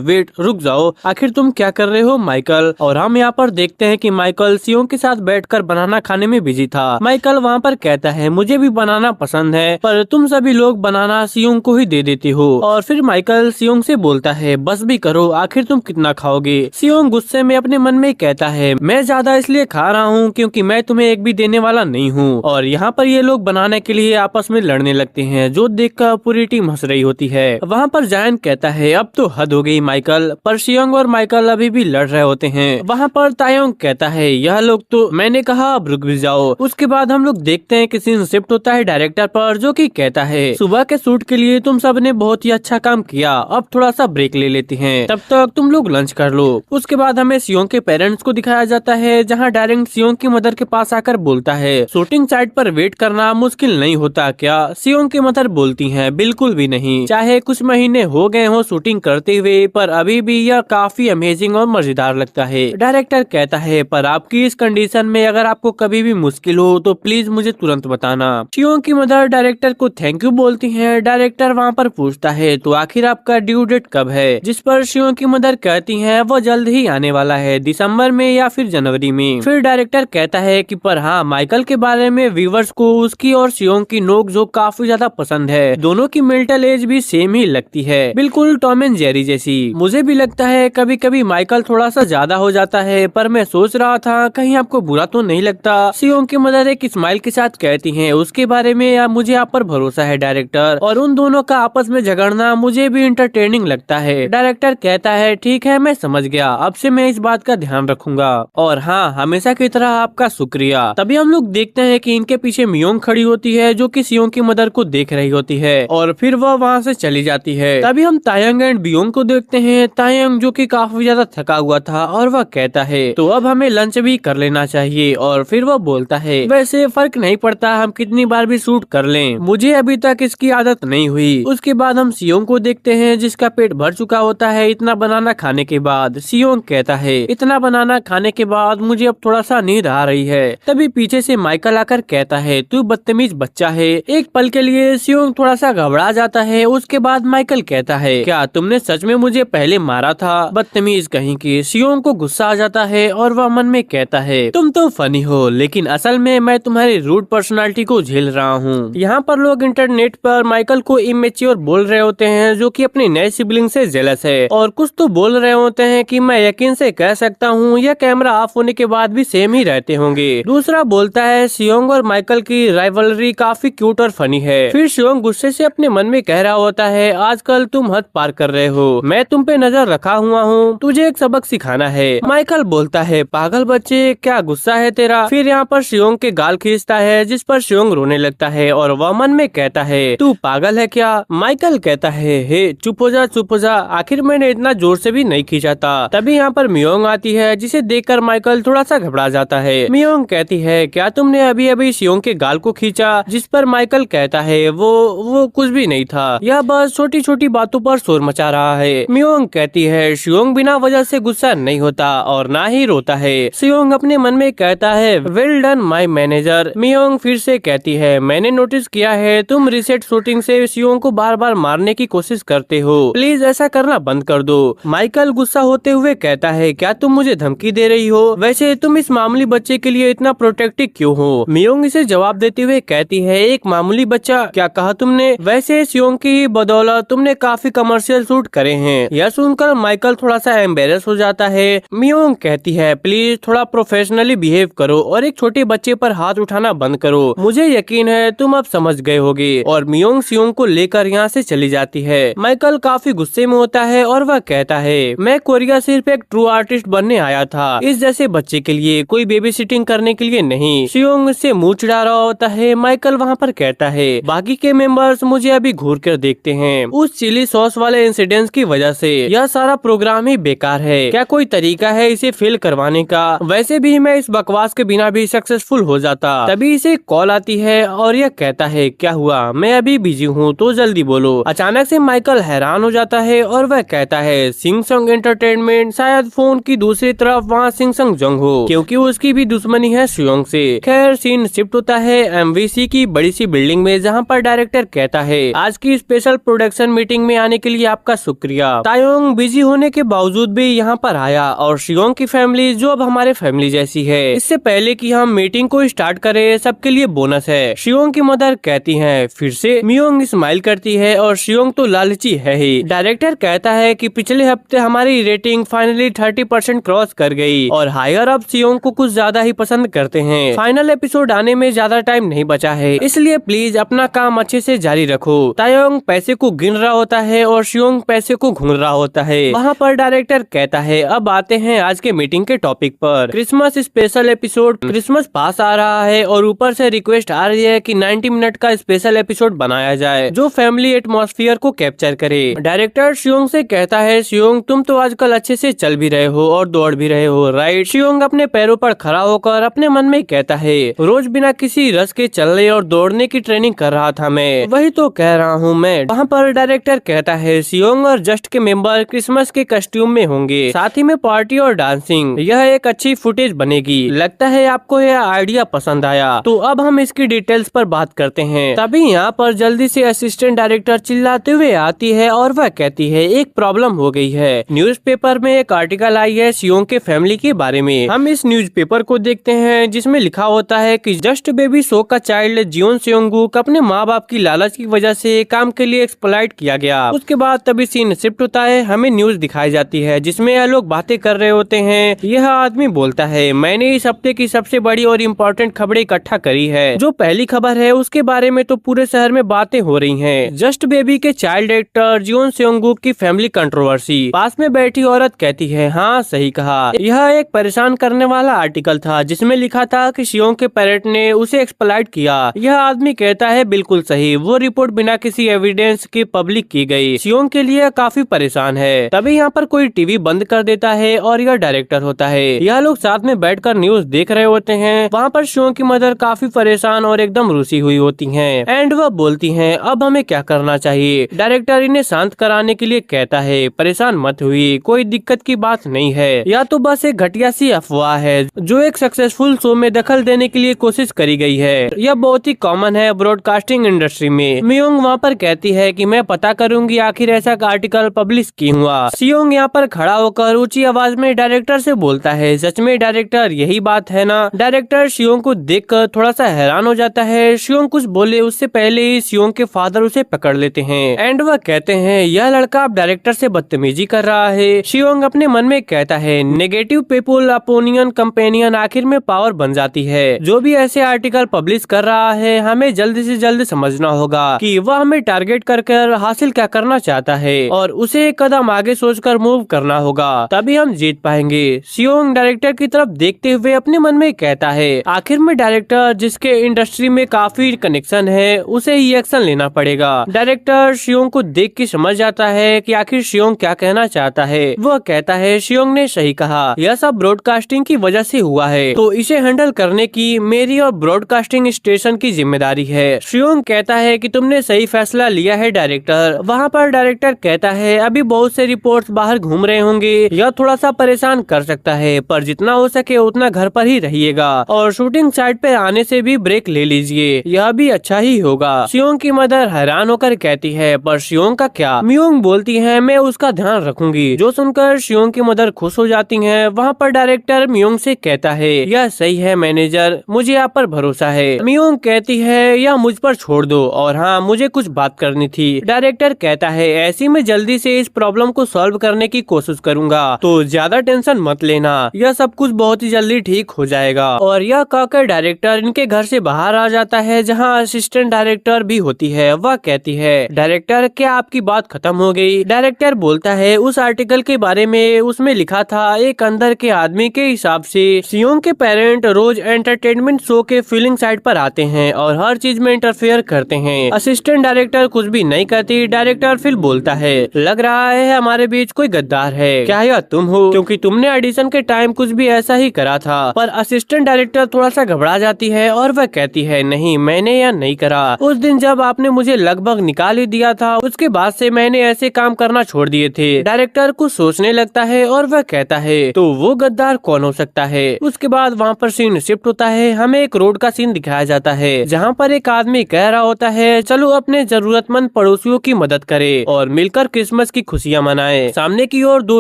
वेट रुक जाओ, आखिर तुम क्या कर रहे हो माइकल? और हम यहाँ पर देखते हैं कि माइकल शियोंग के साथ बैठकर बनाना खाने में बिजी था। माइकल वहाँ पर कहता है मुझे भी बनाना पसंद है पर तुम सभी लोग बनाना शियोंग को ही दे देते हो। और फिर माइकल शियोंग से बोलता है बस भी करो, आखिर तुम कितना खाओगे? शियोंग गुस्से में अपने मन में कहता है मैं ज्यादा इसलिए खा रहा हूँ क्योंकि मैं तुम्हें एक भी देने वाला नहीं हूँ। और यहाँ पर ये लोग बनाने के लिए आपस में लड़ने लगते हैं जो देखकर पूरी टीम हंस रही होती है। वहाँ पर जायन कहता है अब तो हद हो गई माइकल, पर शियोंग और माइकल अभी भी लड़ रहे होते हैं। वहाँ पर तायोंग कहता है यह लोग तो मैंने कहा अब रुक भी जाओ। उसके बाद हम लोग देखते हैं कि सीन शिफ्ट होता है डायरेक्टर पर जो कि कहता है सुबह के शूट के लिए तुम सब ने बहुत ही अच्छा काम किया, अब थोड़ा सा ब्रेक ले लेते हैं, तब तक तुम लोग लंच कर लो। उसके बाद हमें शियोंग के पेरेंट्स को दिखाया जाता है जहाँ डायरेक्ट शियोंग की मदर के पास आकर बोलता है शूटिंग साइट पर वेट करना मुश्किल नहीं होता क्या? शियोंग की मदर बोलती है बिल्कुल भी नहीं, चाहे कुछ महीने हो गए हो शूटिंग करते हुए पर अभी भी यह काफी अमेजिंग और मजेदार लगता है। डायरेक्टर कहता है पर आपकी इस कंडीशन में अगर आपको कभी भी मुश्किल हो तो प्लीज मुझे तुरंत बताना। शियोंग की मदर डायरेक्टर को थैंक यू बोलती है। डायरेक्टर वहाँ पर पूछता है तो आखिर आपका ड्यू डेट कब है? जिस पर शियोंग की मदर कहती है वो जल्द ही आने वाला है, दिसंबर में या फिर जनवरी में। फिर डायरेक्टर कहता है कि पर हाँ माइकल के बारे में व्यूवर्स को उसकी और शियोंग की नोक-झोंक काफी ज्यादा पसंद है। दोनों की मेंटल एज भी सेम ही लगती है, बिल्कुल टॉम एंड जेरी जैसी। मुझे भी लगता है कभी कभी माइकल थोड़ा सा ज्यादा हो जाता है, पर मैं सोच रहा था कहीं आपको बुरा तो नहीं लगता। शियोंग की मदर एक स्माइल के साथ कहती है उसके बारे में मुझे आप पर भरोसा है डायरेक्टर, और उन दोनों का आपस में झगड़ना मुझे भी इंटरटेनिंग लगता है। डायरेक्टर कहता है ठीक है मैं समझ गया, अब से मैं इस बात का ध्यान रखूंगा, और हाँ हमेशा की तरह आपका शुक्रिया। तभी हम लोग देखते हैं कि इनके पीछे मियोंग खड़ी होती है जो कि शियोंग की मदर को देख रही होती है और फिर वह वहाँ से चली जाती है। तभी हम तायंग एंड बियोंग को देखते हैं। तायंग जो कि काफी ज्यादा थका हुआ था और वह कहता है तो अब हमें लंच भी कर लेना चाहिए, और फिर वह बोलता है वैसे फर्क नहीं पड़ता हम कितनी बार भी शूट कर लें, मुझे अभी तक इसकी आदत नहीं हुई। उसके बाद हम सियोंग को देखते हैं जिसका पेट भर चुका होता है इतना बनाना खाने के बाद। सियोंग कहता है इतना बनाना खाने के बाद मुझे अब थोड़ा सा नींद आ रही है। तभी पीछे से माइकल आकर कहता है तू बदतमीज बच्चा है। एक पल के लिए सियोंग थोड़ा सा घबरा जाता है। उसके बाद माइकल कहता है क्या तुमने सच में मुझे पहले मारा था, बदतमीज कहीं की। सियोंग को गुस्सा आ जाता है और वह मन में कहता है तुम तो फनी हो, लेकिन असल में मैं तुम्हारी रूड पर्सनालिटी को झेल रहा हूँ। यहाँ पर लोग इंटरनेट पर माइकल को इमेच्योर बोल रहे होते हैं जो कि अपनी नए सिबलिंग से जेलस है, और कुछ तो बोल रहे होते हैं कि मैं यकीन से कह सकता हूँ यह कैमरा ऑफ होने के बाद भी सेम ही रहते होंगे। दूसरा बोलता है सियोंग और माइकल की राइवलरी काफी क्यूट और फनी है। फिर सियोंग गुस्से से अपने मन में कह रहा होता है आजकल तुम हद पार कर रहे हो, मैं तुम पे नजर रखा हुआ हूँ, तुझे एक सबक सिखाना है। माइकल बोलता है पागल बच्चे क्या गुस्सा है तेरा। फिर यहाँ पर सियोंग के गाल खींचता है जिस पर सियोंग रोने लगता है और वह मन में कहता है तू पागल है क्या। माइकल कहता है हे चुप हो जा, आखिर मैंने इतना जोर से भी नहीं खींचा था। तभी यहाँ पर मियोंग आती है जिसे देखकर माइकल थोड़ा सा घबरा जाता है। मियोंग कहती है क्या तुमने अभी अभी सियोंग के गाल को खींचा, जिस पर माइकल कहता है वो कुछ भी नहीं था, यह बस छोटी छोटी बातों पर शोर मचा रहा है। मियोंग कहती है सियोंग बिना वजह से गुस्सा नहीं होता और ना ही रोता है। सियोंग अपने मन में कहता है वेल डन माय मैनेजर। मियोंग फिर से कहती है मैंने नोटिस किया है तुम रिसेट शूटिंग से सियोंग को बार बार मारने की कोशिश करते हो, प्लीज ऐसा करना बंद कर दो। माइकल गुस्सा होते हुए कहता है क्या तुम मुझे धमकी दे रही हो, वैसे तुम इस मामूली बच्चे के लिए इतना प्रोटेक्टिव क्यों हो। मियोंग इसे जवाब देते हुए कहती है एक मामूली बच्चा, क्या कहा तुमने, वैसे सियोंग की बदौलत तुमने काफी कमर्शियल शूट करे हैं। यह सुनकर माइकल थोड़ा सा एम्बेरस हो जाता है। मियोंग कहती है प्लीज थोड़ा प्रोफेशनली बिहेव करो और एक छोटे बच्चे पर हाथ उठाना बंद करो, मुझे यकीन है तुम अब समझ गए होगे। और मियोंग सियोंग को लेकर यहाँ से चली जाती है। माइकल काफी गुस्से में होता है और वह कहता है मैं कोरिया सिर्फ एक ट्रू आर्टिस्ट बनने आया था, इस जैसे बच्चे के लिए, कोई बेबी सिटिंग करने के लिए नहीं। सियोंग से मुंह चिढ़ा रहा होता है। माइकल वहाँ पर कहता है बाकी के मेंबर्स मुझे अभी घूर कर देखते हैं, उस चिली सॉस वाले इंसिडेंट की वजह से यह सारा प्रोग्राम ही बेकार है, क्या कोई तरीका है इसे फेल करवाने का, वैसे भी मैं इस बकवास के बिना भी सक्सेसफुल हो जाता। तभी इसे कॉल आती है और यह कहता है क्या हुआ, मैं अभी बिजी हूँ तो जल्दी बोलो। अचानक से माइकल हैरान हो जाता है और वह कहता है सिंग संग एंटरटेनमेंट, शायद फोन की दूसरी तरफ वहाँ सिंग संग जंग हो, क्योंकि उसकी भी दुश्मनी है सियोंग से। खैर सीन शिफ्ट होता है एमवीसी की बड़ी सी बिल्डिंग में, जहाँ पर डायरेक्टर कहता है आज की स्पेशल प्रोडक्शन मीटिंग में आने के लिए आपका शुक्रिया। तायोंग बिजी होने के बावजूद भी यहाँ पर आया और सियोंग की फैमिली जो अब हमारे फैमिली जैसी है। इससे पहले कि हम मीटिंग को स्टार्ट करें सबके लिए बोनस है, सियोंग की मदर कहती है। फिर से मियोंग स्माइल करती है और सियोंग तो लालची है ही। डायरेक्टर कहता है कि पिछले हफ्ते हमारी रेटिंग फाइनली 30% क्रॉस कर गई और हायर अब सियोंग को कुछ ज्यादा ही पसंद करते हैं। फाइनल एपिसोड आने में ज्यादा टाइम नहीं बचा है, इसलिए प्लीज अपना काम अच्छे से जारी रखो। तायोंग पैसे को गिन रहा होता है और सियोंग पैसे को घूर रहा होता है। वहाँ पर डायरेक्टर कहता है अब आते हैं आज के मीटिंग के टॉपिक पर, क्रिसमस स्पेशल एपिसोड। क्रिसमस पास आ रहा है और ऊपर से रिक्वेस्ट आ रही है कि 90 मिनट का स्पेशल एपिसोड बनाया जाए जो फैमिली एटमॉस्फेयर को कैप्चर करे। डायरेक्टर सियोंग से कहता है सियोंग तुम तो आजकल अच्छे से चल भी रहे हो और दौड़ भी रहे हो राइट। सियोंग अपने पैरों पर खड़ा होकर अपने मन में कहता है रोज बिना किसी रस के चलने और दौड़ने की ट्रेनिंग कर रहा था मैं, वही तो कह रहा हूँ मैं। वहाँ पर डायरेक्टर कहता है सियोंग और जस्ट के मेंबर क्रिसमस के कस्ट्यूम में होंगे, साथ ही में पार्टी और डांसिंग, यह एक अच्छी फुटेज बनेगी। लगता है आपको यह आइडिया पसंद आया, तो अब हम इसकी डिटेल्स पर बात करते हैं। तभी यहाँ पर जल्दी से असिस्टेंट डायरेक्टर चिल्लाते हुए आती है और वह कहती है एक प्रॉब्लम हो गई है, न्यूज़पेपर में एक आर्टिकल आई है सियोंग के फैमिली के बारे में। हम इस न्यूज़पेपर को देखते हैं जिसमें लिखा होता है कि जस्ट बेबी शो का चाइल्ड जियोन सेयोंगुक अपने माँ बाप की लालच की वजह से काम के लिए एक्सप्लॉइट किया गया। उसके बाद तभी सीन शिफ्ट होता है, हमें न्यूज दिखाई जाती है जिसमें यह लोग बातें कर रहे होते हैं। यह आदमी बोलता है मैंने इस हफ्ते की सबसे बड़ी और इम्पोर्टेंट खबरें इकट्ठा करी है। जो पहली खबर है उसके बारे में तो पूरे शहर में बातें हो रही हैं। जस्ट बेबी के चाइल्ड एक्टर जियोन सेयोंगुक की फैमिली कंट्रोवर्सी। पास में बैठी औरत कहती है हाँ सही कहा, यह एक परेशान करने वाला आर्टिकल था जिसमें लिखा था कि सियोंग के पेरेंट ने उसे एक्सप्लॉइट किया। यह आदमी कहता है बिल्कुल सही, वो रिपोर्ट बिना किसी एविडेंस के पब्लिक की गई। सियोंग के लिए काफी परेशान है। तभी यहाँ पर कोई टीवी बंद कर देता है और यह डायरेक्टर होता है। यह लोग साथ में बैठकर न्यूज देख रहे होते हैं। वहाँ पर शियोंग की मदर काफी परेशान और एकदम रूसी हुई होती हैं एंड वह बोलती हैं अब हमें क्या करना चाहिए। डायरेक्टर इन्हें शांत कराने के लिए कहता है परेशान मत हुई, कोई दिक्कत की बात नहीं है, या तो बस एक घटिया सी अफवाह है जो एक सक्सेसफुल शो में दखल देने के लिए कोशिश करी गई है। यह बहुत ही कॉमन है ब्रॉडकास्टिंग इंडस्ट्री में। मियोंग वहाँ पर कहती है कि मैं पता करूंगी आखिर ऐसा आर्टिकल पब्लिश क्यों हुआ। सियोंग यहाँ पर खड़ा होकर ऊंची आवाज में डायरेक्टर से बोलता है सच में डायरेक्टर यही बात है ना। डायरेक्टर शियोंग को देखकर थोड़ा सा हैरान हो जाता है। शियोंग कुछ बोले उससे पहले ही सियोंग के फादर उसे पकड़ लेते हैं एंड वह कहते हैं यह लड़का अब डायरेक्टर से बदतमीजी कर रहा है। शियोंग अपने मन में कहता है नेगेटिव पीपुल अपोनियन कंपेनियन आखिर में पावर बन जाती है। जो भी ऐसे आर्टिकल पब्लिश कर रहा है हमें जल्द से जल्द समझना होगा कि वह हमें टारगेट कर हासिल क्या करना चाहता है और उसे एक कदम आगे सोचकर मूव करना होगा, तभी हम जीत पाएंगे। सियोंग डायरेक्टर की तरफ देखते हुए अपने मन में कहता है आखिर में डायरेक्टर जिसके इंडस्ट्री में काफी कनेक्शन है उसे ही एक्शन लेना पड़ेगा। डायरेक्टर शियोंग को देख के समझ जाता है कि आखिर शियोंग क्या कहना चाहता है। वह कहता है शियोंग ने सही कहा, यह सब ब्रॉडकास्टिंग की वजह से हुआ है तो इसे हैंडल करने की मेरी और ब्रॉडकास्टिंग स्टेशन की जिम्मेदारी है। शियोंग कहता है कि तुमने सही फैसला लिया है डायरेक्टर। वहाँ पर डायरेक्टर कहता है अभी बहुत से रिपोर्ट्स बाहर घूम रहे होंगे, यह थोड़ा सा परेशान कर सकता है पर जितना हो सके उतना घर पर ही रहिएगा और शूटिंग साइट पे आने से भी ब्रेक ले लीजिए, यह भी अच्छा ही होगा। शियोंग की मदर हैरान होकर कहती है पर शियोंग का क्या। मियोंग बोलती है मैं उसका ध्यान रखूंगी। जो सुनकर शियोंग की मदर खुश हो जाती है। वहाँ पर डायरेक्टर मियोंग से कहता है यह सही है मैनेजर, मुझे आप पर भरोसा है। मियोंग कहती है यह मुझ पर छोड़ दो और हाँ मुझे कुछ बात करनी थी। डायरेक्टर कहता है ऐसी मैं जल्दी से इस प्रॉब्लम को सॉल्व करने की कोशिश करूंगा तो ज्यादा टेंशन मत लेना, यह सब कुछ बहुत ही जल्दी ठीक हो जाएगा। और यह कहकर डायरेक्टर इनके घर से बाहर आ जाता है जहाँ असिस्टेंट डायरेक्टर भी होती है। वह कहती है डायरेक्टर क्या आपकी बात खत्म हो गई। डायरेक्टर बोलता है उस आर्टिकल के बारे में उसमें लिखा था एक अंदर के आदमी के हिसाब से सियोंग के पेरेंट रोज एंटरटेनमेंट शो के फीलिंग साइड पर आते हैं और हर चीज में इंटरफेयर करते हैं। असिस्टेंट डायरेक्टर कुछ भी नहीं कहती। डायरेक्टर फिर बोलता है लग रहा है हमारे बीच कोई गद्दार है, क्या यह तुम हो, क्योंकि तुमने ऑडिशन के टाइम कुछ भी ऐसा ही करा था। पर असिस्टेंट डायरेक्टर थोड़ा सा घबरा जाती है और वह कहती है नहीं मैंने यह नहीं करा। उस दिन जब आपने मुझे लगभग निकाल ही दिया था उसके बाद से मैंने ऐसे काम करना छोड़ दिए थे। डायरेक्टर कुछ सोचने लगता है और वह कहता है तो वो गद्दार कौन हो सकता है। उसके बाद वहाँ पर सीन शिफ्ट होता है। हमें एक रोड का सीन दिखाया जाता है जहाँ पर एक आदमी कह रहा होता है चलो अपने जरूरतमंद पड़ोसियों की मदद करे और मिलकर क्रिसमस की खुशियाँ मनाए। सामने की ओर दो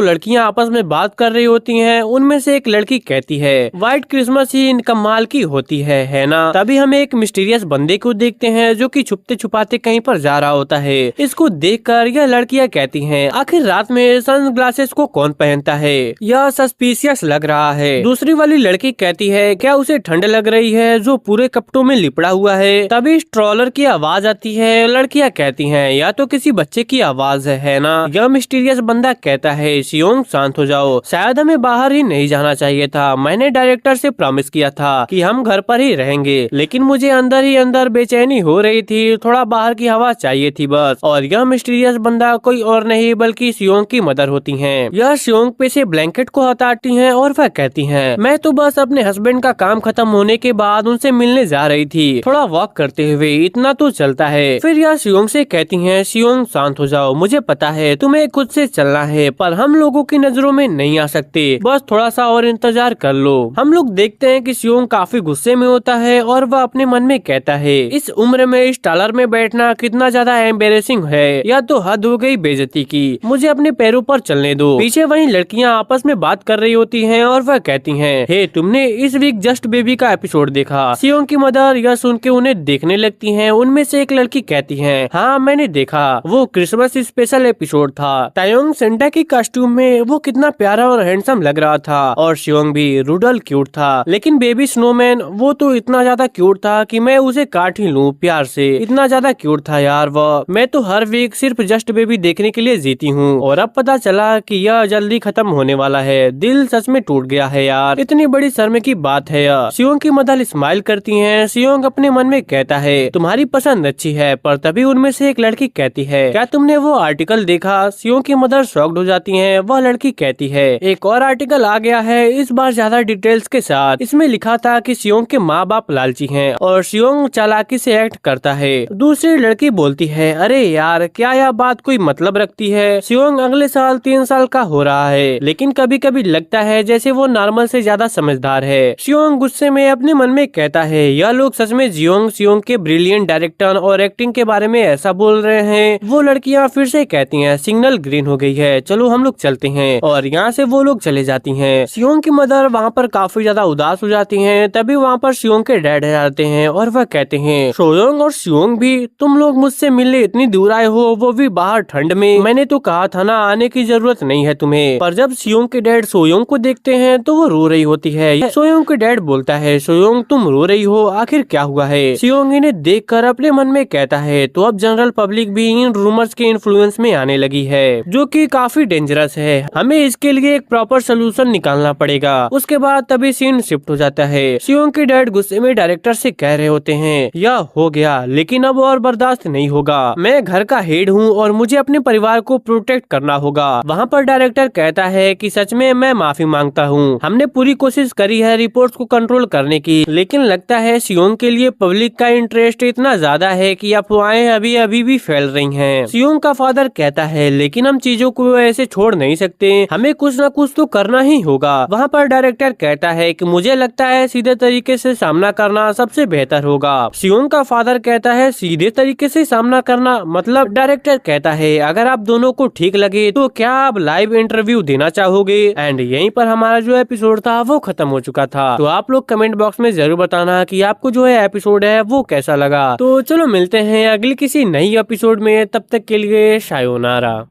लड़कियाँ आपस में बात कर रही होती हैं। उनमें से एक लड़की कहती है व्हाइट क्रिसमस ही कमाल की होती है ना। तभी हमें एक मिस्टीरियस बंदे को देखते हैं जो कि छुपते छुपाते कहीं पर जा रहा होता है। इसको देखकर यह लड़कियां कहती हैं आखिर रात में सन ग्लासेस को कौन पहनता है, यह सस्पिशियस लग रहा है। दूसरी वाली लड़की कहती है क्या उसे ठंड लग रही है जो पूरे कपड़ों में लिपड़ा हुआ है। तभी स्ट्रॉलर की आवाज आती है। लड़कियां कहती हैं या तो किसी बच्चे की आवाज है ना। यह मिस्टीरियस बंदा कहता है सियोंग शांत हो जाओ, शायद हमें बाहर ही नहीं जाना चाहिए था। मैंने डायरेक्टर से प्रॉमिस किया था कि हम घर पर ही रहेंगे, लेकिन मुझे अंदर ही अंदर बेचैनी हो रही थी, थोड़ा बाहर की हवा चाहिए थी बस। और यह मिस्टीरियस बंदा कोई और नहीं बल्कि सियोंग की मदर होती हैं। यह सियोंग पे से ब्लैंकेट को हटाती हैं और वह कहती हैं मैं तो बस अपने हस्बैंड का काम खत्म होने के बाद उनसे मिलने जा रही थी, थोड़ा वॉक करते हुए, इतना तो चलता है। फिर यह सियोंग से कहती हैं सियोंग शांत हो जाओ, मुझे पता है तुम्हें खुद से चलना है पर हम लोगों की नजरों में नहीं आ सकते, बस थोड़ा सा और इंतजार कर लो। हम लोग देखते हैं कि सियोंग काफी गुस्से में होता है और वह अपने मन में कहता है इस उम्र में इस टालर में बैठना कितना ज्यादा एम्बेरेसिंग है, या तो हद हो गई बेइज्जती की, मुझे अपने पैरों पर चलने दो। पीछे वहीं लड़कियां आपस में बात कर रही होती हैं और वह कहती हैं हे तुमने इस वीक जस्ट बेबी का एपिसोड देखा। सियोंग की मदर यह सुन के उन्हें देखने लगती हैं। उनमें से एक लड़की कहती है हाँ मैंने देखा, वो क्रिसमस स्पेशल एपिसोड था। तायोंग सेंटा की कॉस्ट्यूम में वो कितना प्यारा और हैंडसम लग रहा था और सियोंग भी रूडल क्यूट था, लेकिन बेबी स्नोमैन वो तो इतना ज्यादा क्यूट था कि मैं उसे काट ही लूं प्यार से, इतना ज्यादा क्यूट था यार वो। मैं तो हर वीक सिर्फ जस्ट बेबी देखने के लिए जीती हूँ और अब पता चला कि यह जल्दी खत्म होने वाला है, दिल सच में टूट गया है यार, इतनी बड़ी शर्म की बात है यह। सियोंग की मदर स्माइल करती है। सियोंग अपने मन में कहता है तुम्हारी पसंद अच्छी है, पर तभी उनमें से एक लड़की कहती है क्या तुमने वो आर्टिकल देखा। सियोंग की मदर शॉक्ड हो जाती है। वह लड़की कहती है एक और आर्टिकल आ गया है, इस बार ज्यादा डिटेल्स के साथ। इसमें लिखा था कि सियोंग के माँ बाप लालची हैं और सियोंग चालाकी से एक्ट करता है। दूसरी लड़की बोलती है, अरे यार क्या यह बात कोई मतलब रखती है? सियोंग अगले साल 3 साल का हो रहा है, लेकिन कभी कभी लगता है जैसे वो नॉर्मल से ज्यादा समझदार है। सियोंग गुस्से में अपने मन में कहता है, यह लोग सच में सियोंग के ब्रिलियंट डायरेक्टर और एक्टिंग के बारे में ऐसा बोल रहे हैं। वो लड़कियां फिर से कहती हैं, सिग्नल ग्रीन हो गई है, चलो हम लोग चलते हैं, और यहाँ से वो लोग चले जाती हैं। सियोंग की मदर वहाँ पर काफी ज्यादा उदास हो जाती हैं। तभी वहाँ पर सियोंग के डैड आ जाते हैं और वह कहते हैं, सोयोंग और सियोंग भी, तुम लोग मुझसे मिलने इतनी दूर आए हो, वो भी बाहर ठंड में। मैंने तो कहा था ना, आने की जरूरत नहीं है तुम्हें। पर जब सियोंग के डैड सोयोंग को देखते हैं तो वो रो रही होती है। सोयोंग के डैड बोलता है, सोयोंग तुम रो रही हो, आखिर क्या हुआ है? सियोंग इन्हें देखकर अपने मन में कहता है, तो अब जनरल पब्लिक भी इन रूमर्स के इन्फ्लुएंस में आने लगी है, जो कि काफी डेंजरस है। हमें इसके लिए एक प्रॉपर सोल्यूशन निकालना पड़ेगा। उसके बाद तभी सीन शिफ्ट हो जाता है। सियोंग के डैड गुस्से में डायरेक्टर से कह रहे होते हैं, यह हो गया, लेकिन अब और बर्दाश्त नहीं होगा। मैं घर का हेड हूँ और मुझे अपने परिवार को प्रोटेक्ट करना होगा। वहाँ पर डायरेक्टर कहता है कि सच में मैं माफी मांगता हूँ, हमने पूरी कोशिश करी है रिपोर्ट्स को कंट्रोल करने की, लेकिन लगता है सियोंग के लिए पब्लिक का इंटरेस्ट इतना ज्यादा है कि अफवाहें अभी भी फैल रही हैं। सियोंग का फादर कहता है, लेकिन हम चीजों को ऐसे छोड़ नहीं सकते, हमें कुछ न कुछ तो करना ही होगा। वहाँ पर डायरेक्टर कहता है कि मुझे लगता है सीधे तरीके से सामना करना सबसे बेहतर होगा। सियोंग का फादर कहता है, सीधे तरीके से सामना करना मतलब? डायरेक्टर कहता है, अगर आप दोनों को ठीक लगे तो क्या आप लाइव इंटरव्यू देना चाहोगे? एंड यहीं पर हमारा जो एपिसोड था वो खत्म हो चुका था। तो आप लोग कमेंट बॉक्स में जरूर बताना कि आपको जो है एपिसोड है वो कैसा लगा। तो चलो मिलते हैं अगली किसी नई एपिसोड में, तब तक के लिए शायोनारा।